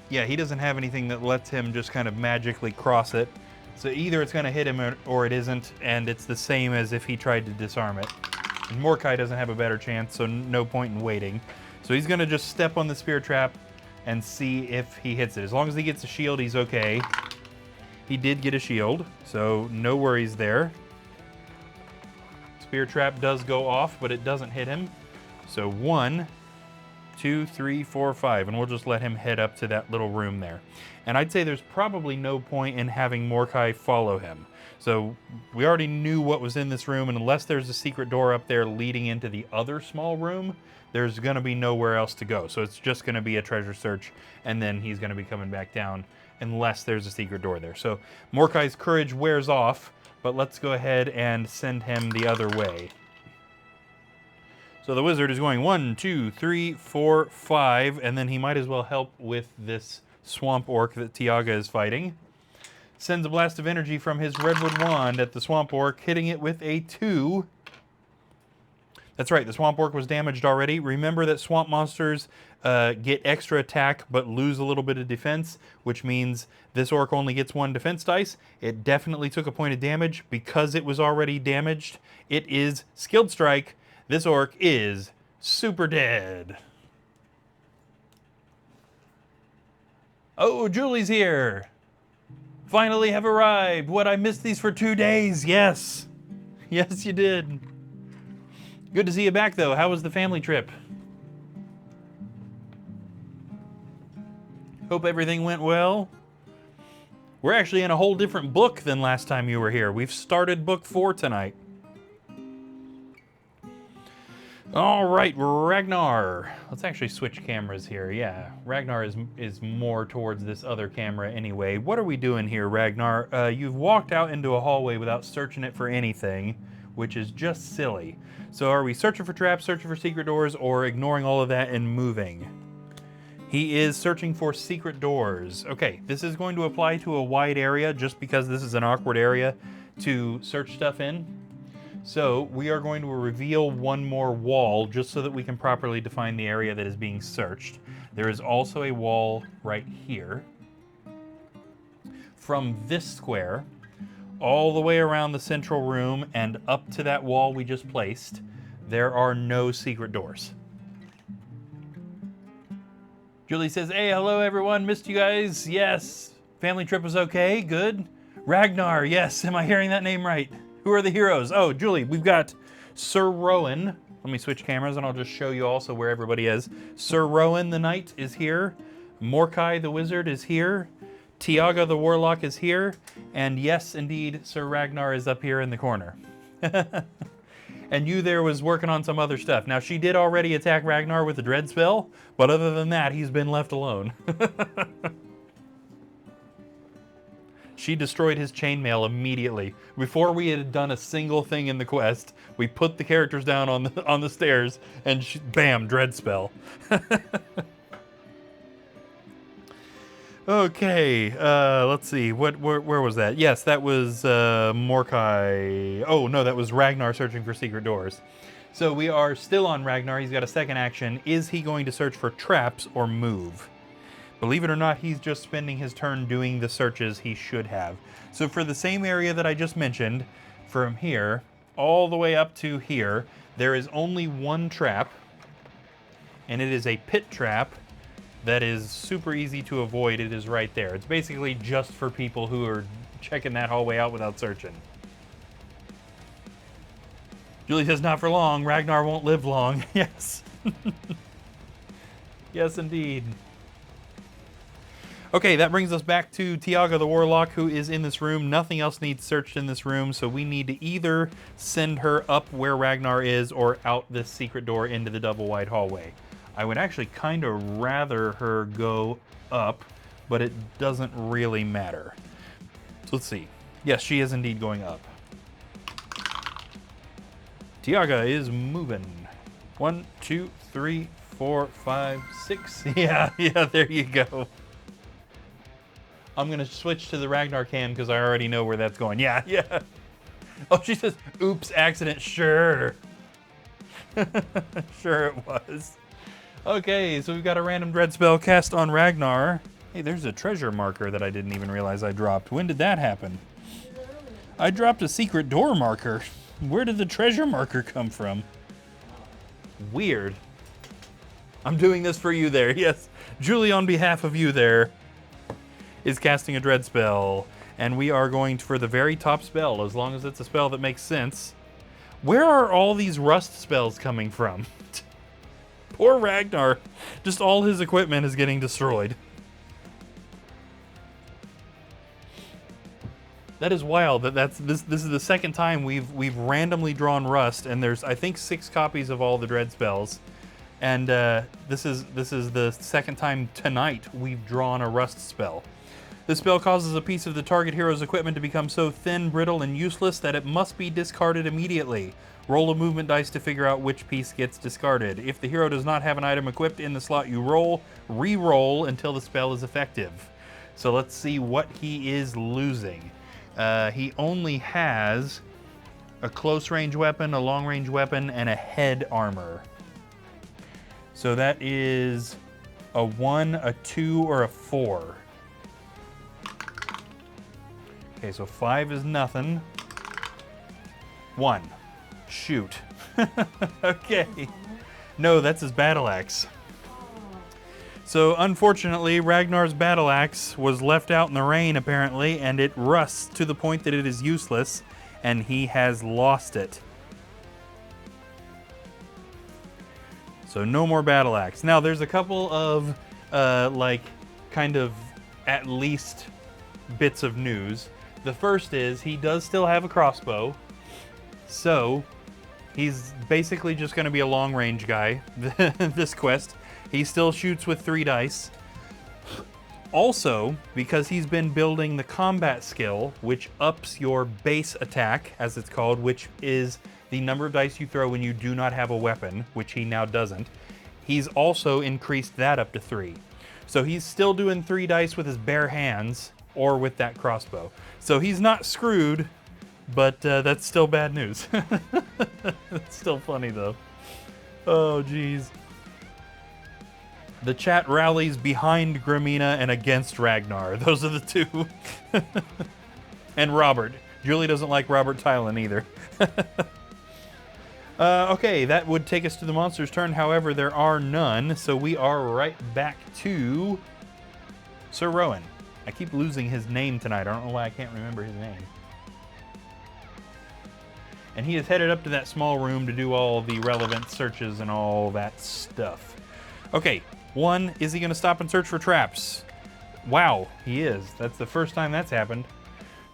Yeah, he doesn't have anything that lets him just kind of magically cross it. So either it's going to hit him or it isn't, and it's the same as if he tried to disarm it. And Mordecai doesn't have a better chance, so no point in waiting. So he's going to just step on the spear trap and see if he hits it. As long as he gets a shield, he's okay. He did get a shield, so no worries there. Spear trap does go off, but it doesn't hit him. So 1, 2, 3, 4, 5, and we'll just let him head up to that little room there. And I'd say there's probably no point in having Mordecai follow him. So we already knew what was in this room, and unless there's a secret door up there leading into the other small room, there's going to be nowhere else to go. So it's just going to be a treasure search, and then he's going to be coming back down unless there's a secret door there. So Mordecai's courage wears off, but let's go ahead and send him the other way. So the wizard is going 1, 2, 3, 4, 5, and then he might as well help with this swamp orc that Tiaga is fighting. Sends a blast of energy from his redwood wand at the swamp orc, hitting it with a 2. That's right, the swamp orc was damaged already. Remember that swamp monsters get extra attack but lose a little bit of defense, which means this orc only gets 1 defense dice. It definitely took a point of damage because it was already damaged. It is Skilled Strike. This orc is super dead. Oh, Julie's here. Finally have arrived. What, I missed these for 2 days? Yes. Yes, you did. Good to see you back, though. How was the family trip? Hope everything went well. We're actually in a whole different book than last time you were here. We've started book 4 tonight. All right, Ragnar. Let's actually switch cameras here. Yeah, Ragnar is more towards this other camera anyway. What are we doing here, Ragnar? You've walked out into a hallway without searching it for anything, which is just silly. So are we searching for traps, searching for secret doors, or ignoring all of that and moving? He is searching for secret doors. Okay, this is going to apply to a wide area just because this is an awkward area to search stuff in. So we are going to reveal one more wall just so that we can properly define the area that is being searched. There is also a wall right here. From this square, all the way around the central room and up to that wall we just placed, there are no secret doors. Julie says, hey, hello everyone, missed you guys. Yes, family trip was okay, good. Ragnar, yes, am I hearing that name right? Who are the heroes? Oh, Julie, we've got Sir Rowan. Let me switch cameras and I'll just show you also where everybody is. Sir Rowan the Knight is here. Mordecai the Wizard is here. Tiaga the Warlock is here. And yes, indeed, Sir Ragnar is up here in the corner. And you there was working on some other stuff. Now, she did already attack Ragnar with the Dread spell, but other than that, he's been left alone. She destroyed his chainmail immediately. Before we had done a single thing in the quest, we put the characters down on the stairs, and bam, Dread spell. Okay, let's see. Where was that? Yes, that was Mordecai. Oh no, that was Ragnar searching for secret doors. So we are still on Ragnar. He's got a second action. Is he going to search for traps or move? Believe it or not, he's just spending his turn doing the searches he should have. So for the same area that I just mentioned, from here all the way up to here, there is only one trap, and it is a pit trap that is super easy to avoid. It is right there. It's basically just for people who are checking that hallway out without searching. Julie says, not for long. Ragnar won't live long. Yes. Yes, indeed. Okay, that brings us back to Tiaga the Warlock, who is in this room. Nothing else needs searched in this room, so we need to either send her up where Ragnar is or out this secret door into the double wide hallway. I would actually kind of rather her go up, but it doesn't really matter. So let's see. Yes, she is indeed going up. Tiaga is moving. 1, 2, 3, 4, 5, 6. Yeah, there you go. I'm going to switch to the Ragnar cam because I already know where that's going. Yeah. Oh, she says, oops, accident. Sure. Sure it was. Okay, so we've got a random dread spell cast on Ragnar. Hey, there's a treasure marker that I didn't even realize I dropped. When did that happen? I dropped a secret door marker. Where did the treasure marker come from? Weird. I'm doing this for you there. Yes, Julie, on behalf of you there, is casting a dread spell, and we are going for the very top spell, as long as it's a spell that makes sense. Where are all these rust spells coming from? Poor Ragnar. Just all his equipment is getting destroyed. That is wild. This is the second time we've randomly drawn rust, and there's I think 6 copies of all the dread spells, and this is the second time tonight we've drawn a rust spell. This spell causes a piece of the target hero's equipment to become so thin, brittle, and useless that it must be discarded immediately. Roll a movement dice to figure out which piece gets discarded. If the hero does not have an item equipped in the slot you roll, re-roll until the spell is effective. So let's see what he is losing. He only has a close range weapon, a long range weapon, and a head armor. So that is a 1, a 2, or a 4. Okay, so 5 is nothing. 1. Shoot. Okay. No, that's his battle axe. So unfortunately, Ragnar's battle axe was left out in the rain apparently, and it rusts to the point that it is useless, and he has lost it. So no more battle axe. Now there's a couple of like kind of at least bits of news. The first is he does still have a crossbow. So he's basically just going to be a long range guy this quest. He still shoots with 3 dice. Also, because he's been building the combat skill, which ups your base attack, as it's called, which is the number of dice you throw when you do not have a weapon, which he now doesn't. He's also increased that up to 3. So he's still doing 3 dice with his bare hands or with that crossbow. So he's not screwed, but that's still bad news. It's still funny though. Oh, geez. The chat rallies behind Grimina and against Ragnar. Those are the two. And Robert. Julie doesn't like Robert Tylan either. Okay, that would take us to the monster's turn. However, there are none, so we are right back to Sir Rowan. I keep losing his name tonight. I don't know why I can't remember his name. And he is headed up to that small room to do all the relevant searches and all that stuff. Okay, 1, is he going to stop and search for traps? Wow, he is. That's the first time that's happened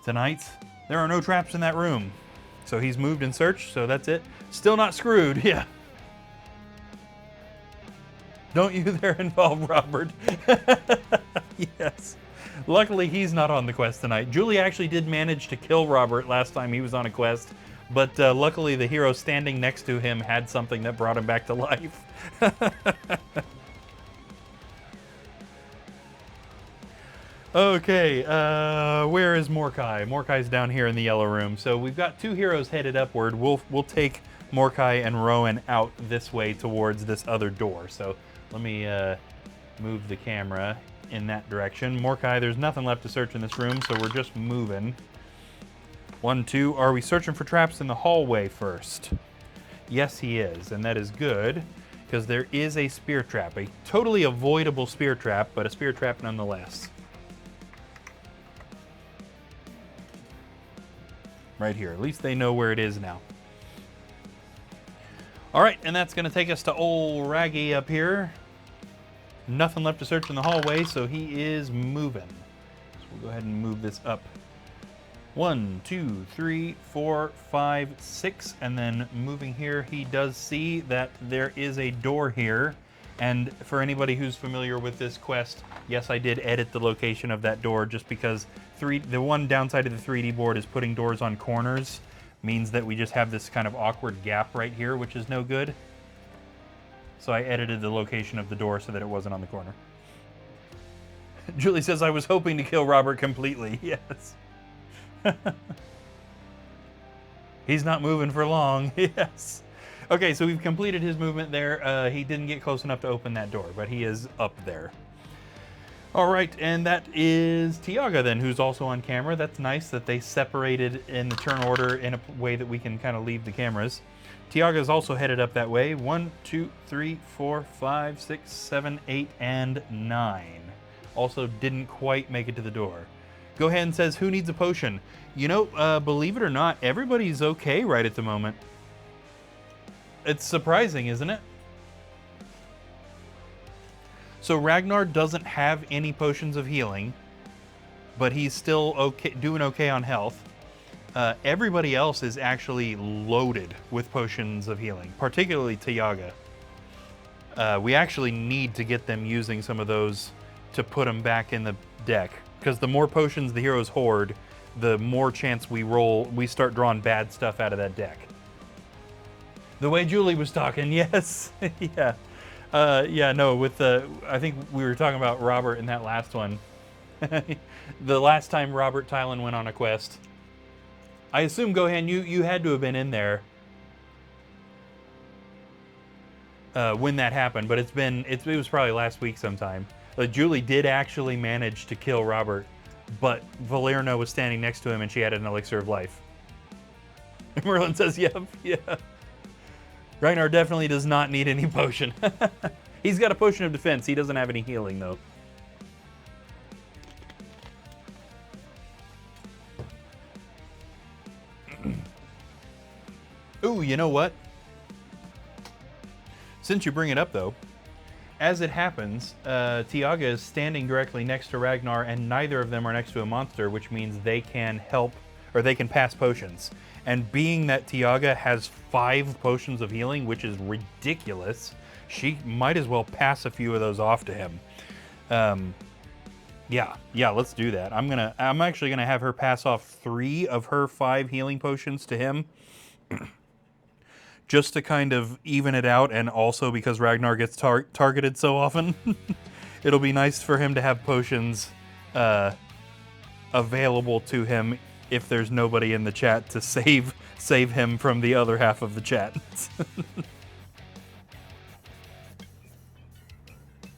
tonight. There are no traps in that room. So he's moved and searched, so that's it. Still not screwed, yeah. Don't you there involve Robert. Yes. Luckily, he's not on the quest tonight. Julie actually did manage to kill Robert last time he was on a quest, but luckily the hero standing next to him had something that brought him back to life. Okay, where is Morkai? Morkai's down here in the yellow room. So we've got 2 heroes headed upward. We'll take Morkai and Rowan out this way towards this other door. So let me move the camera in that direction. Morkai, there's nothing left to search in this room, so we're just moving. 1, 2, are we searching for traps in the hallway first? Yes, he is, and that is good, because there is a spear trap. A totally avoidable spear trap, but a spear trap nonetheless. Right here. At least they know where it is now. All right, and that's going to take us to old Raggy up here. Nothing left to search in the hallway, so he is moving. So we'll go ahead and move this up. 1, 2, 3, 4, 5, 6, and then moving here, he does see that there is a door here. And for anybody who's familiar with this quest, yes, I did edit the location of that door just because the one downside of the 3D board is putting doors on corners means that we just have this kind of awkward gap right here, which is no good. So I edited the location of the door so that it wasn't on the corner. Julie says, I was hoping to kill Robert completely. Yes. He's not moving for long. Yes. Okay, so we've completed his movement there. He didn't get close enough to open that door, but he is up there. All right, and that is Tiaga then, who's also on camera. That's nice that they separated in the turn order in a way that we can kind of leave the cameras. Tiaga is also headed up that way. 1, 2, 3, 4, 5, 6, 7, 8, and 9. Also didn't quite make it to the door. Go ahead and says, who needs a potion? You know, believe it or not, everybody's okay right at the moment. It's surprising, isn't it? So Ragnar doesn't have any potions of healing, but he's still okay, doing okay on health. Everybody else is actually loaded with potions of healing, particularly Tiaga. We actually need to get them using some of those to put them back in the deck, because the more potions the heroes hoard, the more chance we start drawing bad stuff out of that deck. The way Julie was talking, yes. Yeah. Yeah, no, I think we were talking about Robert in that last one. The last time Robert Tylan went on a quest. I assume, Gohan, you had to have been in there when that happened, but it was probably last week sometime. Julie did actually manage to kill Robert, but Valerna was standing next to him and she had an elixir of life. Merlin says, yep, yeah. Ragnar definitely does not need any potion. He's got a potion of defense. He doesn't have any healing, though. Ooh, you know what? Since you bring it up, though, as it happens, Tiaga is standing directly next to Ragnar, and neither of them are next to a monster, which means they can help, or they can pass potions. And being that Tiaga has 5 potions of healing, which is ridiculous, she might as well pass a few of those off to him. Yeah, let's do that. I'm actually gonna have her pass off 3 of her 5 healing potions to him. Just to kind of even it out, and also because Ragnar gets targeted so often. It'll be nice for him to have potions available to him if there's nobody in the chat to save him from the other half of the chat.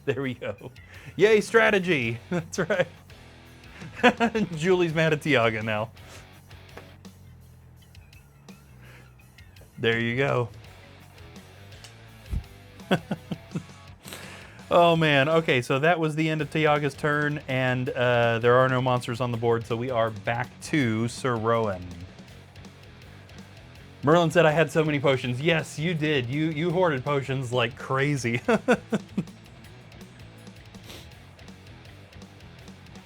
There we go. Yay, strategy! That's right. Julie's mad at Tiaga now. There you go. Oh man, okay, so that was the end of Tiaga's turn, and there are no monsters on the board, so we are back to Sir Rowan. Merlin said I had so many potions. Yes, you did. You hoarded potions like crazy.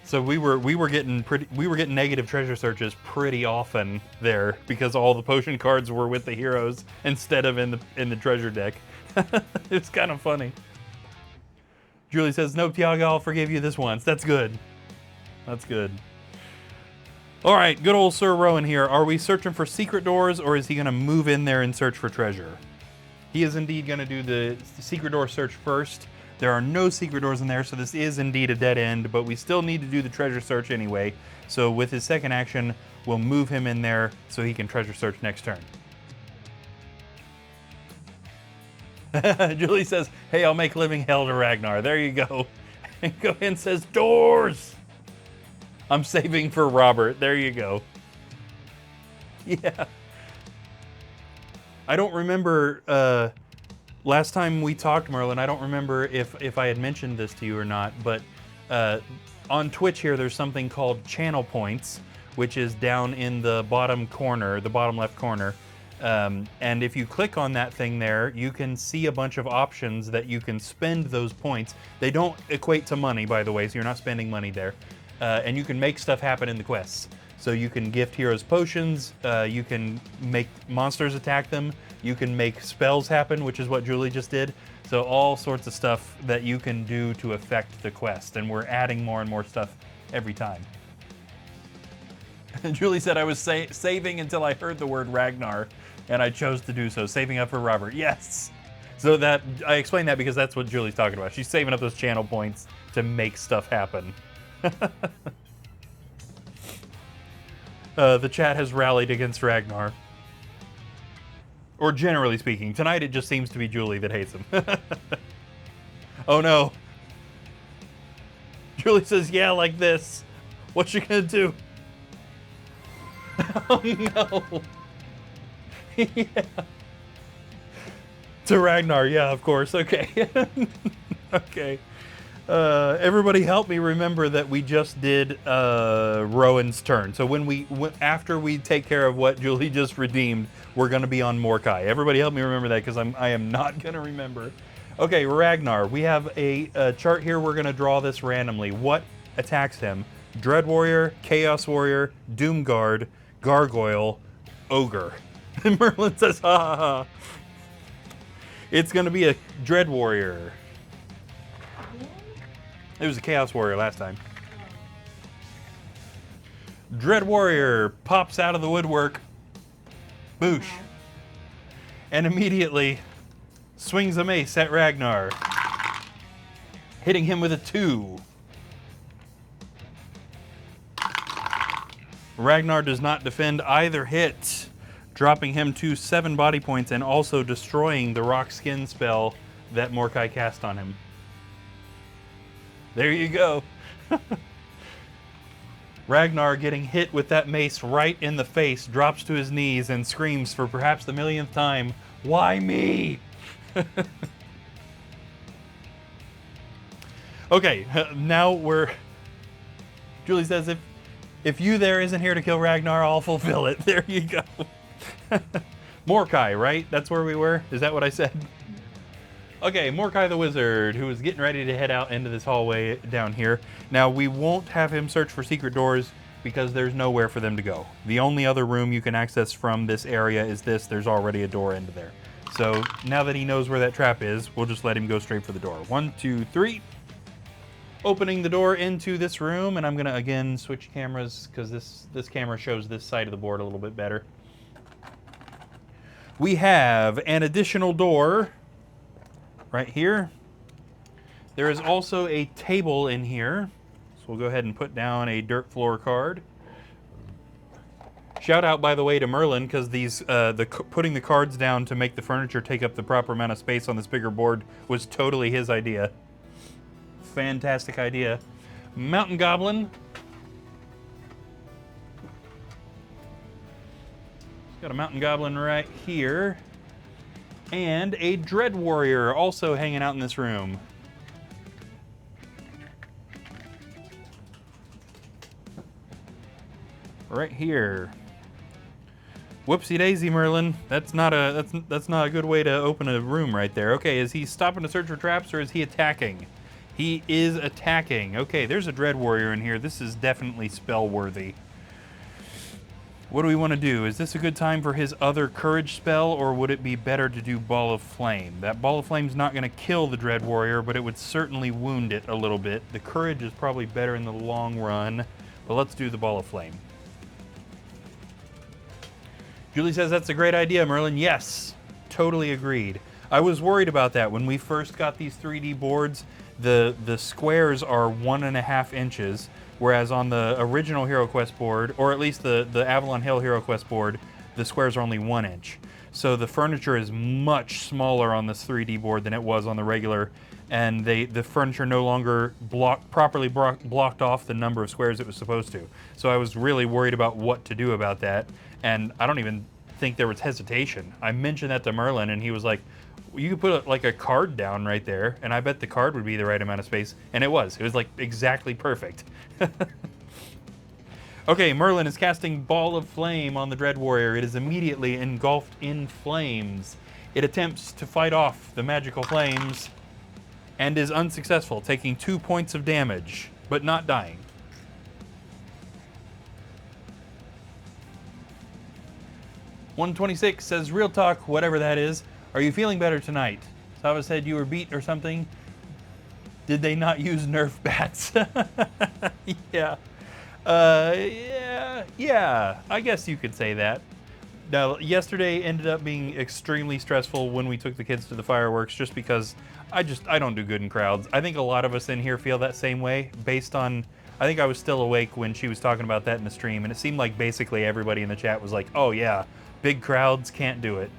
So we were getting negative treasure searches pretty often there because all the potion cards were with the heroes instead of in the treasure deck. It's kind of funny. Julie says, "No, Tiaga, I'll forgive you this once." That's good. That's good. All right, good old Sir Rowan here. Are we searching for secret doors, or is he going to move in there and search for treasure? He is indeed going to do the secret door search first. There are no secret doors in there, so this is indeed a dead end, but we still need to do the treasure search anyway. So with his second action, we'll move him in there so he can treasure search next turn. Julie says, "Hey, I'll make living hell to Ragnar." There you go. And Gohan says, "Doors!" I'm saving for Robert. There you go. Yeah. I don't remember... last time we talked, Merlin, I don't remember if I had mentioned this to you or not, but on Twitch here, there's something called channel points, which is down in the bottom corner, the bottom left corner. And if you click on that thing there, you can see a bunch of options that you can spend those points. They don't equate to money, by the way, so you're not spending money there. And you can make stuff happen in the quests. So you can gift heroes potions, you can make monsters attack them, you can make spells happen, which is what Julie just did. So all sorts of stuff that you can do to affect the quest, and we're adding more and more stuff every time. Julie said I was saving until I heard the word Ragnar, and I chose to do so, saving up for Robert. Yes! So that I explained that because that's what Julie's talking about. She's saving up those channel points to make stuff happen. The chat has rallied against Ragnar. Or generally speaking. Tonight it just seems to be Julie that hates him. Oh no. Julie says, "Yeah, like this. What you gonna do?" Oh no. Yeah. To Ragnar, yeah, of course. Okay. Okay. Everybody help me remember that we just did Rowan's turn. So after we take care of what Julie just redeemed, we're going to be on Mordecai. Everybody help me remember that because I am not going to remember. Okay, Ragnar. We have a chart here. We're going to draw this randomly. What attacks him? Dread Warrior, Chaos Warrior, Doom Guard, Gargoyle, Ogre. And Merlin says, "Ha ha ha." It's going to be a Dread Warrior. It was a Chaos Warrior last time. Dread Warrior pops out of the woodwork. Boosh. And immediately swings a mace at Ragnar, hitting him with a 2. Ragnar does not defend either hit, dropping him to 7 body points and also destroying the rock skin spell that Mordecai cast on him. There you go. Ragnar, getting hit with that mace right in the face, drops to his knees and screams for perhaps the millionth time, "Why me?" Okay, now Julie says, if you there isn't here to kill Ragnar, I'll fulfill it. There you go. Mordecai, right? That's where we were? Is that what I said? Okay, Mordecai the Wizard, who is getting ready to head out into this hallway down here. Now, we won't have him search for secret doors because there's nowhere for them to go. The only other room you can access from this area is this. There's already a door into there. So now that he knows where that trap is, we'll just let him go straight for the door. 1, 2, 3. Opening the door into this room, and I'm gonna again switch cameras because this camera shows this side of the board a little bit better. We have an additional door right here. There is also a table in here. So we'll go ahead and put down a dirt floor card. Shout out, by the way, to Merlin, because putting the cards down to make the furniture take up the proper amount of space on this bigger board was totally his idea. Fantastic idea. Mountain Goblin. Got a Mountain Goblin right here. And a Dread Warrior also hanging out in this room. Right here. Whoopsie daisy, Merlin. That's not a good way to open a room right there. Okay, is he stopping to search for traps or is he attacking? He is attacking. Okay, there's a Dread Warrior in here. This is definitely spell worthy. What do we want to do? Is this a good time for his other courage spell, or would it be better to do Ball of Flame? That Ball of Flame's not going to kill the Dread Warrior, but it would certainly wound it a little bit. The courage is probably better in the long run, but let's do the Ball of Flame. Julie says that's a great idea, Merlin. Yes, totally agreed. I was worried about that when we first got these 3D boards. The squares are 1.5 inches, whereas on the original Hero Quest board, or at least the Avalon Hill Hero Quest board, the squares are only 1 inch. So the furniture is much smaller on this 3D board than it was on the regular, and the furniture no longer properly blocked off the number of squares it was supposed to. So I was really worried about what to do about that, and I don't even think there was hesitation. I mentioned that to Merlin, and he was like, you could put like a card down right there, and I bet the card would be the right amount of space, and it was like exactly perfect. Okay, Merlin is casting Ball of Flame on the Dread Warrior. It is immediately engulfed in flames. It attempts to fight off the magical flames and is unsuccessful, taking 2 points of damage, but not dying. $126 says, real talk, whatever that is. Are you feeling better tonight? Sava said you were beat or something. Did they not use Nerf bats? Yeah. Yeah, I guess you could say that. Now, yesterday ended up being extremely stressful when we took the kids to the fireworks, just because I don't do good in crowds. I think a lot of us in here feel that same way based on, I think I was still awake when she was talking about that in the stream, and it seemed like basically everybody in the chat was like, oh yeah, big crowds, can't do it.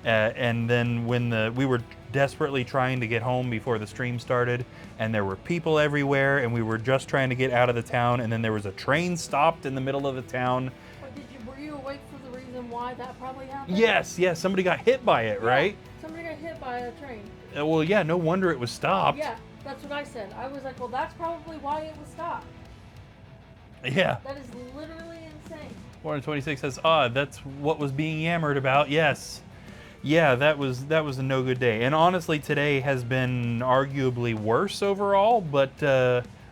And then when we were desperately trying to get home before the stream started, and there were people everywhere, and we were just trying to get out of the town, and then there was a train stopped in the middle of the town. Were you awake for the reason why that probably happened? Yes, somebody got hit by it, right? Somebody got hit by a train. Well, yeah, no wonder it was stopped. Yeah, that's what I said. I was like, well, that's probably why it was stopped. Yeah. That is literally insane. 426 says, that's what was being yammered about. Yes. Yeah, that was a no good day. And honestly, today has been arguably worse overall, but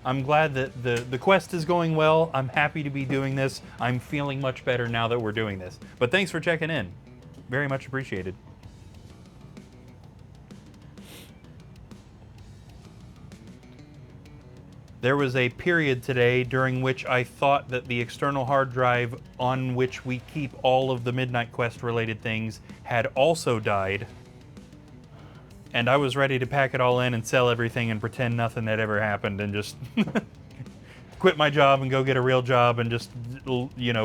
I'm glad that the quest is going well. I'm happy to be doing this. I'm feeling much better now that we're doing this. But thanks for checking in. Very much appreciated. There was a period today during which I thought that the external hard drive on which we keep all of the Midnight Quest related things had also died. And I was ready to pack it all in and sell everything and pretend nothing had ever happened and just quit my job and go get a real job and just,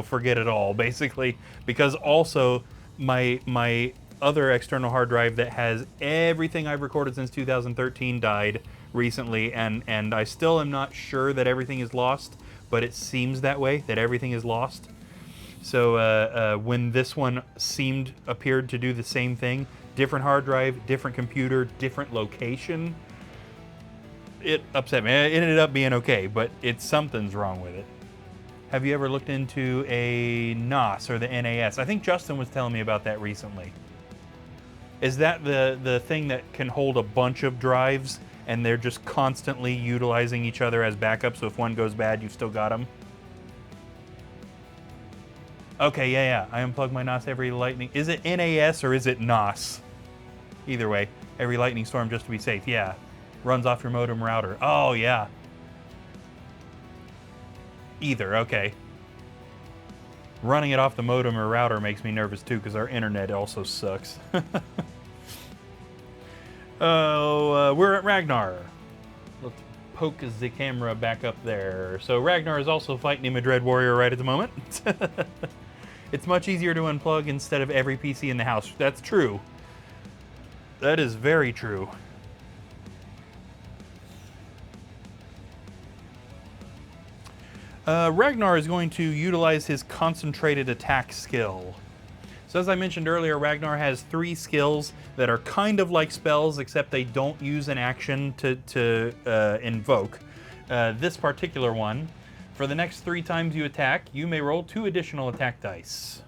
forget it all, basically. Because also my other external hard drive that has everything I've recorded since 2013 died recently, and I still am not sure that everything is lost, but it seems that way, that everything is lost. So when this one appeared to do the same thing, different hard drive, different computer, different location, it upset me. It ended up being okay, but something's wrong with it. Have you ever looked into a NOS or the NAS? I think Justin was telling me about that recently. Is that the thing that can hold a bunch of drives and they're just constantly utilizing each other as backup, so if one goes bad, you've still got them? Okay, yeah. I unplug my NOS every lightning. Is it NAS or is it NOS? Either way, every lightning storm just to be safe. Yeah. Runs off your modem router. Oh, yeah. Either, okay. Running it off the modem or router makes me nervous too because our internet also sucks. Oh, we're at Ragnar. Let's poke the camera back up there. So Ragnar is also fighting him a Dread Warrior right at the moment. It's much easier to unplug instead of every PC in the house. That's true. That is very true. Ragnar is going to utilize his concentrated attack skill. So as I mentioned earlier, Ragnar has 3 skills that are kind of like spells, except they don't use an action to invoke. This particular one, for the next 3 times you attack, you may roll 2 additional attack dice.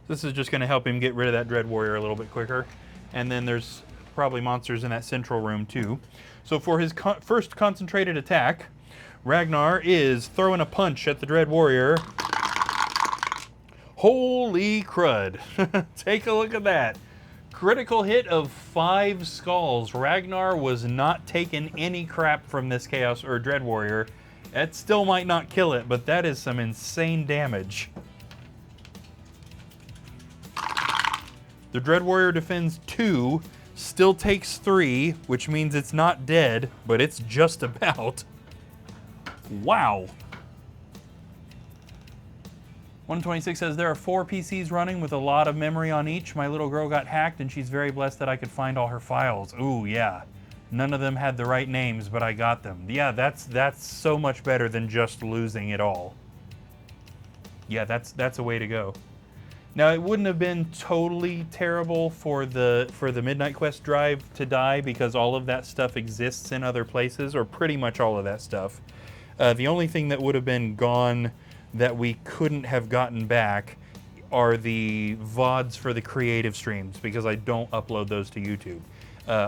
This is just going to help him get rid of that Dread Warrior a little bit quicker. And then there's probably monsters in that central room too. So for his first concentrated attack, Ragnar is throwing a punch at the Dread Warrior. Holy crud. Take a look at that. Critical hit of 5 skulls. Ragnar was not taking any crap from this Chaos or Dread Warrior. That still might not kill it, but that is some insane damage. The Dread Warrior defends 2, still takes 3, which means it's not dead, but it's just about. Wow. 126 says, there are 4 PCs running with a lot of memory on each. My little girl got hacked and she's very blessed that I could find all her files. Ooh, yeah. None of them had the right names, but I got them. Yeah, that's so much better than just losing it all. Yeah, that's a way to go. Now, it wouldn't have been totally terrible for the Midnight Quest drive to die because all of that stuff exists in other places, or pretty much all of that stuff. The only thing that would have been gone that we couldn't have gotten back are the VODs for the creative streams, because I don't upload those to YouTube.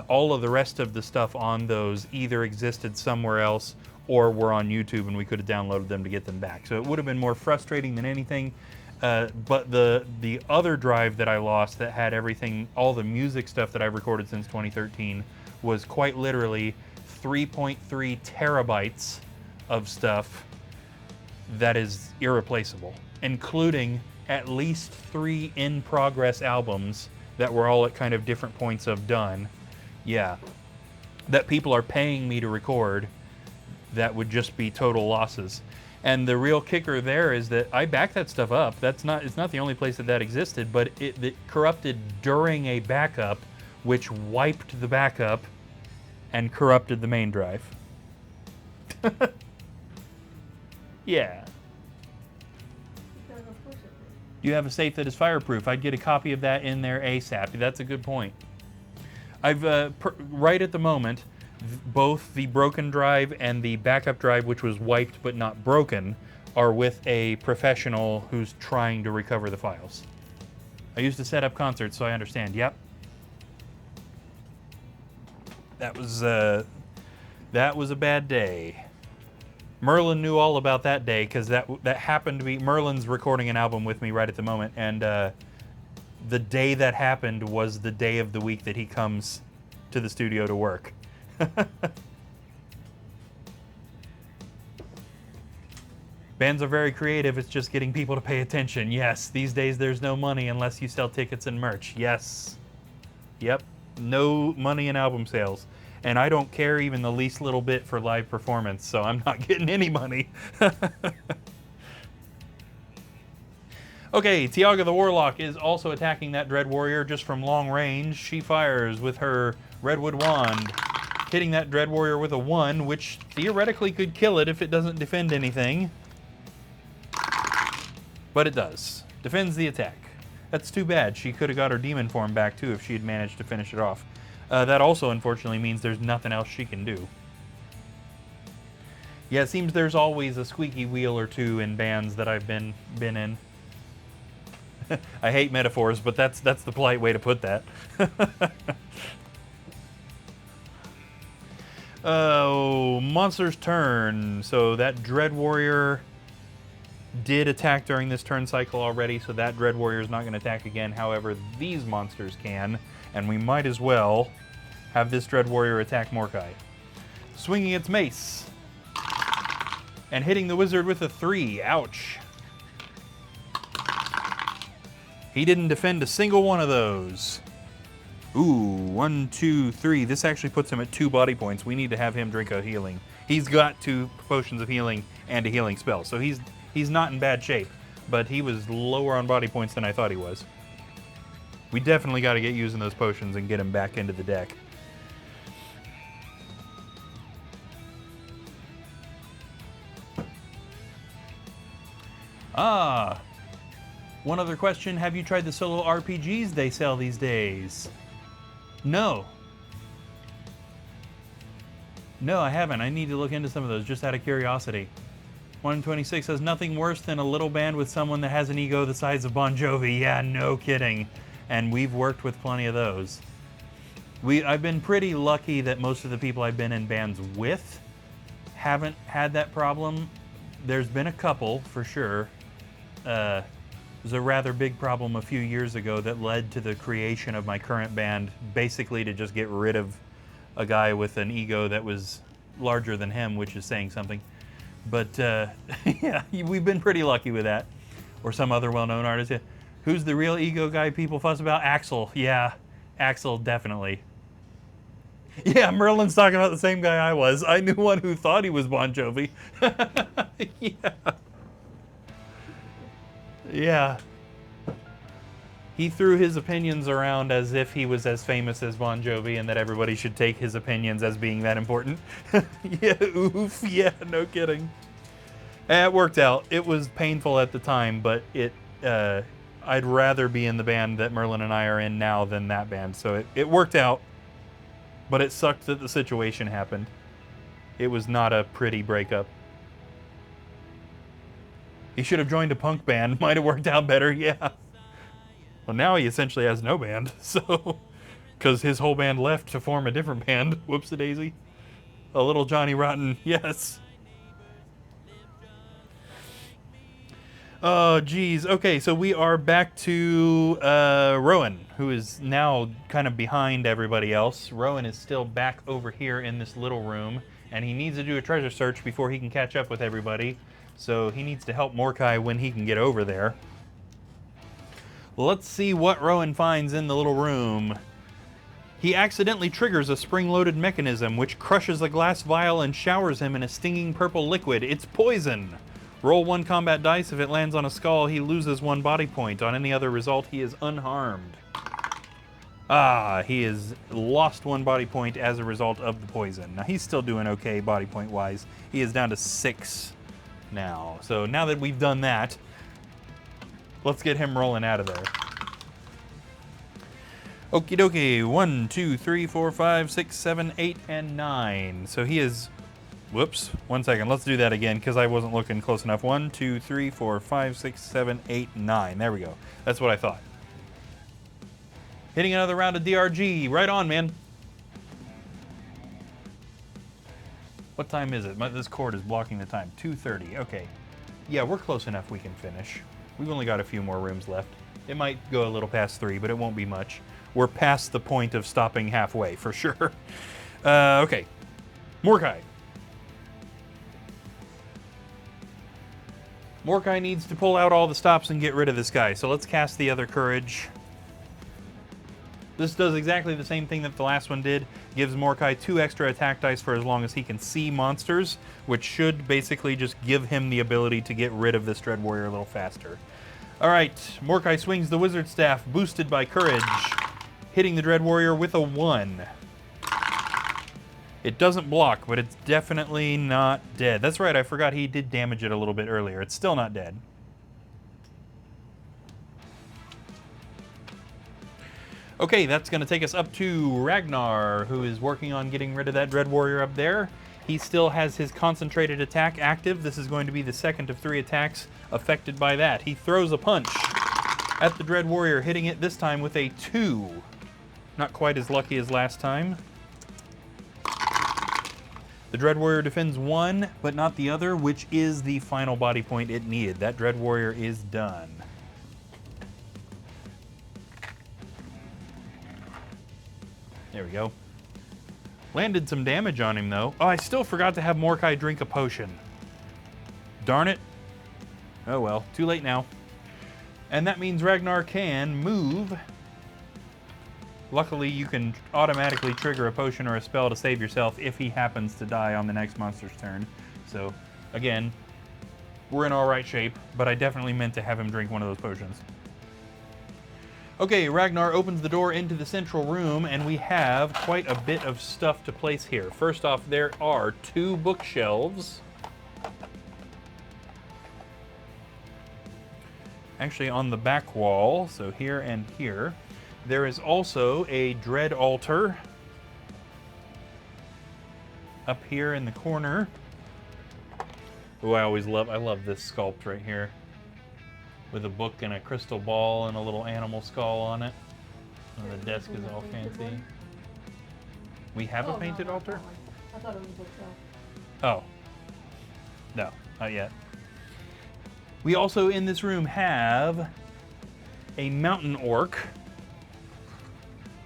All of the rest of the stuff on those either existed somewhere else or were on YouTube and we could have downloaded them to get them back. So it would have been more frustrating than anything. But the other drive that I lost that had everything, all the music stuff that I've recorded since 2013, was quite literally 3.3 terabytes of stuff that is irreplaceable, including at least 3 in-progress albums that were all at kind of different points of done. Yeah, that people are paying me to record that would just be total losses. And the real kicker there is that I backed that stuff up. It's not the only place that existed, but it corrupted during a backup, which wiped the backup and corrupted the main drive. Yeah. You have a safe that is fireproof. I'd get a copy of that in there ASAP. That's a good point. I've right at the moment, both the broken drive and the backup drive, which was wiped but not broken, are with a professional who's trying to recover the files. I used to set up concerts, so I understand. Yep. That was a bad day. Merlin knew all about that day because that happened to be, Merlin's recording an album with me right at the moment, and the day that happened was the day of the week that he comes to the studio to work. Bands are very creative, it's just getting people to pay attention. Yes, these days there's no money unless you sell tickets and merch. Yes. Yep, no money in album sales. And I don't care even the least little bit for live performance, so I'm not getting any money. Okay, Tiaga the Warlock is also attacking that Dread Warrior just from long range. She fires with her Redwood Wand, hitting that Dread Warrior with a 1, which theoretically could kill it if it doesn't defend anything. But it does. Defends the attack. That's too bad. She could have got her demon form back too if she had managed to finish it off. That also unfortunately means there's nothing else she can do. Yeah, it seems there's always a squeaky wheel or two in bands that I've been in. I hate metaphors, but that's the polite way to put that. Oh, monster's turn. So that Dread Warrior did attack during this turn cycle already, so that Dread Warrior is not going to attack again. However, these monsters can, and we might as well have this Dread Warrior attack Mordecai. Swinging its mace. And hitting the wizard with a 3. Ouch. He didn't defend a single one of those. Ooh, 1, 2, 3. This actually puts him at 2 body points. We need to have him drink a healing. He's got 2 potions of healing and a healing spell, so he's not in bad shape, but he was lower on body points than I thought he was. We definitely got to get using those potions and get him back into the deck. Ah, one other question. Have you tried the solo RPGs they sell these days? No. No, I haven't. I need to look into some of those just out of curiosity. 126 says nothing worse than a little band with someone that has an ego the size of Bon Jovi. Yeah, no kidding. And we've worked with plenty of those. I've been pretty lucky that most of the people I've been in bands with haven't had that problem. There's been a couple, for sure. It was a rather big problem a few years ago that led to the creation of my current band, basically to just get rid of a guy with an ego that was larger than him, which is saying something. But yeah, we've been pretty lucky with that. Or some other well-known artist. Yeah. Who's the real ego guy people fuss about? Axl. Yeah, Axl, definitely. Yeah, Merlin's talking about the same guy I was. I knew one who thought he was Bon Jovi. Yeah. Yeah. He threw his opinions around as if he was as famous as Bon Jovi and that everybody should take his opinions as being that important. Yeah, oof, yeah, no kidding. It worked out. It was painful at the time, but I'd rather be in the band that Merlin and I are in now than that band. So it worked out, but it sucked that the situation happened. It was not a pretty breakup. He should have joined a punk band. Might have worked out better, yeah. Well, now he essentially has no band, so... Because his whole band left to form a different band. Whoops-a-daisy. A little Johnny Rotten, yes. Oh, geez. Okay, so we are back to Rowan, who is now kind of behind everybody else. Rowan is still back over here in this little room, and he needs to do a treasure search before he can catch up with everybody. So he needs to help Mordecai when he can get over there. Let's see what Rowan finds in the little room. He accidentally triggers a spring-loaded mechanism which crushes a glass vial and showers him in a stinging purple liquid. It's poison. Roll 1 combat dice. If it lands on a skull, he loses 1 body point. On any other result, he is unharmed. Ah, he has lost 1 body point as a result of the poison. Now, he's still doing okay body point-wise. He is down to 6 now. So now that we've done that, let's get him rolling out of there. Okie dokie. 1, 2, 3, 4, 5, 6, 7, 8, and 9. So he is... Whoops. 1 second. Let's do that again because I wasn't looking close enough. 1, 2, 3, 4, 5, 6, 7, 8, 9. There we go. That's what I thought. Hitting another round of DRG. Right on, man. What time is it? This cord is blocking the time. 2:30. Okay. Yeah, we're close enough we can finish. We've only got a few more rooms left. It might go a little past 3, but it won't be much. We're past the point of stopping halfway, for sure. Okay. Mordecai. Mordecai needs to pull out all the stops and get rid of this guy, so let's cast the other courage. This does exactly the same thing that the last one did. Gives Mordecai 2 extra attack dice for as long as he can see monsters, which should basically just give him the ability to get rid of this Dread Warrior a little faster. Alright, Mordecai swings the Wizard Staff, boosted by Courage, hitting the Dread Warrior with a 1. It doesn't block, but it's definitely not dead. That's right, I forgot he did damage it a little bit earlier. It's still not dead. Okay, that's going to take us up to Ragnar, who is working on getting rid of that Dread Warrior up there. He still has his concentrated attack active. This is going to be the second of 3 attacks affected by that. He throws a punch. at the Dread Warrior, hitting it this time with a 2. Not quite as lucky as last time. The Dread Warrior defends 1, but not the other, which is the final body point it needed. That Dread Warrior is done. There we go. Landed some damage on him, though. Oh, I still forgot to have Mordecai drink a potion. Darn it. Oh well, too late now. And that means Ragnar can move. Luckily, you can automatically trigger a potion or a spell to save yourself if he happens to die on the next monster's turn. So, again, we're in all right shape, but I definitely meant to have him drink one of those potions. Okay, Ragnar opens the door into the central room, and we have quite a bit of stuff to place here. First off, there are 2 bookshelves. Actually, on the back wall, so here and here. There is also a dread altar up here in the corner. Oh, I love this sculpt right here, with a book and a crystal ball and a little animal skull on it. And the desk is all fancy. We have a painted altar? I thought it was a bookshelf. Oh. No, not yet. We also in this room have a mountain orc.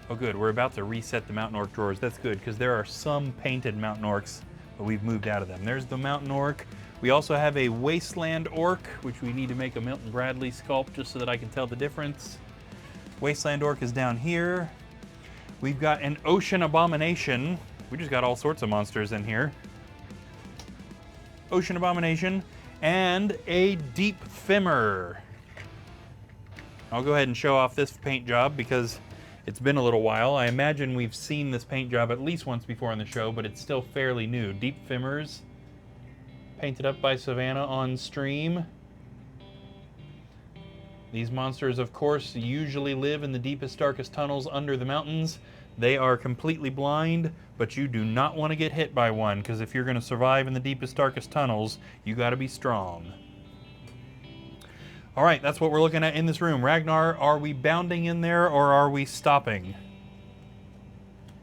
Oh good, we're about to reset the mountain orc drawers. That's good, because there are some painted mountain orcs, but we've moved out of them. There's the mountain orc. We also have a wasteland orc, which we need to make a Milton Bradley sculpt just so that I can tell the difference. Wasteland orc is down here. We've got an ocean abomination. We just got all sorts of monsters in here. Ocean abomination and a deep femur. I'll go ahead and show off this paint job because it's been a little while. I imagine we've seen this paint job at least once before on the show, but it's still fairly new. Deep femurs, painted up by Savannah on stream. These monsters, of course, usually live in the deepest, darkest tunnels under the mountains. They are completely blind, but you do not want to get hit by one, because if you're going to survive in the deepest, darkest tunnels, you got to be strong. All right, that's what we're looking at in this room. Ragnar, are we bounding in there, or are we stopping?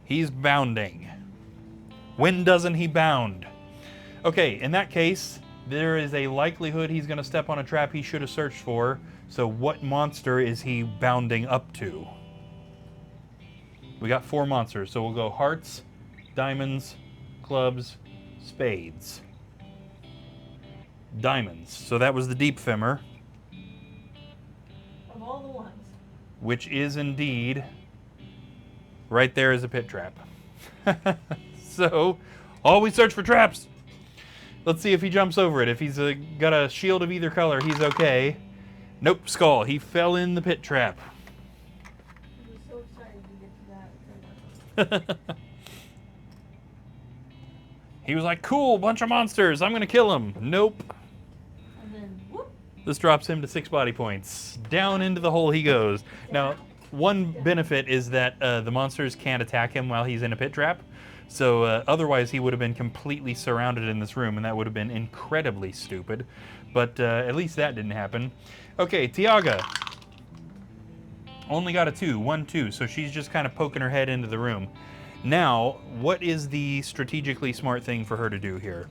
He's bounding. When doesn't he bound? Okay, in that case, there is a likelihood he's going to step on a trap he should have searched for. So what monster is he bounding up to? We got 4 monsters, so we'll go hearts, diamonds, clubs, spades. Diamonds. So that was the deep femur. Of all the ones. Which is indeed right there is a pit trap. So, always search for traps. Let's see if he jumps over it. If he's got a shield of either color, he's okay. Nope, skull. He fell in the pit trap. He was so excited to get to that. He was like, cool, bunch of monsters. I'm going to kill them. Nope. And then, whoop. This drops him to 6 body points. Down into the hole he goes. Now, one benefit is that the monsters can't attack him while he's in a pit trap. So otherwise he would have been completely surrounded in this room, and that would have been incredibly stupid. But at least that didn't happen. Okay, Tiaga. Only got a 2, 1, 2, so she's just kind of poking her head into the room. Now, what is the strategically smart thing for her to do here?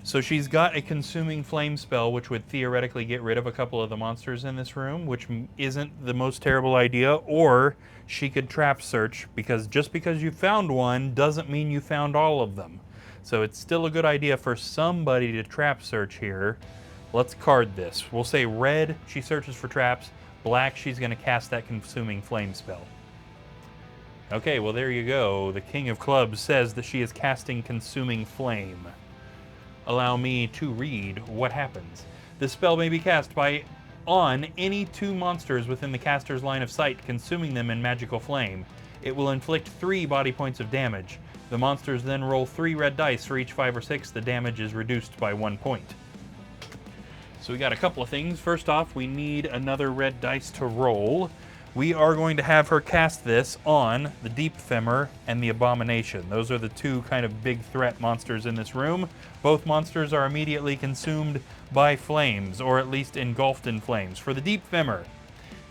So she's got a consuming flame spell, which would theoretically get rid of a couple of the monsters in this room, which isn't the most terrible idea, or she could trap search, because just because you found one doesn't mean you found all of them. So it's still a good idea for somebody to trap search here. Let's card this. We'll say red, she searches for traps. Black, she's going to cast that consuming flame spell. Okay, well there you go. The King of Clubs says that she is casting consuming flame. Allow me to read what happens. This spell may be cast on any 2 monsters within the caster's line of sight, consuming them in magical flame. It will inflict 3 body points of damage. The monsters then roll 3 red dice. For each 5 or 6, the damage is reduced by 1 point. So we got a couple of things. First off, we need another red dice to roll. we are going to have her cast this on the Deep Femur and the Abomination. Those are the two kind of big threat monsters in this room. Both monsters are immediately consumed by flames, or at least engulfed in flames. For the Deep Femur,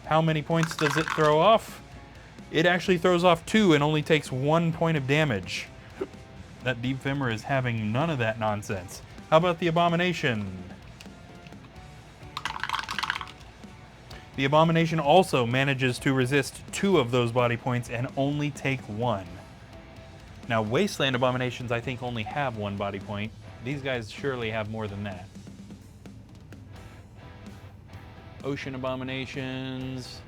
how many points does it throw off? It actually throws off 2 and only takes 1 point of damage. That Deep Femur is having none of that nonsense. How about the Abomination? The Abomination also manages to resist 2 of those body points and only take 1. Now, Wasteland Abominations, I think, only have 1 body point. These guys surely have more than that. Ocean Abominations.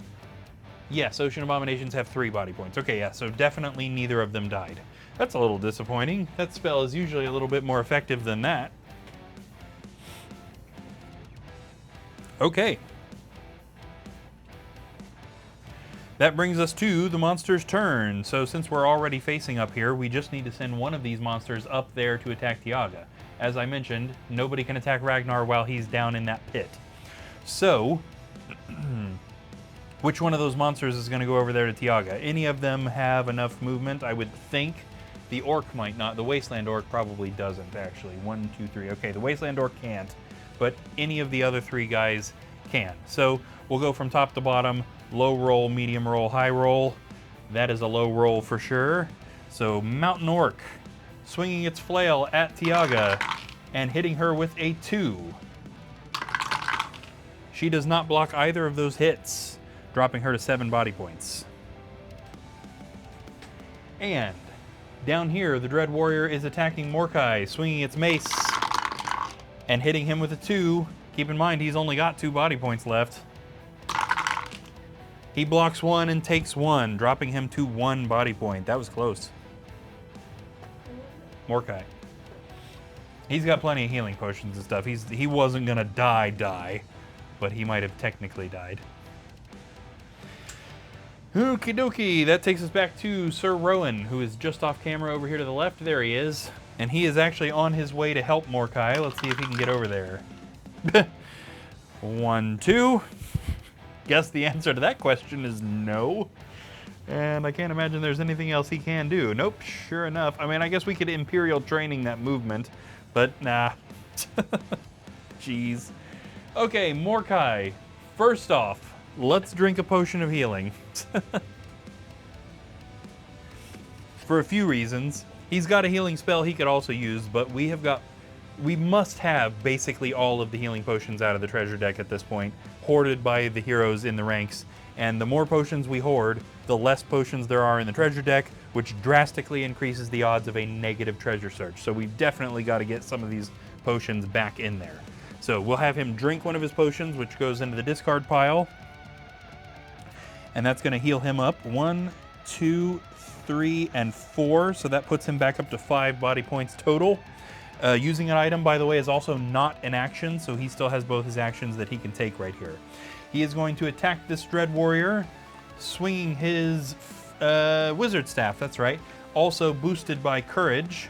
Yes, Ocean Abominations have 3 body points. Okay, yeah, so definitely neither of them died. That's a little disappointing. That spell is usually a little bit more effective than that. Okay. That brings us to the monster's turn. So since we're already facing up here, we just need to send one of these monsters up there to attack Tiaga. As I mentioned, nobody can attack Ragnar while he's down in that pit. So, which one of those monsters is going to go over there to Tiaga? Any of them have enough movement? I would think. The Orc might not. The Wasteland Orc probably doesn't, actually. 1, 2, 3. Okay, the Wasteland Orc can't, but any of the other 3 guys can. So we'll go from top to bottom. Low roll, medium roll, high roll. That is a low roll for sure. So Mountain Orc swinging its flail at Tiaga and hitting her with a 2. She does not block either of those hits, dropping her to 7 body points. And down here, the Dread Warrior is attacking Mordecai, swinging its mace and hitting him with a 2. Keep in mind, he's only got 2 body points left. He blocks 1 and takes 1, dropping him to 1 body point. That was close. Mordecai. He's got plenty of healing potions and stuff. He wasn't gonna die, but he might have technically died. Okie dokie, that takes us back to Sir Rowan, who is just off camera over here to the left. There he is. And he is actually on his way to help Mordecai. Let's see if he can get over there. 1, 2. Guess the answer to that question is no. And I can't imagine there's anything else he can do. Nope, sure enough. I mean, I guess we could Imperial Training that movement, but nah. Jeez. Okay, Mordecai. First off, let's drink a potion of healing. For a few reasons. He's got a healing spell he could also use, but we must have basically all of the healing potions out of the treasure deck at this point, hoarded by the heroes in the ranks. And the more potions we hoard, the less potions there are in the treasure deck, which drastically increases the odds of a negative treasure search. So we've definitely got to get some of these potions back in there. So we'll have him drink one of his potions, which goes into the discard pile. And that's going to heal him up 1, 2, 3, and 4. So that puts him back up to 5 body points total. Using an item, by the way, is also not an action, so he still has both his actions that he can take right here. He is going to attack this Dread Warrior, swinging his Wizard Staff, that's right, also boosted by Courage,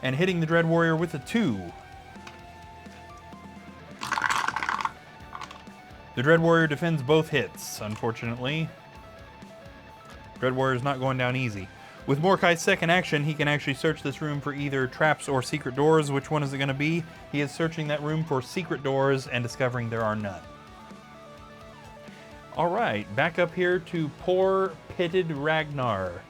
and hitting the Dread Warrior with a 2. The Dread Warrior defends both hits, unfortunately. Dread Warrior's not going down easy. With Mordecai's second action, he can actually search this room for either traps or secret doors. Which one is it going to be? He is searching that room for secret doors and discovering there are none. All right, back up here to poor pitted Ragnar,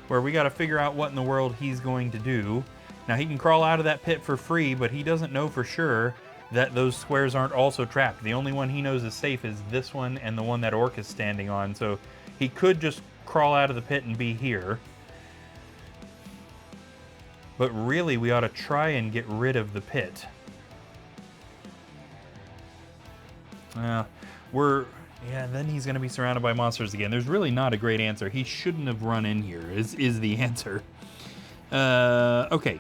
where we got to figure out what in the world he's going to do. Now, he can crawl out of that pit for free, but he doesn't know for sure that those squares aren't also trapped. The only one he knows is safe is this one and the one that Orc is standing on. So he could just crawl out of the pit and be here. But really, we ought to try and get rid of the pit. Yeah, then he's going to be surrounded by monsters again. There's really not a great answer. He shouldn't have run in here, is the answer. Okay.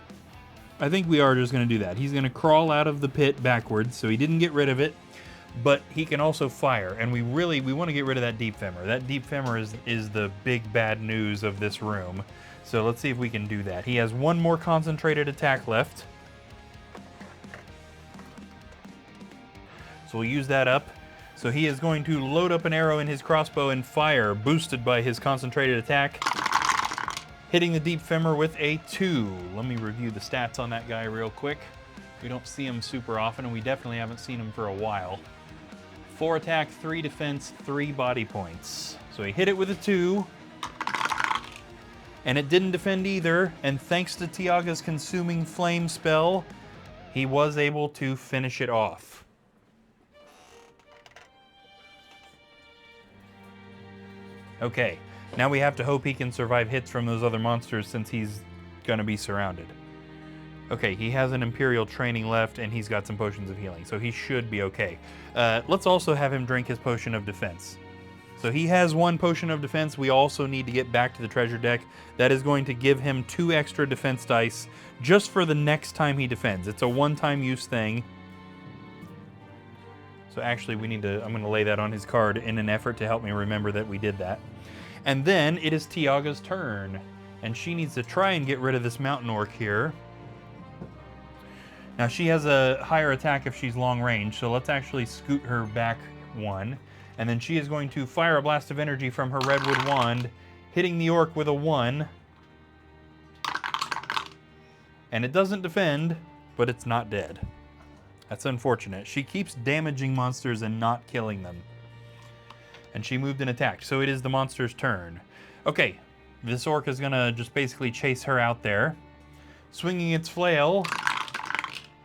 I think we are just going to do that. He's going to crawl out of the pit backwards, so he didn't get rid of it. But he can also fire, and we want to get rid of that Deep Femur. That Deep Femur is the big bad news of this room. So let's see if we can do that. He has 1 more concentrated attack left. So we'll use that up. So he is going to load up an arrow in his crossbow and fire, boosted by his concentrated attack, hitting the deep femur with a 2. Let me review the stats on that guy real quick. We don't see him super often, and we definitely haven't seen him for a while. 4 attack, 3 defense, 3 body points. So he hit it with a 2, and it didn't defend either, and thanks to Tiaga's Consuming Flame spell, he was able to finish it off. Okay, now we have to hope he can survive hits from those other monsters since he's gonna be surrounded. Okay, he has an Imperial training left and he's got some potions of healing, so he should be okay. Let's also have him drink his potion of defense. So he has 1 potion of defense. We also need to get back to the treasure deck. That is going to give him 2 extra defense dice just for the next time he defends. It's a one-time use thing. So actually I'm gonna lay that on his card in an effort to help me remember that we did that. And then it is Tiaga's turn, and she needs to try and get rid of this mountain orc here. Now she has a higher attack if she's long range, so let's actually scoot her back 1. And then she is going to fire a blast of energy from her redwood wand, hitting the orc with a 1. And it doesn't defend, but it's not dead. That's unfortunate. She keeps damaging monsters and not killing them. And she moved and attacked, so it is the monster's turn. Okay, this orc is gonna just basically chase her out there. Swinging its flail,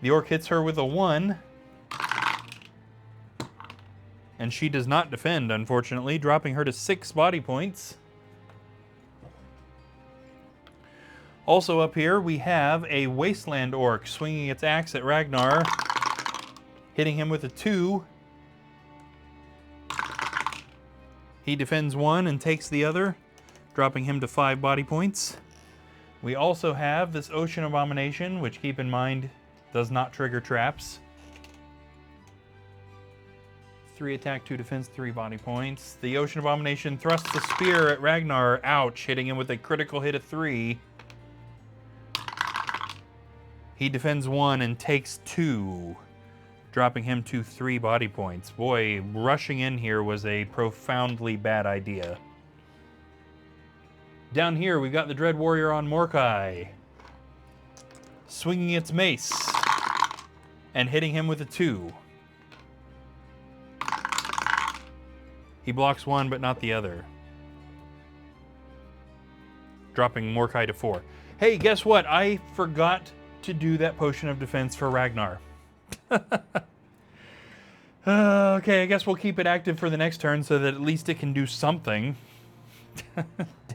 the orc hits her with a 1. And she does not defend, unfortunately, dropping her to 6 body points. Also up here, we have a wasteland orc swinging its axe at Ragnar, hitting him with a 2. He defends 1 and takes the other, dropping him to 5 body points. We also have this Ocean Abomination, which, keep in mind, does not trigger traps. 3 attack, 2 defense, 3 body points. The Ocean Abomination thrusts the spear at Ragnar. Ouch, hitting him with a critical hit of 3. He defends 1 and takes 2, dropping him to 3 body points. Boy, rushing in here was a profoundly bad idea. Down here, we've got the Dread Warrior on Morkai, swinging its mace and hitting him with a 2. He blocks 1, but not the other, dropping Morkai to 4. Hey, guess what? I forgot to do that potion of defense for Ragnar. Okay, I guess we'll keep it active for the next turn so that at least it can do something.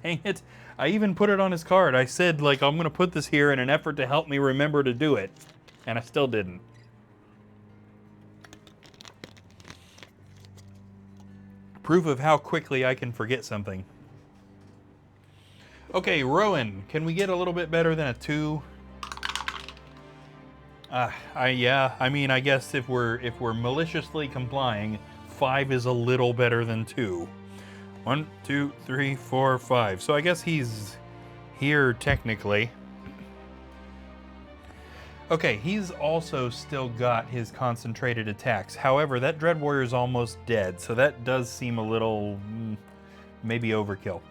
Dang it. I even put it on his card. I said, like, I'm going to put this here in an effort to help me remember to do it. And I still didn't. Proof of how quickly I can forget something. Okay, Rowan, can we get a little bit better than a 2? Yeah, I mean, I guess if we're maliciously complying, 5 is a little better than 2. 1, 2, 3, 4, 5. So I guess he's here technically. Okay, he's also still got his concentrated attacks. However, that Dread Warrior is almost dead, so that does seem a little maybe overkill.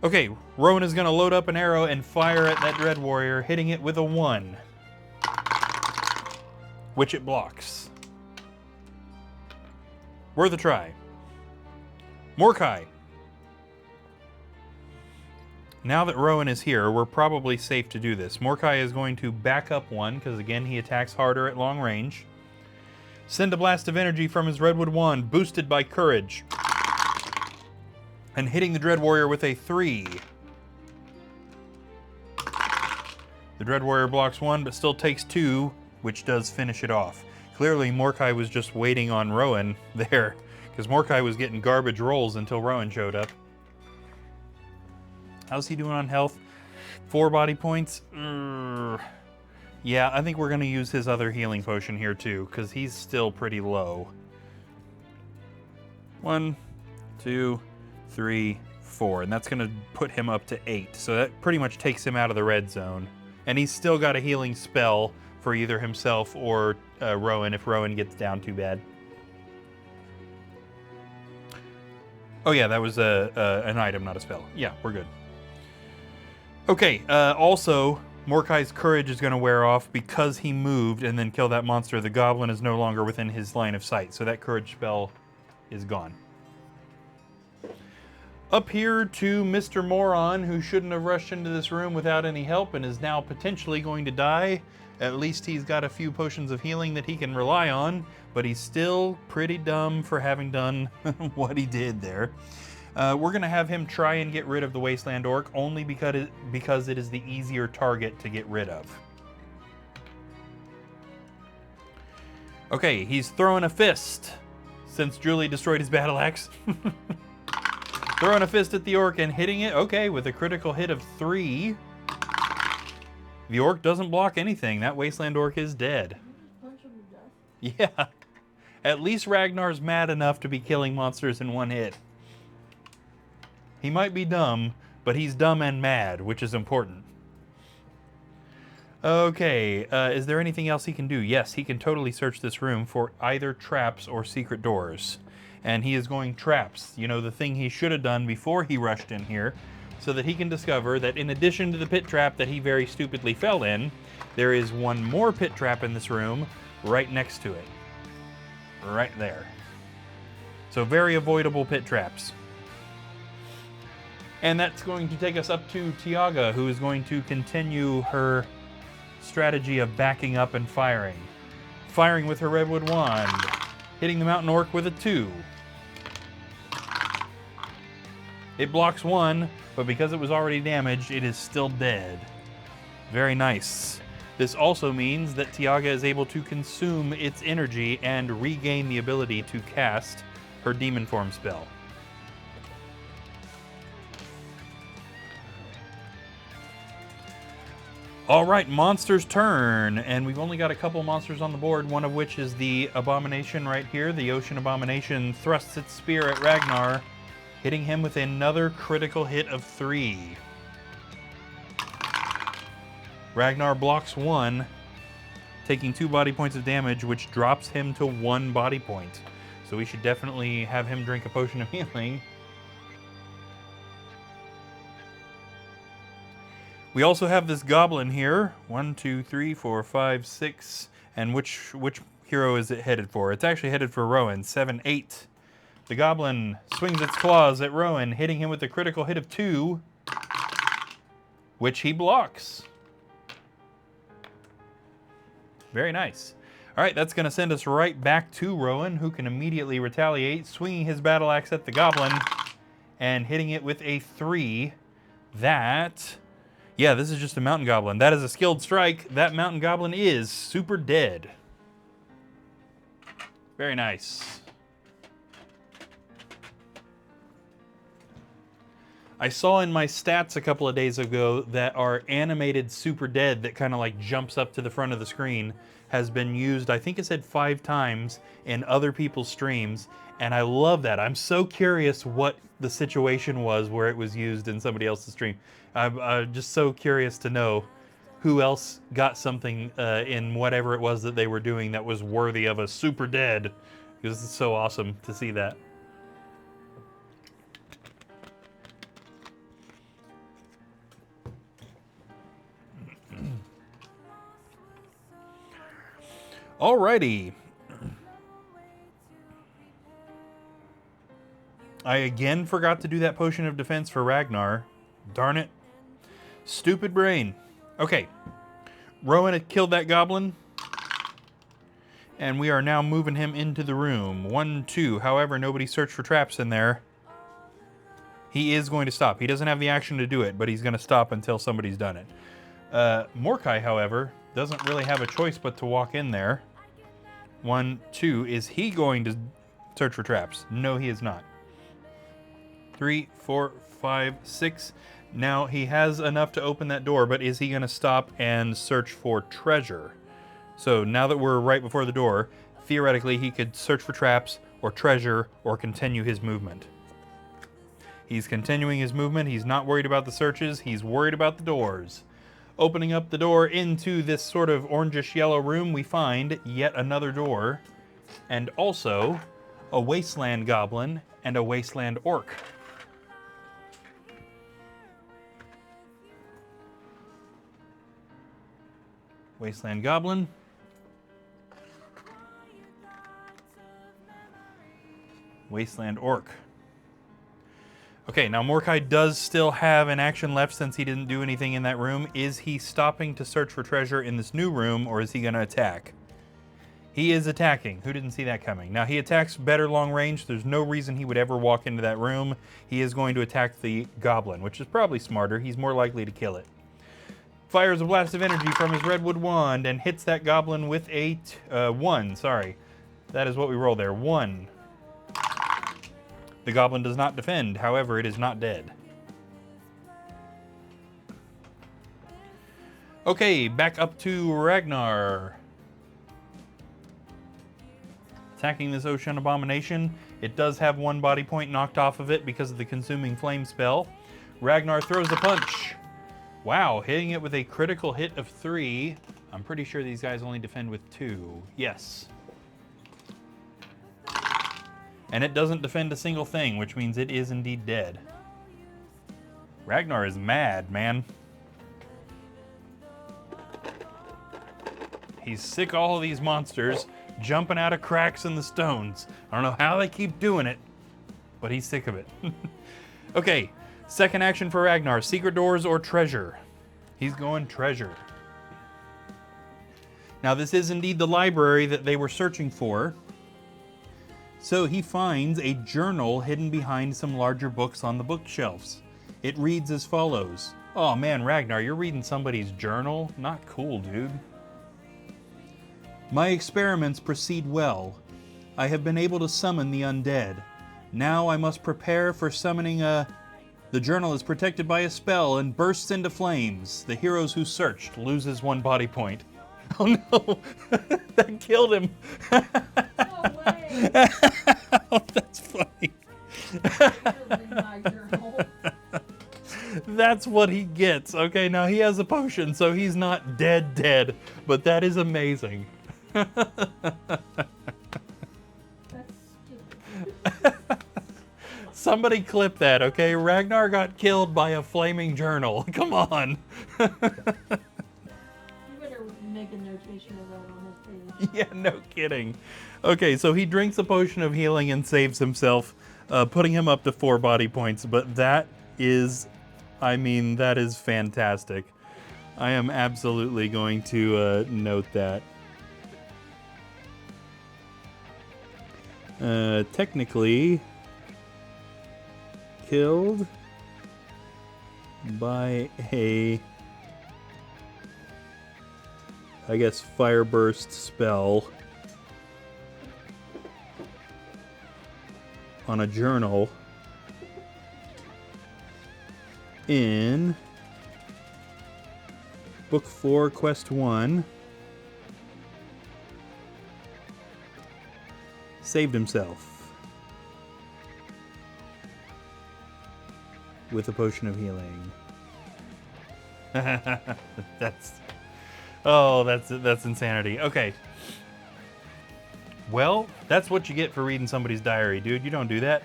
Okay, Rowan is going to load up an arrow and fire at that Dread Warrior, hitting it with a 1. Which it blocks. Worth a try. Morkai. Now that Rowan is here, we're probably safe to do this. Morkai is going to back up 1, because again, he attacks harder at long range. Send a blast of energy from his Redwood Wand, boosted by Courage. And hitting the Dread Warrior with a 3. The Dread Warrior blocks 1, but still takes 2, which does finish it off. Clearly, Morkai was just waiting on Rowan there, because Morkai was getting garbage rolls until Rowan showed up. How's he doing on health? 4 body points? Yeah, I think we're going to use his other healing potion here too, because he's still pretty low. 1, 2, 3, 4, and that's going to put him up to 8. So that pretty much takes him out of the red zone. And he's still got a healing spell for either himself or Rowan if Rowan gets down too bad. Oh yeah, that was an item, not a spell. Yeah, we're good. Okay, also, Mordecai's courage is going to wear off because he moved and then killed that monster. The goblin is no longer within his line of sight, so that courage spell is gone. Up here to Mr. Moron, who shouldn't have rushed into this room without any help and is now potentially going to die. At least he's got a few potions of healing that he can rely on, but he's still pretty dumb for having done what he did there. We're going to have him try and get rid of the Wasteland Orc only because it is the easier target to get rid of. Okay, he's throwing a fist since Julie destroyed his battle axe. Throwing a fist at the orc and hitting it. Okay, with a critical hit of 3. The orc doesn't block anything. That Wasteland Orc is dead. Punch him to death. Yeah. At least Ragnar's mad enough to be killing monsters in one hit. He might be dumb, but he's dumb and mad, which is important. Okay, is there anything else he can do? Yes, he can totally search this room for either traps or secret doors. And he is going traps, you know, the thing he should have done before he rushed in here, so that he can discover that in addition to the pit trap that he very stupidly fell in, there is one more pit trap in this room right next to it. Right there. So very avoidable pit traps. And that's going to take us up to Tiaga, who is going to continue her strategy of backing up and firing. Firing with her Redwood Wand. Hitting the Mountain Orc with a 2. It blocks 1, but because it was already damaged, it is still dead. Very nice. This also means that Tiaga is able to consume its energy and regain the ability to cast her Demon Form spell. All right, monster's turn, and we've only got a couple monsters on the board, one of which is the Abomination right here. The Ocean Abomination thrusts its spear at Ragnar, hitting him with another critical hit of 3. Ragnar blocks 1, taking 2 body points of damage, which drops him to 1 body point. So we should definitely have him drink a potion of healing. We also have this goblin here. 1, 2, 3, 4, 5, 6. And which hero is it headed for? It's actually headed for Rowan. 7, 8. The goblin swings its claws at Rowan, hitting him with a critical hit of 2, which he blocks. Very nice. All right, that's going to send us right back to Rowan, who can immediately retaliate, swinging his battle axe at the goblin and hitting it with a 3. That... yeah, this is just a mountain goblin. That is a skilled strike. That mountain goblin is super dead. Very nice. I saw in my stats a couple of days ago that our animated super dead that kind of like jumps up to the front of the screen has been used, I think it said 5 times in other people's streams, and I love that. I'm so curious what the situation was where it was used in somebody else's stream. I'm just so curious to know who else got something in whatever it was that they were doing that was worthy of a super dead, because it's so awesome to see that. Alrighty. I again forgot to do that potion of defense for Ragnar. Darn it. Stupid brain. Okay. Rowan had killed that goblin. And we are now moving him into the room. 1, 2. However, nobody searched for traps in there. He is going to stop. He doesn't have the action to do it, but he's going to stop until somebody's done it. Mordecai, however, doesn't really have a choice but to walk in there. 1, 2. Is he going to search for traps? No, he is not. 3, 4, 5, 6. Now he has enough to open that door, but is he going to stop and search for treasure? So now that we're right before the door, theoretically he could search for traps or treasure or continue his movement. He's continuing his movement. He's not worried about the searches. He's worried about the doors. Opening up the door into this sort of orangish yellow room, we find yet another door, and also a wasteland goblin, and a wasteland orc. Wasteland goblin. Wasteland orc. Okay, now Mordecai does still have an action left since he didn't do anything in that room. Is he stopping to search for treasure in this new room, or is he going to attack? He is attacking. Who didn't see that coming? Now, he attacks better long range. There's no reason he would ever walk into that room. He is going to attack the goblin, which is probably smarter. He's more likely to kill it. Fires a blast of energy from his redwood wand and hits that goblin with a 1. Sorry. That is what we roll there. 1. The goblin does not defend, however, it is not dead. Okay, back up to Ragnar. Attacking this ocean abomination. It does have 1 body point knocked off of it because of the consuming flame spell. Ragnar throws a punch. Wow, hitting it with a critical hit of 3. I'm pretty sure these guys only defend with 2. Yes. And it doesn't defend a single thing, which means it is indeed dead. Ragnar is mad, man. He's sick of all of these monsters jumping out of cracks in the stones. I don't know how they keep doing it, but he's sick of it. Okay, second action for Ragnar, secret doors or treasure. He's going treasure. Now this is indeed the library that they were searching for. So he finds a journal hidden behind some larger books on the bookshelves. It reads as follows. Oh man, Ragnar, you're reading somebody's journal? Not cool, dude. My experiments proceed well. I have been able to summon the undead. Now I must prepare for summoning a... The journal is protected by a spell and bursts into flames. The heroes who searched loses 1 body point. Oh no! That killed him! No way! Oh, that's funny. That's what he gets. Okay, now he has a potion, so he's not dead, but that is amazing. That's stupid. Somebody clip that, okay? Ragnar got killed by a flaming journal. Come on. You better make a notation of that on his page. Yeah, no kidding. Okay, so he drinks a potion of healing and saves himself, putting him up to 4 body points. But that is, I mean, that is fantastic. I am absolutely going to note that. Technically killed by a, I guess, fire burst spell on a journal in Book 4, Quest 1. Saved himself with a potion of healing. That's insanity. Okay. Well, that's what you get for reading somebody's diary, dude. You don't do that.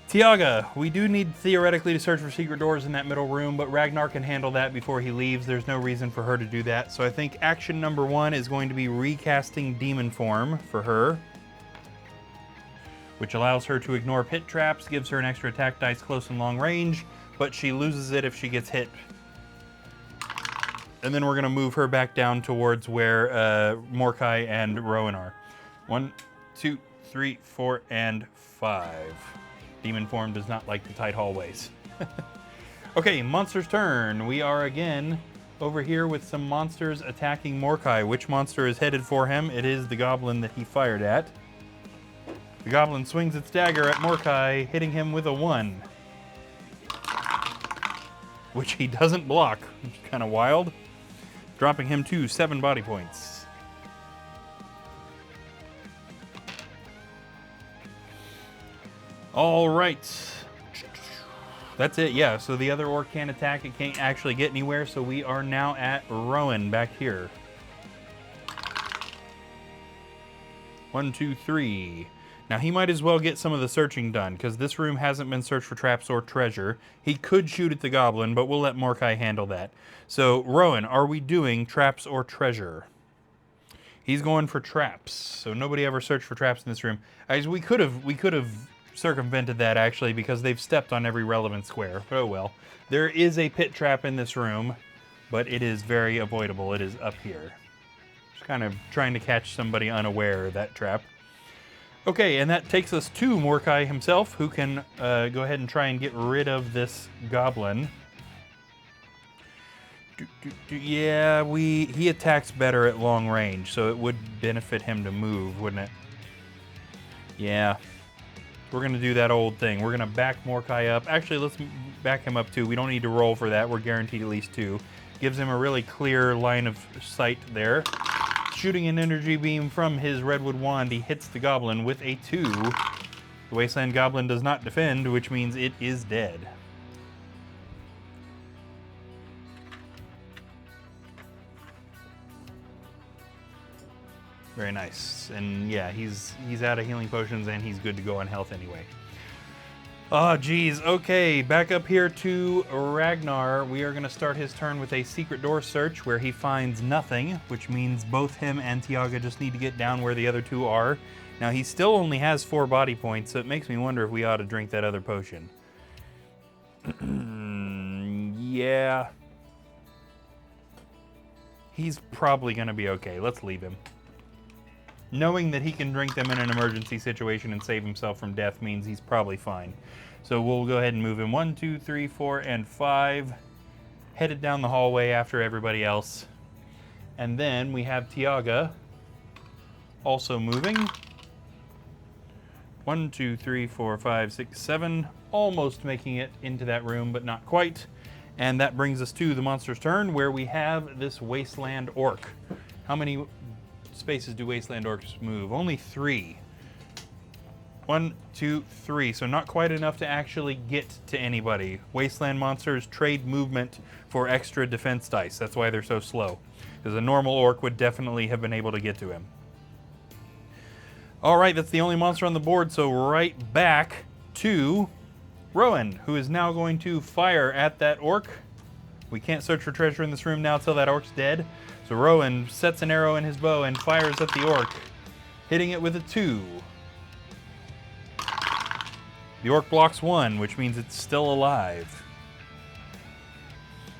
Tiaga, we do need theoretically to search for secret doors in that middle room, but Ragnar can handle that before he leaves. There's no reason for her to do that. So I think action number 1 is going to be recasting demon form for her, which allows her to ignore pit traps, gives her an extra attack dice close and long range, but she loses it if she gets hit. And then we're going to move her back down towards where Mordecai and Rowan are. 1, 2, 3, 4, and 5. Demon form does not like the tight hallways. Okay, monster's turn. We are again over here with some monsters attacking Mordecai. Which monster is headed for him? It is the goblin that he fired at. The goblin swings its dagger at Mordecai, hitting him with a 1. Which he doesn't block, which is kind of wild. Dropping him to 7 body points. All right. That's it, yeah. So the other orc can't attack. It can't actually get anywhere. So we are now at Rowan back here. 1, 2, 3. Now he might as well get some of the searching done, because this room hasn't been searched for traps or treasure. He could shoot at the goblin, but we'll let Mordecai handle that. So, Rowan, are we doing traps or treasure? He's going for traps. So nobody ever searched for traps in this room. As we could have circumvented that actually, because they've stepped on every relevant square. Oh well. There is a pit trap in this room, but it is very avoidable. It is up here. Just kind of trying to catch somebody unaware of that trap. Okay, and that takes us to Mordecai himself, who can go ahead and try and get rid of this goblin. Yeah, he attacks better at long range, so it would benefit him to move, wouldn't it? Yeah. We're going to do that old thing. We're going to back Mordecai up. Actually, let's back him up too. We don't need to roll for that. We're guaranteed at least 2. Gives him a really clear line of sight there. Shooting an energy beam from his redwood wand, he hits the goblin with a 2. The Wasteland Goblin does not defend, which means it is dead. Very nice. And yeah, he's out of healing potions and he's good to go on health anyway. Oh, geez. Okay, back up here to Ragnar. We are going to start his turn with a secret door search where he finds nothing, which means both him and Tiaga just need to get down where the other 2 are. Now, he still only has 4 body points, so it makes me wonder if we ought to drink that other potion. Yeah. He's probably going to be okay. Let's leave him. Knowing that he can drink them in an emergency situation and save himself from death means he's probably fine. So we'll go ahead and move him 1, 2, 3, 4, and 5. Headed down the hallway after everybody else. And then we have Tiaga also moving. 1, 2, 3, 4, 5, 6, 7. Almost making it into that room, but not quite. And that brings us to the monster's turn, where we have this Wasteland Orc. How many spaces do Wasteland Orcs move? Only 3. 1, 2, 3. So not quite enough to actually get to anybody. Wasteland monsters trade movement for extra defense dice. That's why they're so slow. Because a normal orc would definitely have been able to get to him. Alright, that's the only monster on the board, so right back to Rowan, who is now going to fire at that orc. We can't search for treasure in this room now till that orc's dead. So Rowan sets an arrow in his bow and fires at the orc, hitting it with a 2. The orc blocks 1, which means it's still alive.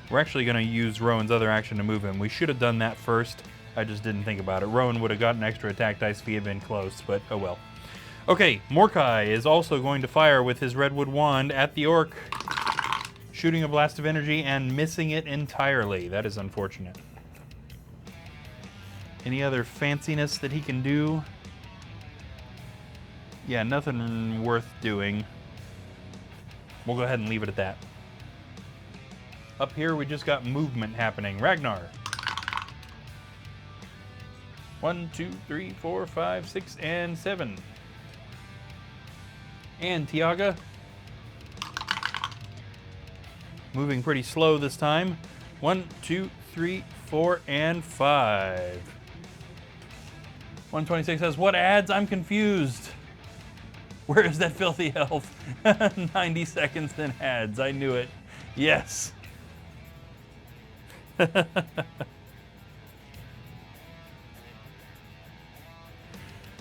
We're actually going to use Rowan's other action to move him. We should have done that first. I just didn't think about it. Rowan would have gotten extra attack dice if he had been close, but oh well. Okay, Mordecai is also going to fire with his redwood wand at the orc, shooting a blast of energy and missing it entirely. That is unfortunate. Any other fanciness that he can do? Yeah, nothing worth doing. We'll go ahead and leave it at that. Up here, we just got movement happening. Ragnar. 1, 2, 3, 4, 5, 6, and 7. And Tiaga. Moving pretty slow this time. 1, 2, 3, 4, and 5. 126 says, what ads? I'm confused. Where is that filthy elf? 90 seconds then ads. I knew it. Yes. Okie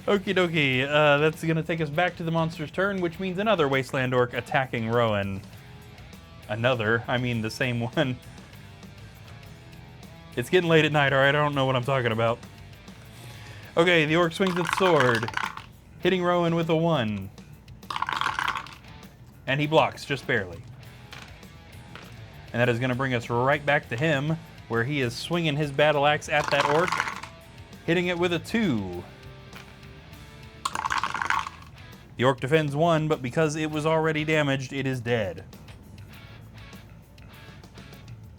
dokie. That's going to take us back to the monster's turn, which means another Wasteland Orc attacking Rowan. Another? I mean the same one. It's getting late at night, alright? I don't know what I'm talking about. Okay, the orc swings its sword, hitting Rowan with a 1. And he blocks, just barely. And that is going to bring us right back to him, where he is swinging his battle axe at that orc, hitting it with a 2. The orc defends 1, but because it was already damaged, it is dead.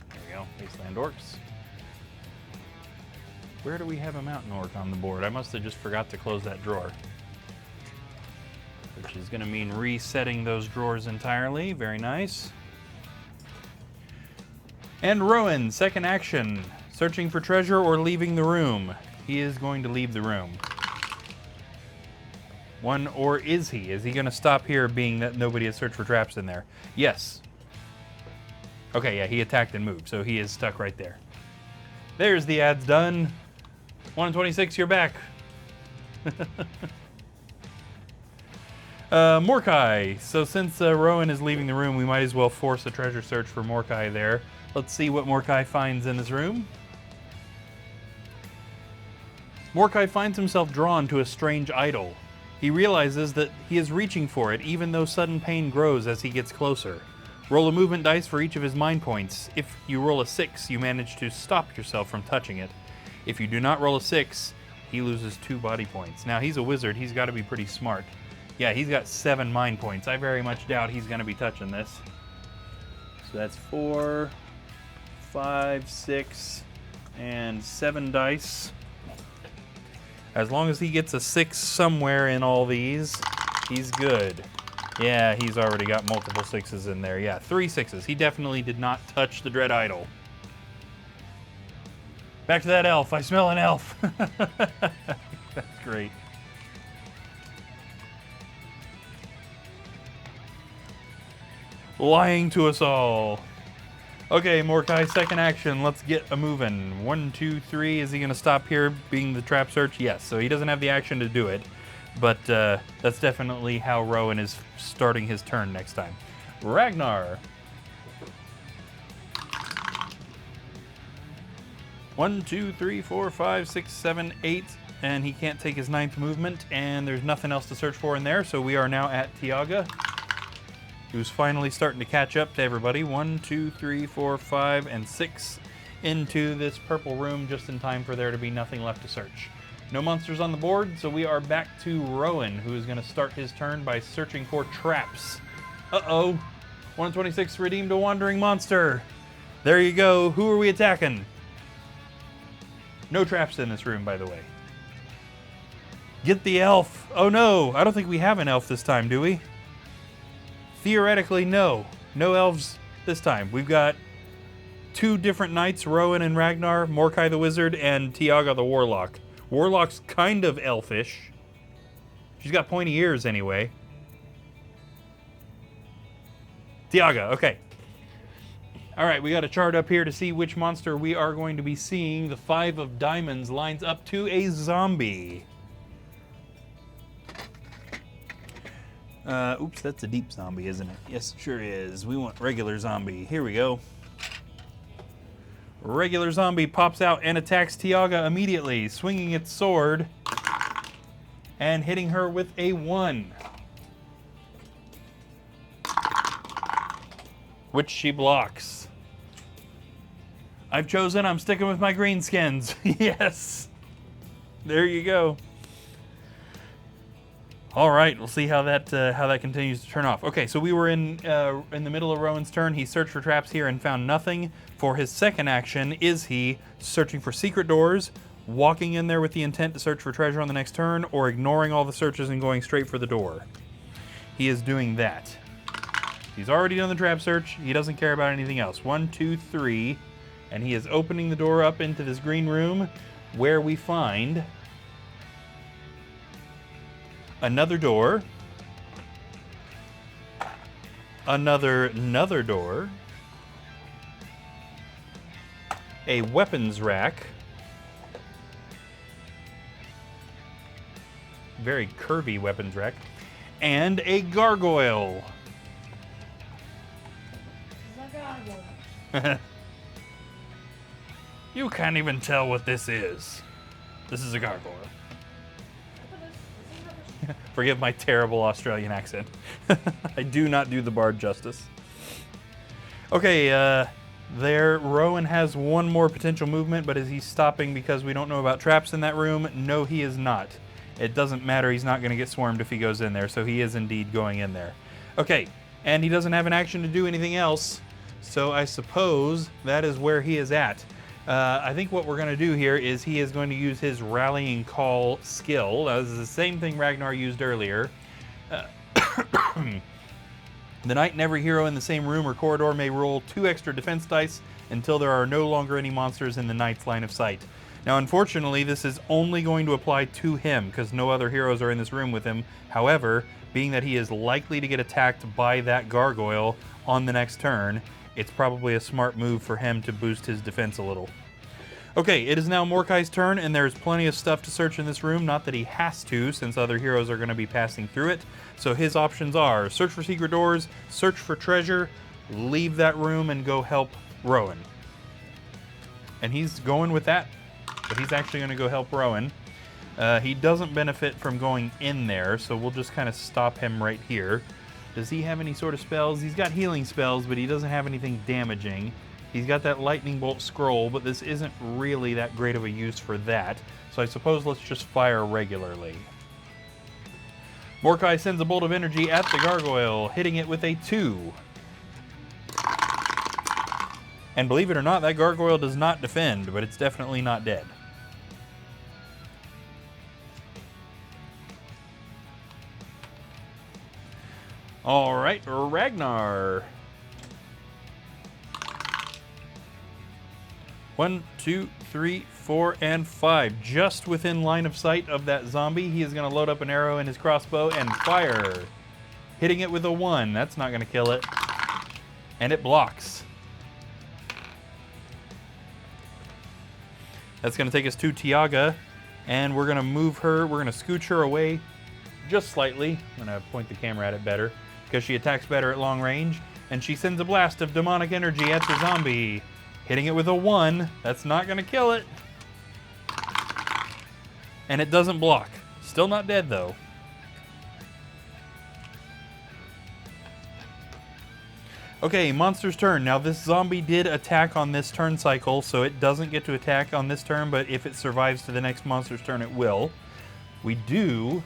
There we go, Wasteland Orcs. Where do we have a mountain orc on the board? I must have just forgot to close that drawer. Which is going to mean resetting those drawers entirely. Very nice. And Rowan, second action. Searching for treasure or leaving the room. He is going to leave the room. One, or is he? Is he going to stop here being that nobody has searched for traps in there? Yes. Okay, yeah, he attacked and moved, so he is stuck right there. There's the ads done. 126, you're back. Morkai. So since Rowan is leaving the room, we might as well force a treasure search for Morkai there. Let's see what Morkai finds in this room. Morkai finds himself drawn to a strange idol. He realizes that he is reaching for it, even though sudden pain grows as he gets closer. Roll a movement dice for each of his mind points. If you roll a 6, you manage to stop yourself from touching it. If you do not roll a 6, he loses 2 body points. Now, he's a wizard. He's got to be pretty smart. Yeah, he's got 7 mind points. I very much doubt he's going to be touching this. So that's 4, 5, 6, and 7 dice. As long as he gets a 6 somewhere in all these, he's good. Yeah, he's already got multiple 6s in there. Yeah, 3 6s. He definitely did not touch the Dread Idol. Back to that elf. I smell an elf. That's great. Lying to us all. Okay, Morkai, second action. Let's get a moving. 1, 2, 3. Is he going to stop here being the trap search? Yes, so he doesn't have the action to do it. But that's definitely how Rowan is starting his turn next time. Ragnar. 1, 2, 3, 4, 5, 6, 7, 8. And he can't take his 9th movement. And there's nothing else to search for in there. So we are now at Tiaga, who's finally starting to catch up to everybody. 1, 2, 3, 4, 5, and 6 into this purple room just in time for there to be nothing left to search. No monsters on the board, so we are back to Rowan, who is going to start his turn by searching for traps. Uh-oh. 126 redeemed a wandering monster. There you go. Who are we attacking? No traps in this room, by the way. Get the elf. Oh no, I don't think we have an elf this time, do we? Theoretically, no. No elves this time. We've got 2 different knights, Rowan and Ragnar, Morkai the Wizard, and Tiaga the Warlock. Warlock's kind of elfish. She's got pointy ears anyway. Tiaga, okay. All right, we got a chart up here to see which monster we are going to be seeing. The 5 of diamonds lines up to a zombie. Oops, that's a deep zombie, isn't it? Yes, it sure is. We want regular zombie. Here we go. Regular zombie pops out and attacks Tiaga immediately, swinging its sword and hitting her with a 1. Which she blocks. I've chosen, I'm sticking with my greenskins. Yes. There you go. All right, we'll see how that continues to turn off. Okay, so we were in the middle of Rowan's turn. He searched for traps here and found nothing. For his second action, is he searching for secret doors, walking in there with the intent to search for treasure on the next turn, or ignoring all the searches and going straight for the door? He is doing that. He's already done the trap search. He doesn't care about anything else. 1, 2, 3, and he is opening the door up into this green room where we find another door, another door, a weapons rack, very curvy weapons rack, and a gargoyle. It's a gargoyle. You can't even tell what this is. This is a gargoyle. Forgive my terrible Australian accent. I do not do the bard justice. Okay, there, Rowan has 1 more potential movement, but is he stopping because we don't know about traps in that room? No, he is not. It doesn't matter, he's not going to get swarmed if he goes in there, so he is indeed going in there. Okay, and he doesn't have an action to do anything else, so I suppose that is where he is at. I think what we're going to do here is he is going to use his Rallying Call skill. Now, this is the same thing Ragnar used earlier. The knight and every hero in the same room or corridor may roll 2 extra defense dice until there are no longer any monsters in the knight's line of sight. Now, unfortunately, this is only going to apply to him because no other heroes are in this room with him. However, being that he is likely to get attacked by that gargoyle on the next turn, it's probably a smart move for him to boost his defense a little. Okay, it is now Mordecai's turn, and there's plenty of stuff to search in this room. Not that he has to, since other heroes are going to be passing through it. So his options are search for secret doors, search for treasure, leave that room, and go help Rowan. And he's going with that. But he's actually going to go help Rowan. He doesn't benefit from going in there, so we'll just kind of stop him right here. Does he have any sort of spells? He's got healing spells, but he doesn't have anything damaging. He's got that lightning bolt scroll, but this isn't really that great of a use for that. So I suppose let's just fire regularly. Mordecai sends a bolt of energy at the gargoyle, hitting it with a 2. And believe it or not, that gargoyle does not defend, but it's definitely not dead. All right, Ragnar. 1, 2, 3, 4, and 5. Just within line of sight of that zombie, he is going to load up an arrow in his crossbow and fire. Hitting it with a 1. That's not going to kill it. And it blocks. That's going to take us to Tiaga, and we're going to move her. We're going to scooch her away just slightly. I'm going to point the camera at it better because she attacks better at long range, and she sends a blast of demonic energy at the zombie. Hitting it with a 1. That's not going to kill it. And it doesn't block. Still not dead, though. Okay, monster's turn. Now, this zombie did attack on this turn cycle, so it doesn't get to attack on this turn, but if it survives to the next monster's turn, it will. We do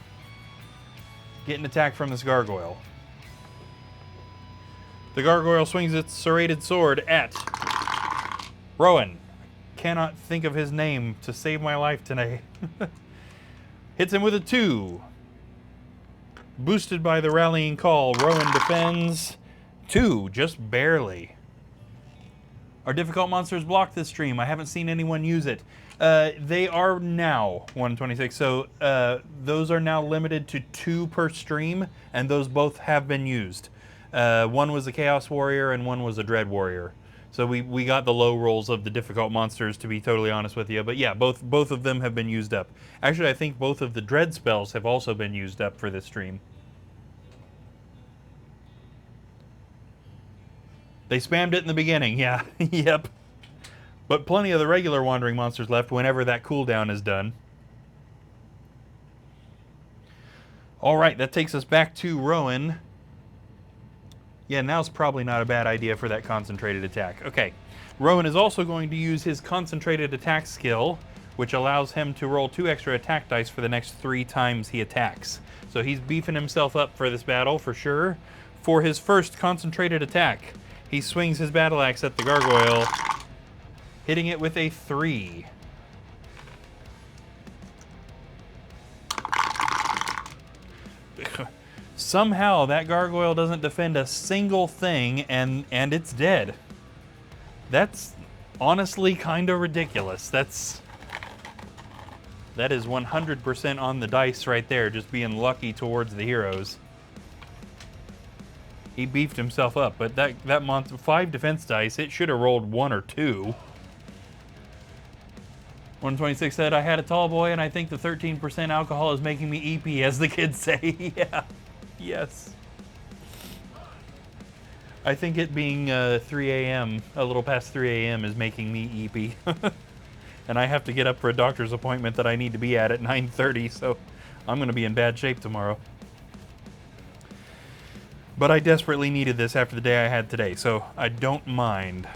get an attack from this gargoyle. The gargoyle swings its serrated sword at Rowan. Cannot think of his name to save my life today. Hits him with a 2. Boosted by the rallying call, Rowan defends 2, just barely. Our difficult monsters block this stream. I haven't seen anyone use it. They are now 126, so those are now limited to 2 per stream, and those both have been used. One was a Chaos Warrior and one was a Dread Warrior. So we got the low rolls of the difficult monsters, to be totally honest with you. But yeah, both of them have been used up. Actually, I think both of the Dread spells have also been used up for this stream. They spammed it in the beginning, yeah, yep. But plenty of the regular wandering monsters left whenever that cooldown is done. All right, that takes us back to Rowan. Yeah, now's probably not a bad idea for that concentrated attack. Okay, Rowan is also going to use his concentrated attack skill, which allows him to roll 2 extra attack dice for the next 3 times he attacks. So he's beefing himself up for this battle, for sure. For his first concentrated attack, he swings his battle axe at the gargoyle, hitting it with a 3. Somehow that gargoyle doesn't defend a single thing, and it's dead. That's honestly kind of ridiculous. That is 100% on the dice right there, just being lucky towards the heroes. He beefed himself up, but that monster, 5 defense dice, it should have rolled 1 or 2. 126 said, I had a tall boy, and I think the 13% alcohol is making me EP, as the kids say. Yeah. Yes. I think it being 3 a.m., a little past 3 a.m. is making me EP. And I have to get up for a doctor's appointment that I need to be at 9:30, so I'm going to be in bad shape tomorrow. But I desperately needed this after the day I had today, so I don't mind.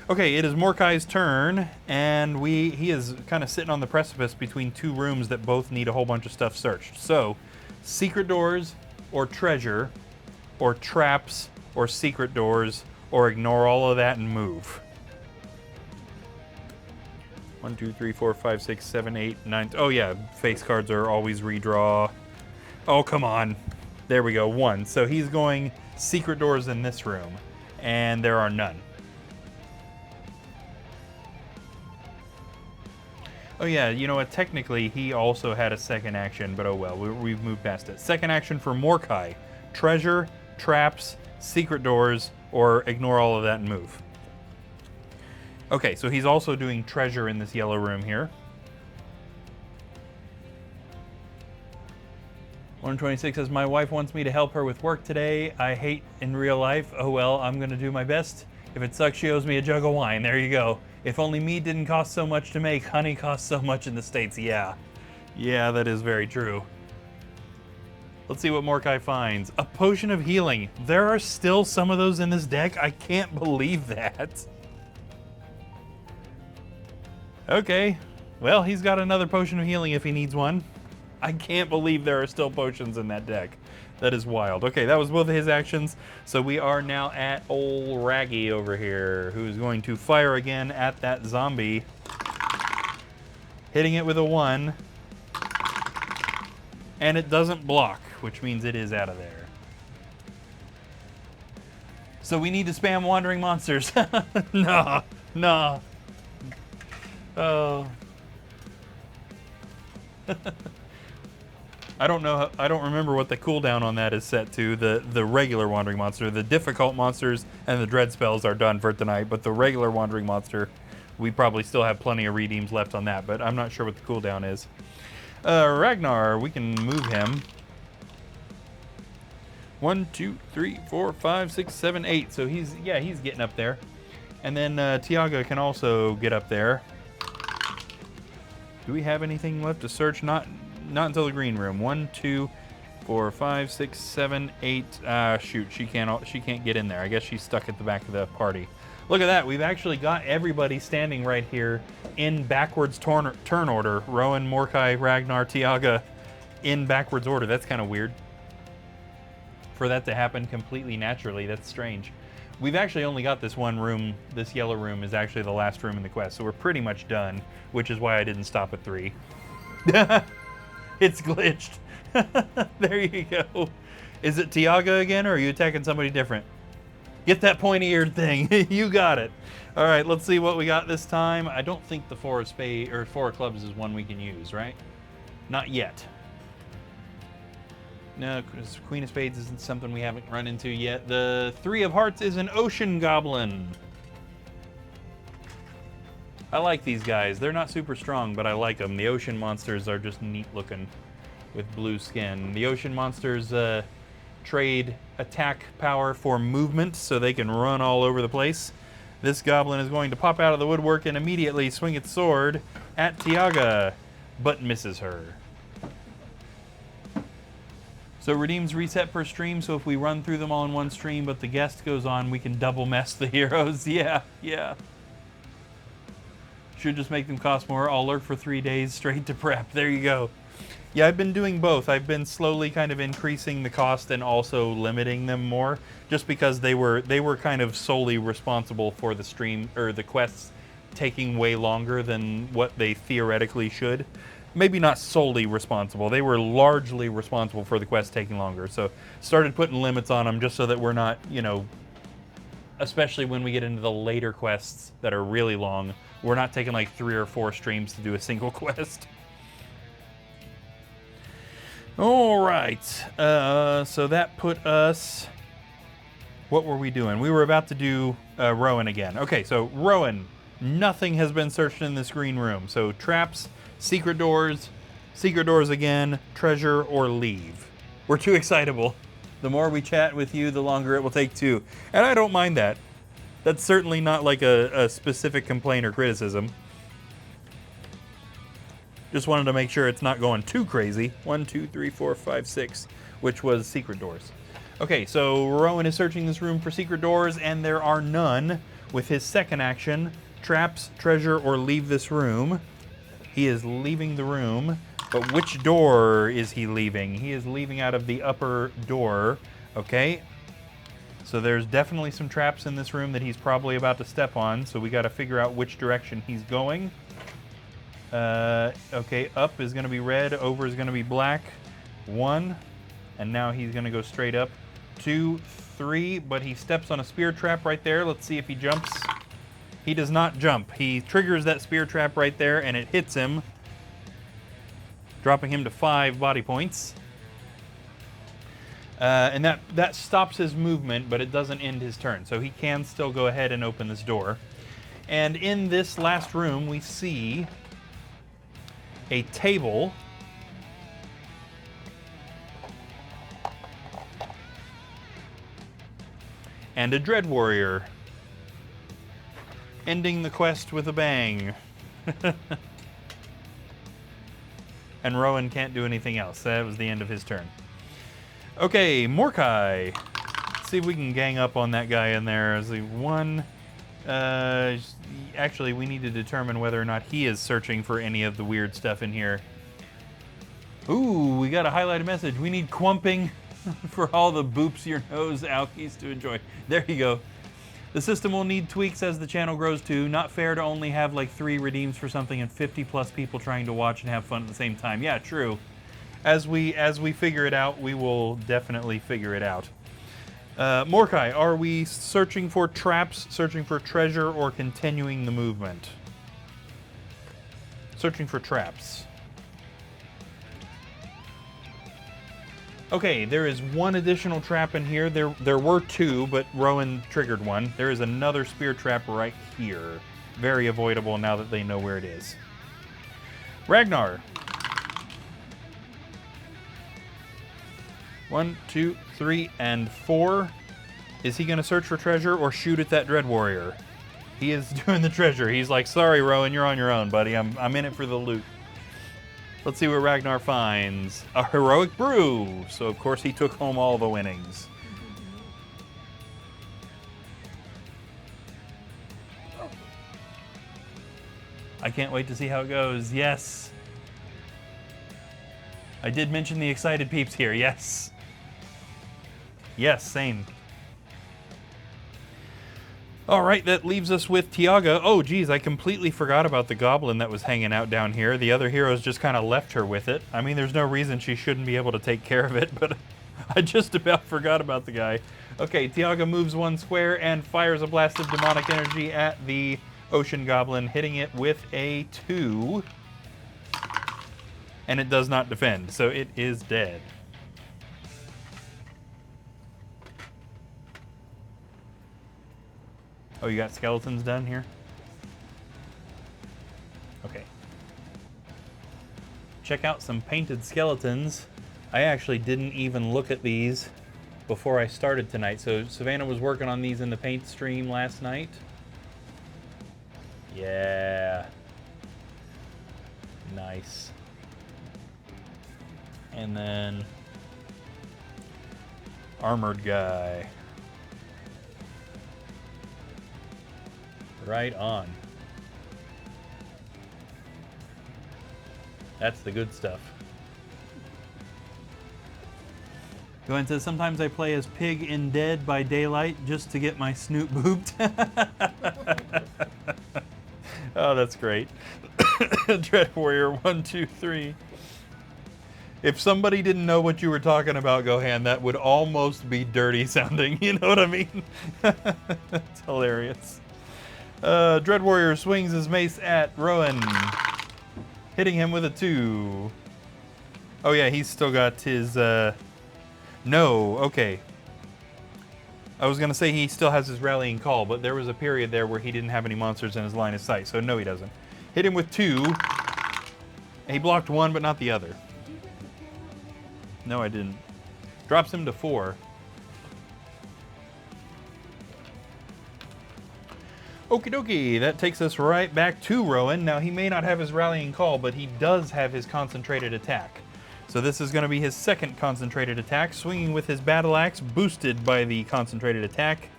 Okay, it is Mordecai's turn, and he is kind of sitting on the precipice between 2 rooms that both need a whole bunch of stuff searched. So, secret doors, or treasure, or traps, or secret doors, or ignore all of that and move. 1, 2, 3, 4, 5, 6, 7, 8, 9. Oh yeah, face cards are always redraw. Oh, come on. There we go, 1. So he's going secret doors in this room, and there are none. Oh yeah, you know what? Technically, he also had a second action, but oh well, we've moved past it. Second action for Mordecai: treasure, traps, secret doors, or ignore all of that and move. Okay, so he's also doing treasure in this yellow room here. 126 says, my wife wants me to help her with work today. I hate in real life. Oh well, I'm gonna do my best. If it sucks, she owes me a jug of wine. There you go. If only meat didn't cost so much to make, honey costs so much in the States. Yeah. Yeah, that is very true. Let's see what Mordecai finds. A potion of healing. There are still some of those in this deck. I can't believe that. Okay. Well, he's got another potion of healing if he needs one. I can't believe there are still potions in that deck. That is wild. Okay, that was both of his actions. So we are now at old Raggy over here, who's going to fire again at that zombie. Hitting it with a 1. And it doesn't block, which means it is out of there. So we need to spam wandering monsters. No, no. Oh. I don't know. I don't remember what the cooldown on that is set to. The regular wandering monster, the difficult monsters, and the dread spells are done for tonight. But the regular wandering monster, we probably still have plenty of redeems left on that. But I'm not sure what the cooldown is. Ragnar, we can move him. 1, 2, 3, 4, 5, 6, 7, 8. So he's getting up there. And then Tiaga can also get up there. Do we have anything left to search? Not until the green room. 1, 2, 4, 5, 6, 7, 8. Shoot, she can't get in there. I guess she's stuck at the back of the party. Look at that. We've actually got everybody standing right here in backwards turn order. Rowan, Mordecai, Ragnar, Tiaga in backwards order. That's kind of weird. For that to happen completely naturally, that's strange. We've actually only got this one room. This yellow room is actually the last room in the quest, so we're pretty much done, which is why I didn't stop at 3. It's glitched. There you go. Is it Tiaga again, or are you attacking somebody different? Get that pointy-eared thing. You got it. All right, let's see what we got this time. I don't think the 4 of clubs is one we can use, right? Not yet. No, because Queen of Spades isn't something we haven't run into yet. The 3 of Hearts is an ocean goblin. I like these guys. They're not super strong, but I like them. The ocean monsters are just neat looking with blue skin. The ocean monsters trade attack power for movement, so they can run all over the place. This goblin is going to pop out of the woodwork and immediately swing its sword at Tiaga, but misses her. So redeems reset per stream, so if we run through them all in one stream, but the guest goes on, we can double mess the heroes. Yeah. Should just make them cost more. I'll lurk for 3 days straight to prep. There you go. Yeah, I've been doing both. I've been slowly kind of increasing the cost and also limiting them more, just because they were kind of solely responsible for the stream or the quests taking way longer than what they theoretically should. Maybe not solely responsible. They were largely responsible for the quest taking longer. So started putting limits on them just so that we're not, especially when we get into the later quests that are really long, we're not taking like 3 or 4 streams to do a single quest. All right. So that put us... What were we doing? We were about to do Rowan again. Okay, so Rowan. Nothing has been searched in this green room. So traps, secret doors again, treasure, or leave. We're too excitable. The more we chat with you, the longer it will take too. And I don't mind that. That's certainly not like a specific complaint or criticism. Just wanted to make sure it's not going too crazy. 1, 2, 3, 4, 5, 6, which was secret doors. Okay, so Rowan is searching this room for secret doors, and there are none. With his second action, traps, treasure, or leave this room. He is leaving the room, but which door is he leaving? He is leaving out of the upper door, okay? So there's definitely some traps in this room that he's probably about to step on, so we got to figure out which direction he's going. Okay, up is going to be red, over is going to be black. 1, and now he's going to go straight up. 2, 3, but he steps on a spear trap right there. Let's see if he jumps. He does not jump. He triggers that spear trap right there, and it hits him, dropping him to 5 body points. And that stops his movement, but it doesn't end his turn. So he can still go ahead and open this door. And in this last room, we see a table and a Dread Warrior, ending the quest with a bang. And Rowan can't do anything else. That was the end of his turn. Okay, Mordecai. Let's see if we can gang up on that guy in there. As the one, actually, we need to determine whether or not he is searching for any of the weird stuff in here. Ooh, we got a highlighted message. We need quumping for all the boops your nose alkies to enjoy. There you go. The system will need tweaks as the channel grows too. Not fair to only have like 3 redeems for something and 50 plus people trying to watch and have fun at the same time. Yeah, true. As we figure it out, we will definitely figure it out. Mordecai, are we searching for traps, searching for treasure, or continuing the movement? Searching for traps. Okay, there is 1 additional trap in here. There were 2, but Rowan triggered one. There is another spear trap right here. Very avoidable now that they know where it is. Ragnar. 1, 2, 3, and 4. Is he going to search for treasure or shoot at that Dread Warrior? He is doing the treasure. He's like, sorry, Rowan, you're on your own, buddy. I'm in it for the loot. Let's see what Ragnar finds. A heroic brew. So, of course, he took home all the winnings. I can't wait to see how it goes. Yes. I did mention the excited peeps here. Yes. Yes, same. All right, that leaves us with Tiaga. Oh, geez, I completely forgot about the goblin that was hanging out down here. The other heroes just kind of left her with it. I mean, there's no reason she shouldn't be able to take care of it, but I just about forgot about the guy. Okay, Tiaga moves 1 square and fires a blast of demonic energy at the ocean goblin, hitting it with a 2. And it does not defend, so it is dead. Oh, you got skeletons done here? Okay. Check out some painted skeletons. I actually didn't even look at these before I started tonight. So Savannah was working on these in the paint stream last night. Yeah. Nice. And then armored guy. Right on. That's the good stuff. Go into sometimes I play as Pig in Dead by Daylight just to get my snoot booped. Oh, that's great. Dread Warrior 1, 2, 3. If somebody didn't know what you were talking about, Gohan, that would almost be dirty sounding. You know what I mean? It's hilarious. Dread Warrior swings his mace at Rowan, hitting him with a 2. Oh yeah, he's still got his, no, okay. I was gonna say he still has his rallying call, but there was a period there where he didn't have any monsters in his line of sight, so no he doesn't. Hit him with 2. He blocked 1, but not the other. No, I didn't. Drops him to 4. Okie dokie, that takes us right back to Rowan. Now, he may not have his rallying call, but he does have his concentrated attack. So this is going to be his second concentrated attack, swinging with his battle axe, boosted by the concentrated attack.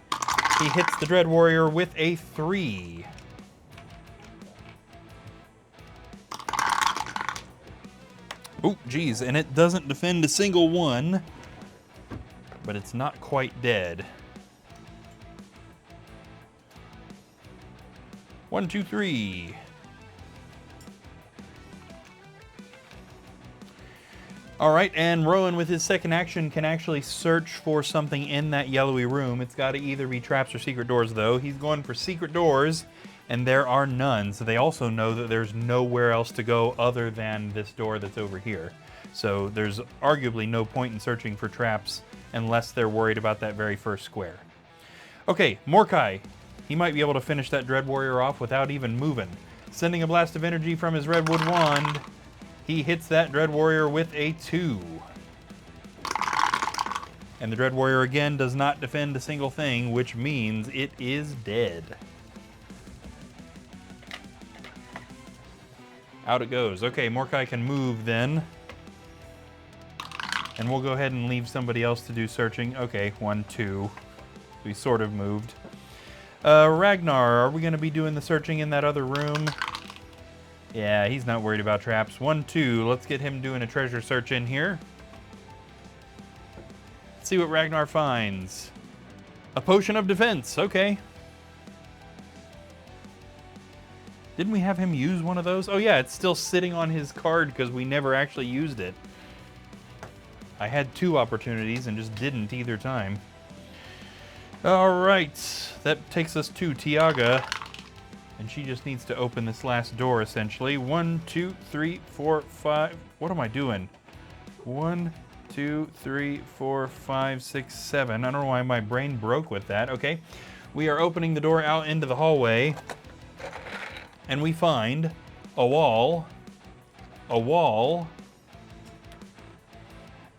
He hits the Dread Warrior with a 3. Oh, geez, and it doesn't defend a single one, but it's not quite dead. 1, 2, 3. All right, and Rowan with his second action can actually search for something in that yellowy room. It's got to either be traps or secret doors, though. He's going for secret doors, and there are none. So they also know that there's nowhere else to go other than this door that's over here. So there's arguably no point in searching for traps unless they're worried about that very first square. Okay, Mordecai. He might be able to finish that Dread Warrior off without even moving. Sending a blast of energy from his Redwood Wand, he hits that Dread Warrior with a 2. And the Dread Warrior again does not defend a single thing, which means it is dead. Out it goes. Okay, Mordecai can move then. And we'll go ahead and leave somebody else to do searching. Okay, 1, 2. We sort of moved. Ragnar, are we going to be doing the searching in that other room? Yeah, he's not worried about traps. 1, 2. Let's get him doing a treasure search in here. Let's see what Ragnar finds. A potion of defense. Okay. Didn't we have him use one of those? Oh yeah, it's still sitting on his card because we never actually used it. I had 2 opportunities and just didn't either time. All right, that takes us to Tiaga, and she just needs to open this last door, essentially. 1, 2, 3, 4, 5. What am I doing? 1, 2, 3, 4, 5, 6, 7. I don't know why my brain broke with that. Okay, we are opening the door out into the hallway, and we find a wall,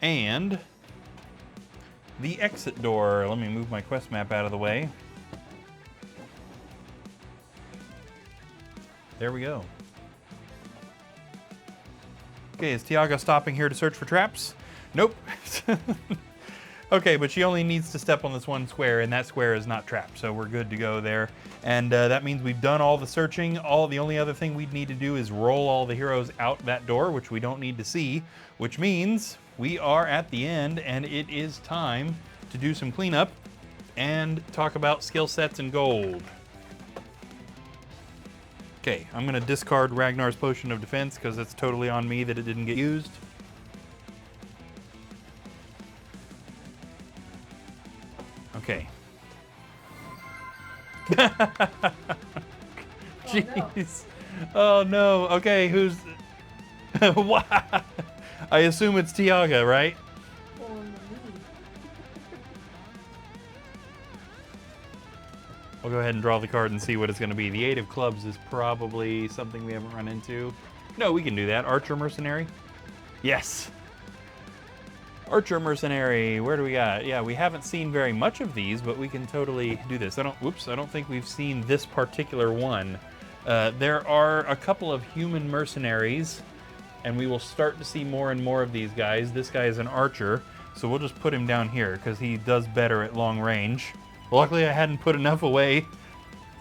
and the exit door. Let me move my quest map out of the way. There we go. Okay, is Tiaga stopping here to search for traps? Nope. Okay, but she only needs to step on this one square, and that square is not trapped, so we're good to go there. And that means we've done all the searching. The only other thing we'd need to do is roll all the heroes out that door, which we don't need to see, which means we are at the end, and it is time to do some cleanup and talk about skill sets and gold. Okay, I'm going to discard Ragnar's Potion of Defense because it's totally on me that it didn't get used. Okay. Jeez. Oh no. Okay, who's... What? I assume it's Tiaga, right? I'll go ahead and draw the card and see what it's going to be. The 8 of Clubs is probably something we haven't run into. No, we can do that. Archer Mercenary? Yes. Archer Mercenary, where do we got? Yeah, we haven't seen very much of these, but we can totally do this. I don't think we've seen this particular one. There are a couple of human mercenaries, and we will start to see more and more of these guys. This guy is an archer, so we'll just put him down here because he does better at long range. Luckily, I hadn't put enough away.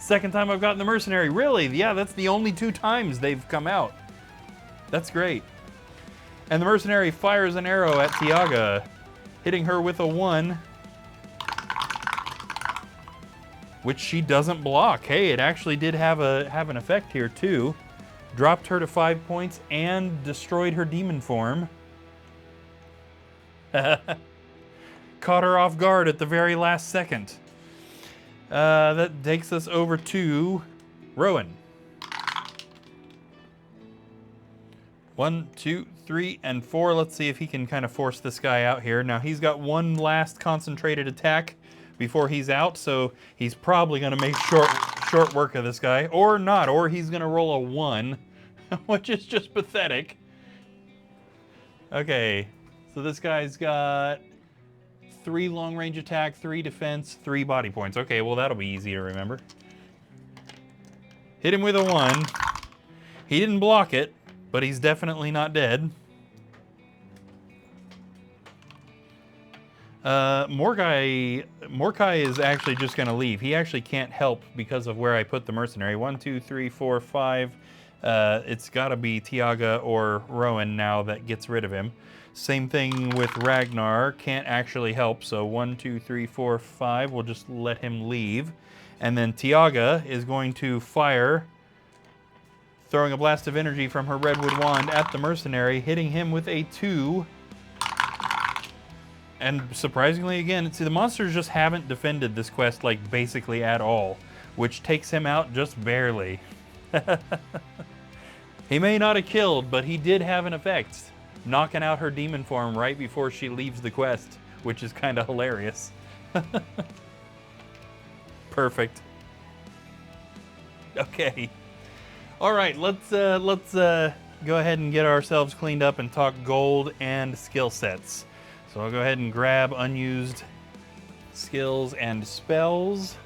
Second time I've gotten the mercenary. Really? Yeah, that's the only 2 times they've come out. That's great. And the mercenary fires an arrow at Tiaga, hitting her with a 1, which she doesn't block. Hey, it actually did have an effect here too. Dropped her to 5 points and destroyed her demon form. Caught her off guard at the very last second. That takes us over to Rowan. 1, 2, 3, and 4. Let's see if he can kind of force this guy out here. Now he's got one last concentrated attack before he's out, so he's probably going to make short work of this guy, or not, or he's going to roll a 1, which is just pathetic. Okay, so this guy's got 3 long range attack, 3 defense, 3 body points. Okay, well that'll be easy to remember. Hit him with a 1. He didn't block it, but he's definitely not dead. Mordecai is actually just going to leave. He actually can't help because of where I put the mercenary. 1, 2, 3, 4, 5. It's got to be Tiaga or Rowan now that gets rid of him. Same thing with Ragnar. Can't actually help. So 1, 2, 3, 4, 5. We'll just let him leave. And then Tiaga is going to fire, throwing a blast of energy from her Redwood Wand at the mercenary, hitting him with a 2. And surprisingly, again, see, the monsters just haven't defended this quest, like, basically at all. which takes him out just barely. He may not have killed, but he did have an effect, knocking out her demon form right before she leaves the quest, which is kind of hilarious. Perfect. Okay. All right, let's go ahead and get ourselves cleaned up and talk gold and skill sets. So I'll go ahead and grab unused skills and spells.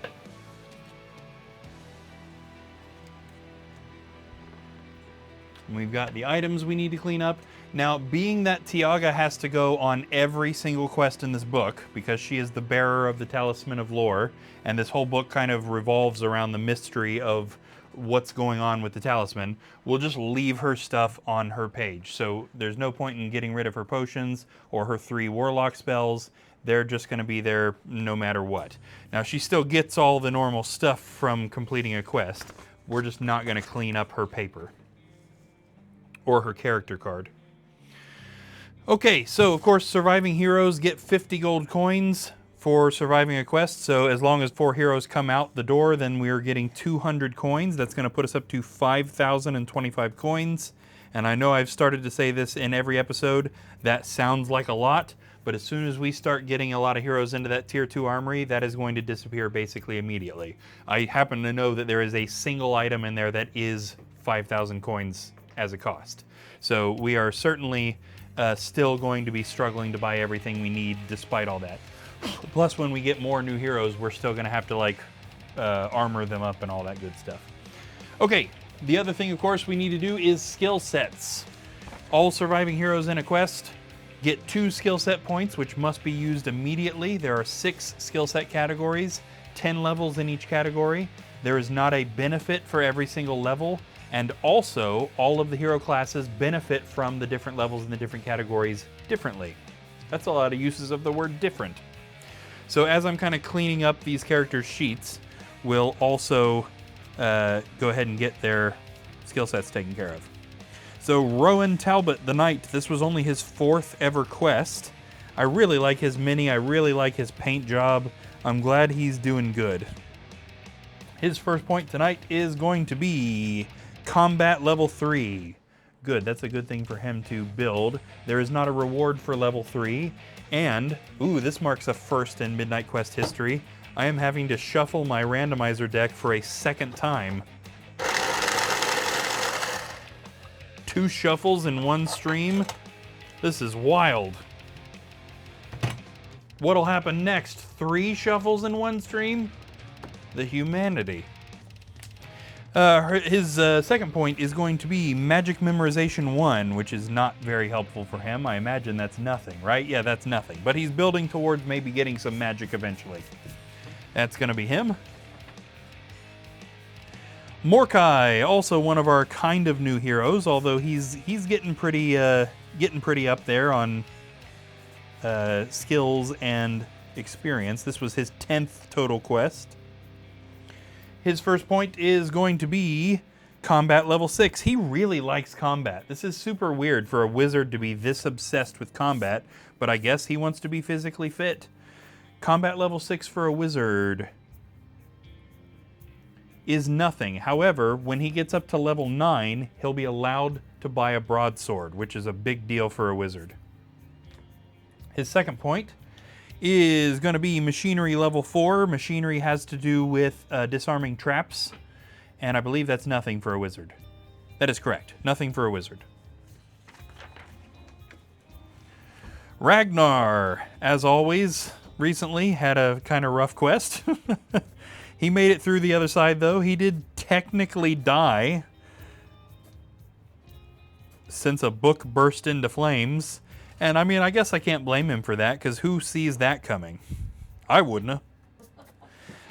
And we've got the items we need to clean up. Now, being that Tiaga has to go on every single quest in this book, because she is the bearer of the Talisman of Lore, and this whole book kind of revolves around the mystery of what's going on with the talisman, we'll just leave her stuff on her page. So there's no point in getting rid of her potions or her 3 warlock spells. They're just going to be there no matter what. Now, she still gets all the normal stuff from completing a quest. We're just not going to clean up her paper or her character card. Okay, so of course surviving heroes get 50 gold coins for surviving a quest. So as long as 4 heroes come out the door, then we are getting 200 coins. That's going to put us up to 5,025 coins. And I know I've started to say this in every episode. That sounds like a lot, but as soon as we start getting a lot of heroes into that tier 2 armory, that is going to disappear basically immediately. I happen to know that there is a single item in there that is 5,000 coins as a cost. So we are certainly still going to be struggling to buy everything we need despite all that. Plus, when we get more new heroes, we're still going to have to like armor them up and all that good stuff. Okay, the other thing, of course, we need to do is skill sets. All surviving heroes in a quest get 2 skill set points, which must be used immediately. There are 6 skill set categories, 10 levels in each category. There is not a benefit for every single level. And also, all of the hero classes benefit from the different levels in the different categories differently. That's a lot of uses of the word different. So as I'm kind of cleaning up these characters' sheets, we'll also go ahead and get their skill sets taken care of. So Rowan Talbot the Knight, this was only his 4th ever quest. I really like his mini, I really like his paint job. I'm glad he's doing good. His first point tonight is going to be Combat Level 3. Good, that's a good thing for him to build. There is not a reward for Level 3. And, ooh, this marks a first in Midnight Quest history. I am having to shuffle my randomizer deck for a 2nd time. 2 shuffles in 1 stream? This is wild. What'll happen next? 3 shuffles in 1 stream? The humanity. His second point is going to be Magic Memorization 1, which is not very helpful for him. I imagine that's nothing, right? Yeah, that's nothing. But he's building towards maybe getting some magic eventually. That's going to be him. Morkai, also one of our kind of new heroes, although he's getting pretty up there on skills and experience. This was his 10th total quest. His first point is going to be Combat Level 6. He really likes combat. This is super weird for a wizard to be this obsessed with combat, but I guess he wants to be physically fit. Combat Level 6 for a wizard is nothing. However, when he gets up to level 9, he'll be allowed to buy a broadsword, which is a big deal for a wizard. His second point is going to be Machinery Level 4. Machinery has to do with disarming traps, and I believe that's nothing for a wizard. That is correct. Nothing for a wizard. Ragnar, as always, recently had a kind of rough quest. He made it through the other side, though. He did technically die since a book burst into flames. And I mean, I guess I can't blame him for that, because who sees that coming? I wouldn't have.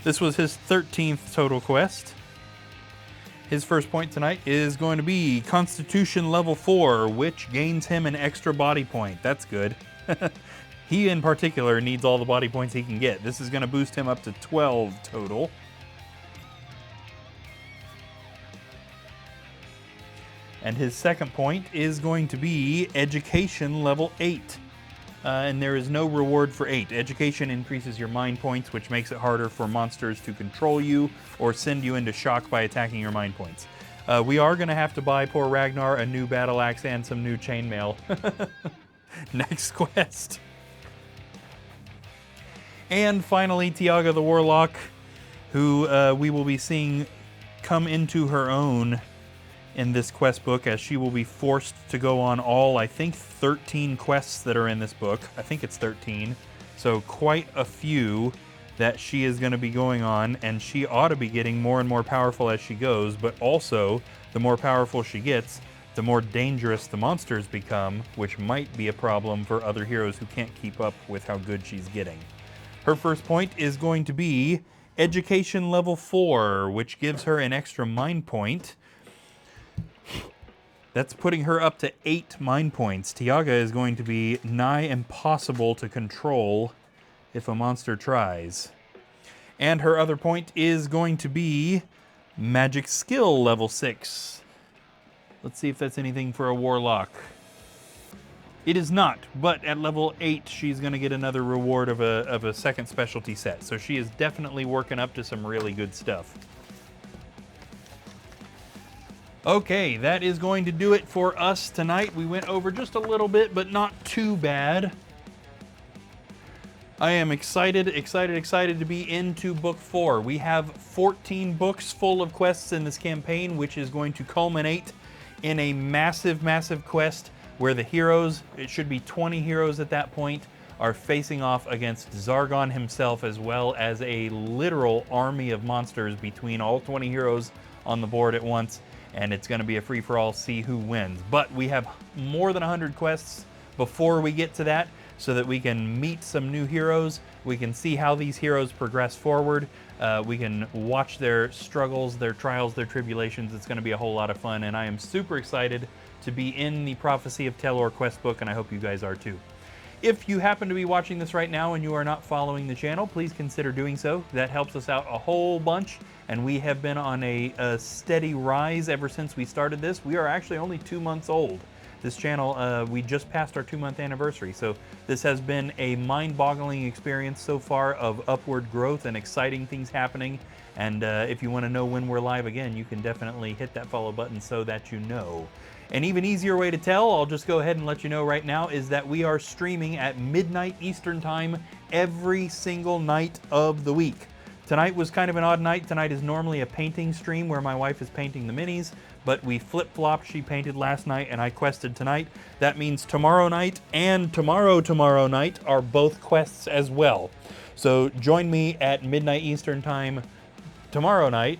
This was his 13th total quest. His first point tonight is going to be Constitution Level 4, which gains him an extra body point. That's good. He in particular needs all the body points he can get. This is going to boost him up to 12 total. And his second point is going to be Education Level 8. and there is no reward for 8. Education increases your mind points, which makes it harder for monsters to control you or send you into shock by attacking your mind points. We are going to have to buy poor Ragnar a new battle axe and some new chainmail. Next quest. And finally, Tiaga the Warlock, who we will be seeing come into her own in this quest book, as she will be forced to go on all, I think, 13 quests that are in this book. I think it's 13. So quite a few that she is going to be going on, and she ought to be getting more and more powerful as she goes, but also, the more powerful she gets, the more dangerous the monsters become, which might be a problem for other heroes who can't keep up with how good she's getting. Her first point is going to be Education level 4, which gives her an extra mind point. That's putting her up to 8 mind points. Tiaga is going to be nigh impossible to control if a monster tries. And her other point is going to be Magic Skill level 6. Let's see if that's anything for a Warlock. It is not, but at level 8, she's going to get another reward of a second specialty set. So she is definitely working up to some really good stuff. Okay, that is going to do it for us tonight. We went over just a little bit, but not too bad. I am excited to be into book 4. We have 14 books full of quests in this campaign, which is going to culminate in a massive, massive quest where the heroes, it should be 20 heroes at that point, are facing off against Zargon himself, as well as a literal army of monsters between all 20 heroes on the board at once. And it's going to be a free-for-all, see who wins. But we have more than 100 quests before we get to that, so that we can meet some new heroes. We can see how these heroes progress forward. We can watch their struggles, their trials, their tribulations. It's going to be a whole lot of fun, and I am super excited to be in the Prophecy of Telor quest book, and I hope you guys are too. If you happen to be watching this right now and you are not following the channel, please consider doing so. That helps us out a whole bunch, and we have been on a steady rise ever since we started this. We are actually only 2 months old. This channel, we just passed our 2-month anniversary, so this has been a mind-boggling experience so far of upward growth and exciting things happening. And if you want to know when we're live again, you can definitely hit that follow button so that you know. An even easier way to tell, I'll just go ahead and let you know right now, is that we are streaming at midnight Eastern Time every single night of the week. Tonight was kind of an odd night. Tonight is normally a painting stream where my wife is painting the minis, but we flip-flopped. She painted last night and I quested tonight. That means tomorrow night and tomorrow night are both quests as well. So join me at midnight Eastern Time tomorrow night,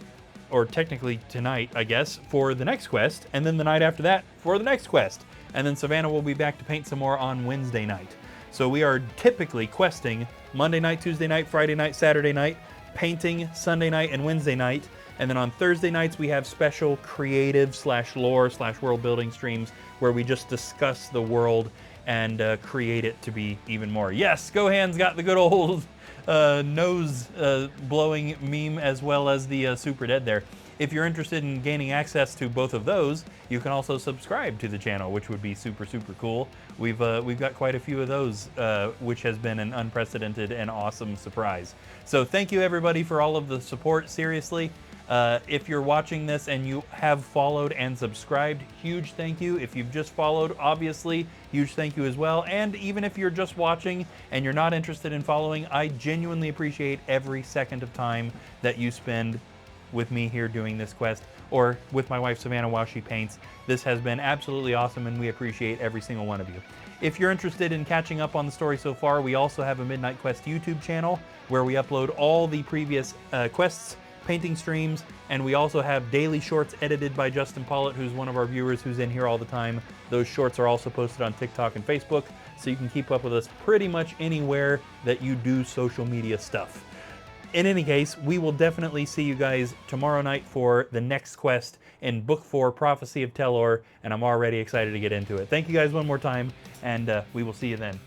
or technically tonight, I guess, for the next quest, and then the night after that for the next quest. And then Savannah will be back to paint some more on Wednesday night. So we are typically questing Monday night, Tuesday night, Friday night, Saturday night, painting Sunday night and Wednesday night, and then on Thursday nights we have special creative / lore / world building streams where we just discuss the world and create it to be even more. Yes, Gohan's got the good old nose blowing meme, as well as the Super Dead there. If you're interested in gaining access to both of those, you can also subscribe to the channel, which would be super, super cool. We've got quite a few of those, which has been an unprecedented and awesome surprise. So thank you everybody for all of the support, seriously. If you're watching this and you have followed and subscribed, huge thank you. If you've just followed, obviously, huge thank you as well. And even if you're just watching and you're not interested in following, I genuinely appreciate every second of time that you spend with me here doing this quest, or with my wife Savannah while she paints. This has been absolutely awesome, and we appreciate every single one of you. If you're interested in catching up on the story so far, we also have a Midnight Quest YouTube channel where we upload all the previous quests, painting streams, and we also have daily shorts edited by Justin Pollitt, who's one of our viewers who's in here all the time. Those shorts are also posted on TikTok and Facebook, so you can keep up with us pretty much anywhere that you do social media stuff. In any case, we will definitely see you guys tomorrow night for the next quest in Book 4, Prophecy of Telor, and I'm already excited to get into it. Thank you guys one more time, and we will see you then.